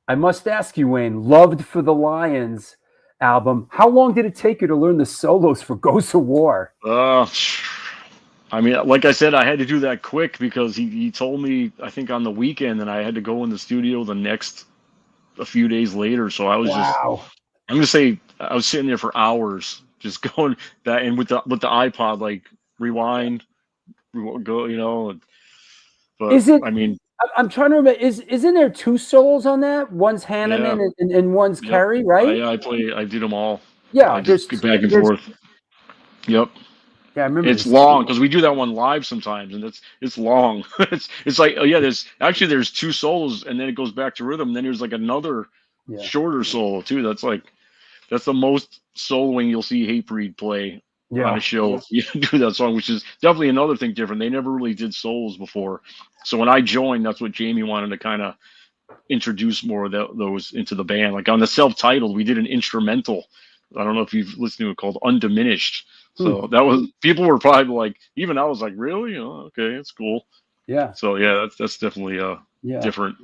I must ask you, Wayne, Loved for the Lions album. How long did it take you to learn the solos for Ghosts of War? I mean, like I said, I had to do that quick because he told me, I think on the weekend, and I had to go in the studio a few days later. So I was I'm going to say I was sitting there for hours just going that, and with the iPod, like rewind, go, but is it, I mean, I'm trying to remember, isn't there two solos on that? One's Hanneman and one's Carey, right? I did them all. Yeah. I just get back and forth. Yep. Yeah, I remember. It's long because we do that one live sometimes, and it's long. it's like there's two solos, and then it goes back to rhythm. And then there's like another shorter solo too. That's the most soloing you'll see Hatebreed play on a show. You do that song, which is definitely another thing different. They never really did solos before, so when I joined, that's what Jamie wanted to kind of introduce more of those into the band. Like on the self-titled, we did an instrumental. I don't know if you've listened to it, called Undiminished. So that was, people were probably like, even I was like, really? Oh, okay, it's cool. Yeah. So that's definitely different.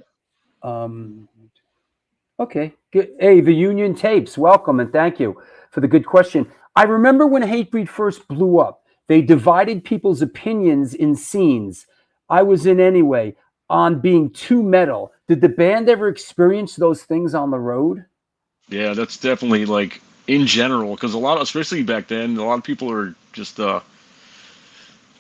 Okay. Good. Hey, the Union Tapes, welcome and thank you for the good question. I remember when Hatebreed first blew up, they divided people's opinions in scenes. I was in anyway on being too metal. Did the band ever experience those things on the road? Yeah, that's definitely like, in general, because especially back then, a lot of people are just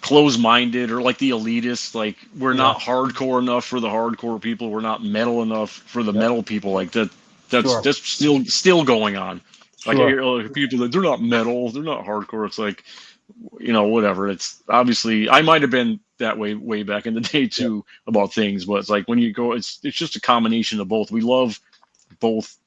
close-minded or like the elitists. Like, we're not hardcore enough for the hardcore people. We're not metal enough for the metal people. Like that. That's still going on. Like I hear people that they're not metal, they're not hardcore. It's like, whatever. It's obviously I might have been that way back in the day too about things, but it's like when you go, it's just a combination of both. We love both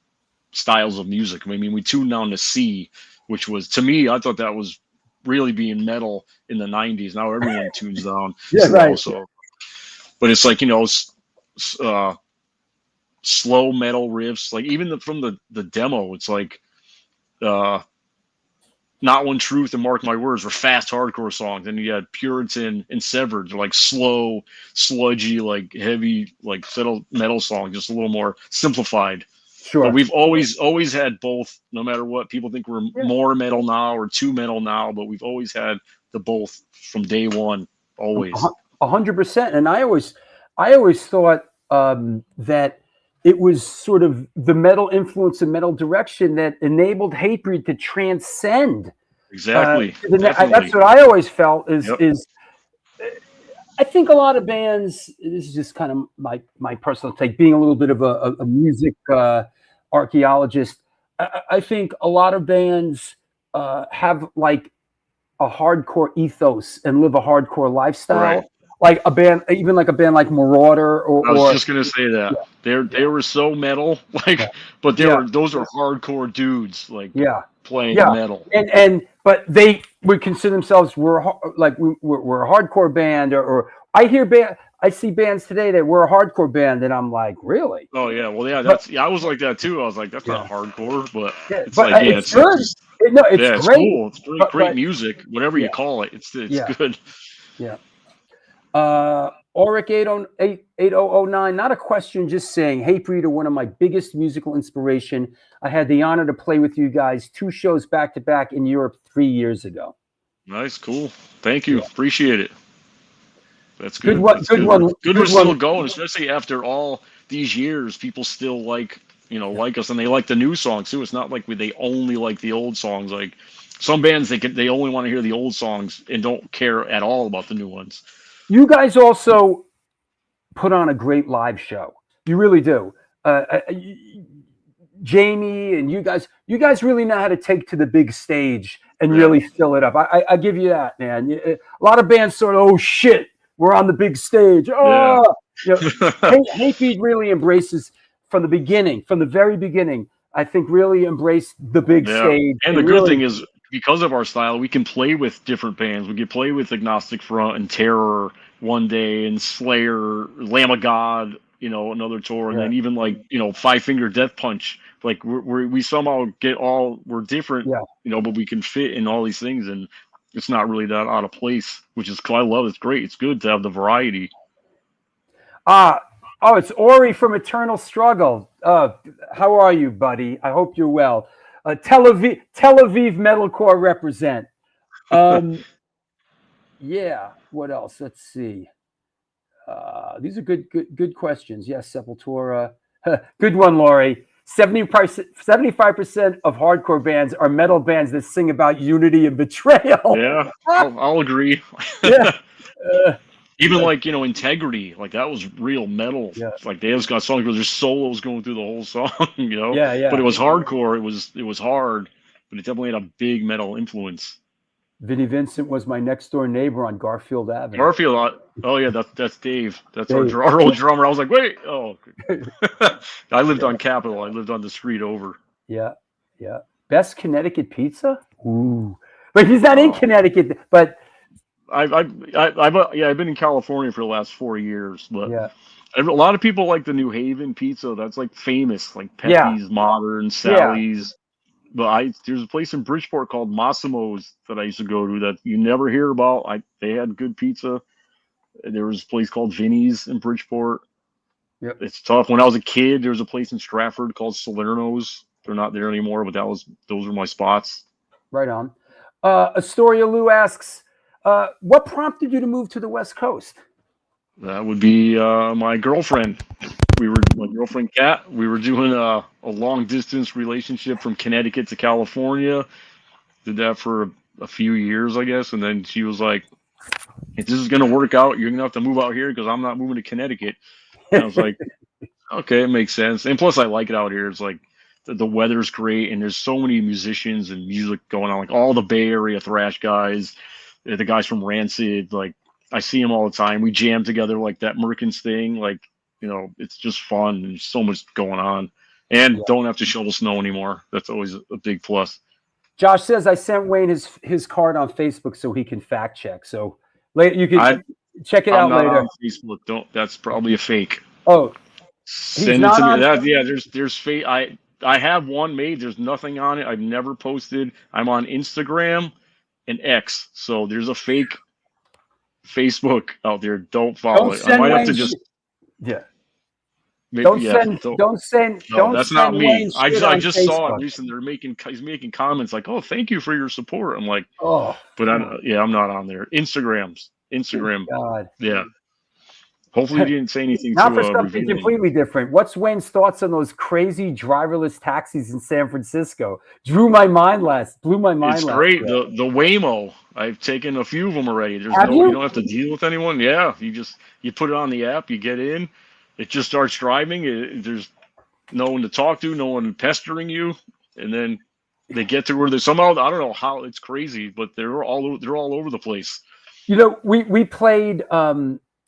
styles of music. I mean, we tuned down to C, which was, to me, I thought that was really being metal in the 90s. Now everyone tunes down. So, but it's like, slow metal riffs, like even from the demo, it's like Not One Truth and Mark My Words were fast hardcore songs, and you had Puritan and Severed, they're like slow, sludgy, like heavy, like metal songs, just a little more simplified. Sure. But we've always had both, no matter what. People think we're more metal now or too metal now, but we've always had the both from day one, always. 100%. And I always thought that it was sort of the metal influence and metal direction that enabled Hatebreed to transcend. Exactly. That's what I always felt is I think a lot of bands. This is just kind of my personal take. Being a little bit of a music archaeologist, I think a lot of bands have like a hardcore ethos and live a hardcore lifestyle. Right. Like a band, even like a band like Marauder, I was just gonna say that they were so metal, like, but those are hardcore dudes, like playing metal. And but they would consider themselves we're a hardcore band, or I see bands today that we're a hardcore band, and I'm like, really? Oh yeah, well I was like that too. I was like, that's not hardcore, but it's but like it's good. Just, it's great. Cool. It's great music, whatever you call it. It's good. Yeah. Auric 8009, not a question, just saying, Hatebreed are one of my biggest musical inspiration. I had the honor to play with you guys 2 shows back to back in Europe 3 years ago. Nice, cool. Thank you. Appreciate it. That's good. Good one. That's good one. Good Good we're still one. going, especially after all these years. People still like us, and they like the new songs too. It's not like they only like the old songs. Like some bands, they only want to hear the old songs and don't care at all about the new ones. You guys also put on a great live show. You really do. Jamie and you guys really know how to take to the big stage and really fill it up. I give you that, man. A lot of bands sort of, oh shit, we're on the big stage. Oh, Hatebreed really embraces from the very beginning. I think really embraced the big stage. And the good thing is, because of our style, we can play with different bands. We can play with Agnostic Front and Terror one day, and Slayer, Lamb of God, another tour, and then even like Five Finger Death Punch. Like we somehow we're different, but we can fit in all these things, and it's not really that out of place, which is I love. It's great. It's good to have the variety. It's Ori from Eternal Struggle. How are you, buddy? I hope you're well. Tel Aviv metalcore represent. What else? Let's see. These are good questions. Yes, Sepultura. Good one, Laurie. 75% of hardcore bands are metal bands that sing about unity and betrayal. Yeah, I'll agree. Even like Integrity, like that was real metal. Yeah. Like they just got songs where there's solos going through the whole song, Yeah. But it was hardcore. It was hard, but it definitely had a big metal influence. Vinnie Vincent was my next door neighbor on Garfield Avenue. Garfield, oh yeah, that's Dave. That's Dave. Our old drummer. I was like, wait, I lived on Capitol. I lived on the street over. Yeah. Best Connecticut pizza? Ooh, but he's not in Connecticut. But I've been in California for the last 4 years, but a lot of people like the New Haven pizza. That's like famous, like Pepe's, Modern, Sally's. But there's a place in Bridgeport called Massimo's that I used to go to that you never hear about. They had good pizza. There was a place called Vinny's in Bridgeport. Yep. It's tough. When I was a kid, there was a place in Stratford called Salerno's. They're not there anymore, but those were my spots. Right on. Astoria Lou asks, what prompted you to move to the West Coast? That would be my girlfriend. My girlfriend Kat. We were doing a long distance relationship from Connecticut to California. Did that for a few years, I guess, and then she was like, "If this is gonna work out, you're gonna have to move out here because I'm not moving to Connecticut." And I was like, "Okay, it makes sense." And plus, I like it out here. It's like the weather's great, and there's so many musicians and music going on. Like all the Bay Area thrash guys, the guys from Rancid. Like I see them all the time. We jam together, like that Merkins thing. Like it's just fun. There's so much going on, and don't have to shovel snow anymore. That's always a big plus. Josh says I sent Wayne his card on Facebook so he can fact check. So later you can check it out later. On Facebook, that's probably a fake. Oh, send it to me. There's fake. I have one made. There's nothing on it. I've never posted. I'm on Instagram and X. So there's a fake Facebook out there. Don't follow it. I might have to just. Yeah. Maybe, don't send. That's not me. I just Facebook. saw it recently. He's making comments like, "Oh, thank you for your support." I'm like, "Oh," but I'm not on there. Instagram. God. Yeah. Hopefully, you didn't say anything Now too for something revealing. completely different. What's Wayne's thoughts on those crazy driverless taxis in San Francisco? Blew my mind last It's year. great. The Waymo. I've taken a few of them already. Have You you? don't have to deal with anyone. Yeah, you put it on the app. You get in. It just starts driving. There's no one to talk to. No one pestering you. And then they get to where they somehow, I don't know how, it's crazy, but they're all over the place. You know, we played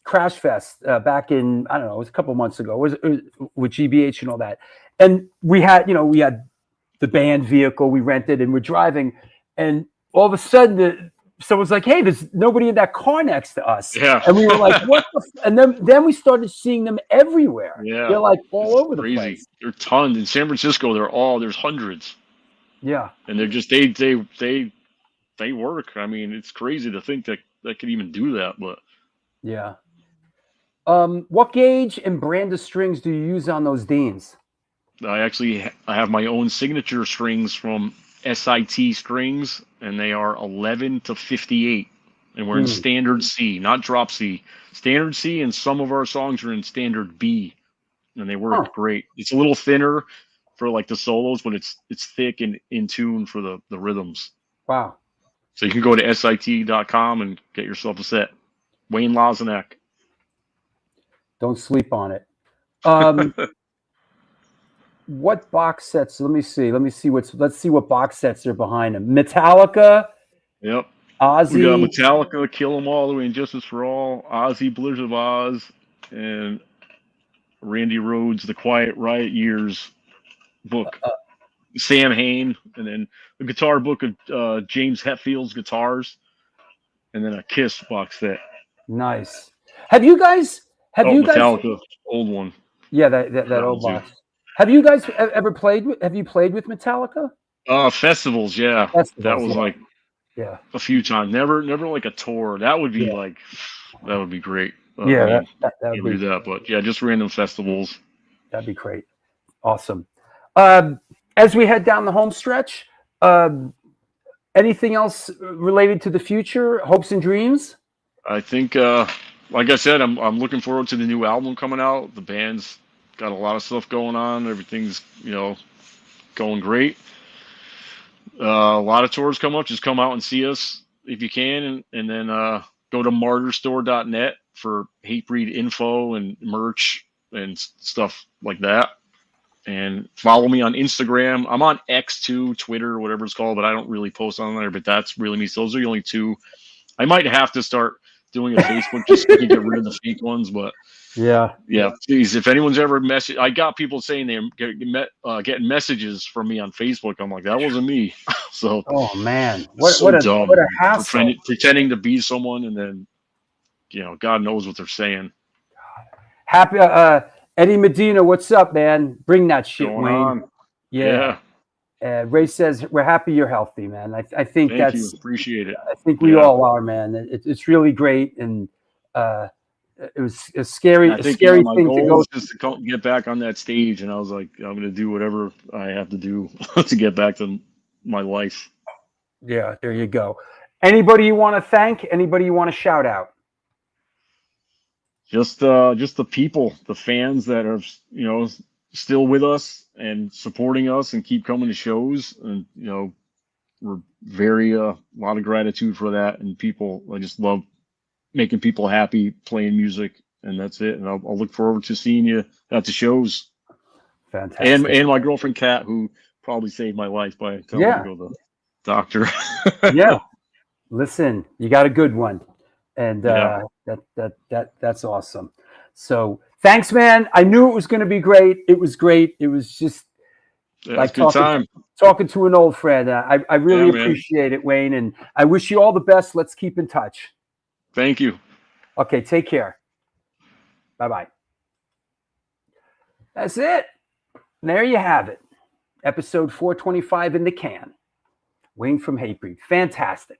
Crash Fest back in, I don't know, it was a couple months ago. It was with GBH and all that. And we had the band vehicle we rented and we're driving, and all of a sudden someone's like, "Hey, there's nobody in that car next to us." Yeah. And we were like, "What the?" And then we started seeing them everywhere. Yeah. They're like all It's over the crazy. place. There are tons in San Francisco. There's hundreds, Yeah. and they're just they work. I mean, it's crazy to think that could even do that, but Yeah. What gauge and brand of strings do you use on those Deans? I have my own signature strings from SIT Strings, and they are 11 to 58, and we're in standard C, not drop C. Standard C, and some of our songs are in standard B, and they work great. It's a little thinner for like the solos, but it's thick and in tune for the rhythms. Wow. So you can go to sit.com and get yourself a set. Wayne Lozinak. Don't sleep on it. What box sets? Let's see what box sets are behind them. Metallica. Yep. Ozzy. We got Metallica, Kill 'Em All the Way, Injustice for All, Ozzy, Blizzard of Oz, and Randy Rhoads, The Quiet Riot Years book. Sam Hain, and then the guitar book of James Hetfield's guitars, and then a Kiss box set. Nice. Have you guys? Metallica, old one. Yeah, that old box. Have you guys ever played? Have you played with Metallica? Festivals, yeah. That was like a few times. Never like a tour. That would be that would be great. That would do that, but yeah, just random festivals. That'd be great. Awesome. As we head down the home stretch, anything else related to the future, hopes and dreams? I think, like I said, I'm looking forward to the new album coming out. The band's got a lot of stuff going on. Everything's going great. A lot of tours come up. Just come out and see us if you can, and then go to martyrstore.net for Hatebreed info and merch and stuff like that. And follow me on Instagram. I'm on X too, Twitter, whatever it's called, but I don't really post on there. But that's really me. So those are the only two. I might have to start doing a Facebook just so we can get rid of the fake ones. But yeah. Please, if anyone's ever I got people saying they're getting messages from me on Facebook. I'm like, that wasn't me. So oh man, what a hassle. Pretending to be someone, and then God knows what they're saying. Happy Eddie Medina, what's up, man? Bring that shit, Going Wayne. On. Yeah. Ray says we're happy you're healthy, man. I think Thank you. Appreciate it. I think we all are, man. It's really great, and it was a scary thing to go. Just to get back on that stage, and I was like, I'm going to do whatever I have to do to get back to my life. Yeah, there you go. Anybody you want to thank? Anybody you want to shout out? Just the people, the fans that are still with us and supporting us and keep coming to shows, and we're very a lot of gratitude for that. And people, I just love making people happy, playing music, and that's it. And I'll look forward to seeing you at the shows. Fantastic. And my girlfriend Kat, who probably saved my life by telling me to go to the doctor. Yeah. Listen, you got a good one. And that's awesome. So thanks, man. I knew it was going to be great. It was great. It was just like talking to an old friend. I really appreciate it, Wayne. And I wish you all the best. Let's keep in touch. Thank you. Okay, take care. Bye-bye. That's it. There you have it. Episode 425 in the can. Wayne from Hatebreed. Fantastic.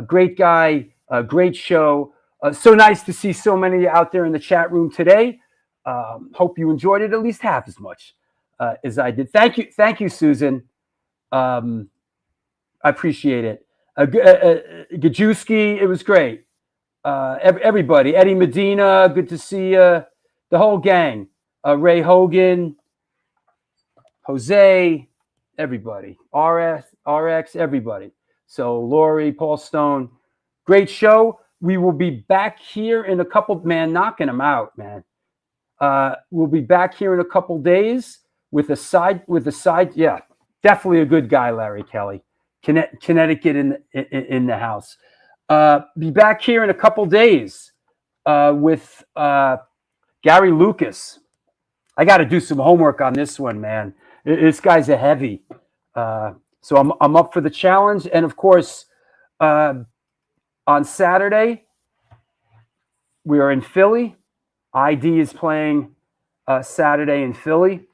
Great guy. Great show. So nice to see so many out there in the chat room today. Hope you enjoyed it at least half as much as I did. Thank you, Susan. I appreciate it. Gajewski, it was great. everybody. Eddie Medina, good to see you. The whole gang. Ray Hogan, Jose, everybody. RX, everybody. So Lori, Paul Stone, great show. We will be back here in a couple. Man, knocking them out, man. We'll be back here in a couple days with a side. Yeah, definitely a good guy, Larry Kelly. Connecticut in the house. Be back here in a couple days with Gary Lucas. I got to do some homework on this one, man. This guy's a heavy. So I'm up for the challenge. And of course, on Saturday, we are in Philly. ID is playing Saturday in Philly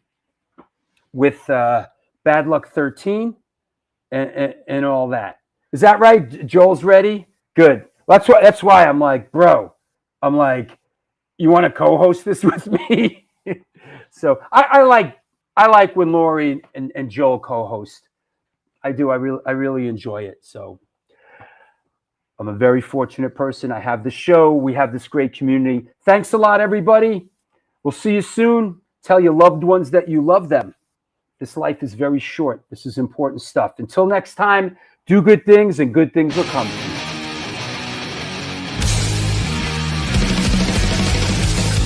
with Bad Luck 13 and all that. Is that right? Joel's ready? Good. That's why I'm like, bro, you want to co-host this with me? So I like when Lori and Joel co-host. I do. I really enjoy it. So I'm a very fortunate person. I have the show. We have this great community. Thanks a lot, everybody. We'll see you soon. Tell your loved ones that you love them. This life is very short. This is important stuff. Until next time, do good things and good things will come to you.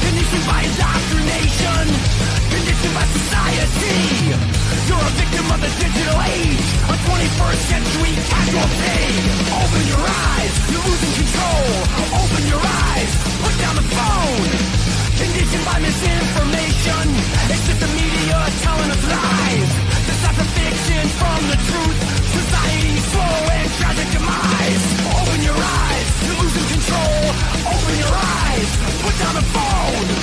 Conditioned by indoctrination, conditioned by society. You're a victim of the digital age, a 21st century casualty. Open your eyes, you're losing control. Open your eyes, put down the phone. Conditioned by misinformation, it's just the media telling us lies. Decipher fiction from the truth. Society's slow and tragic.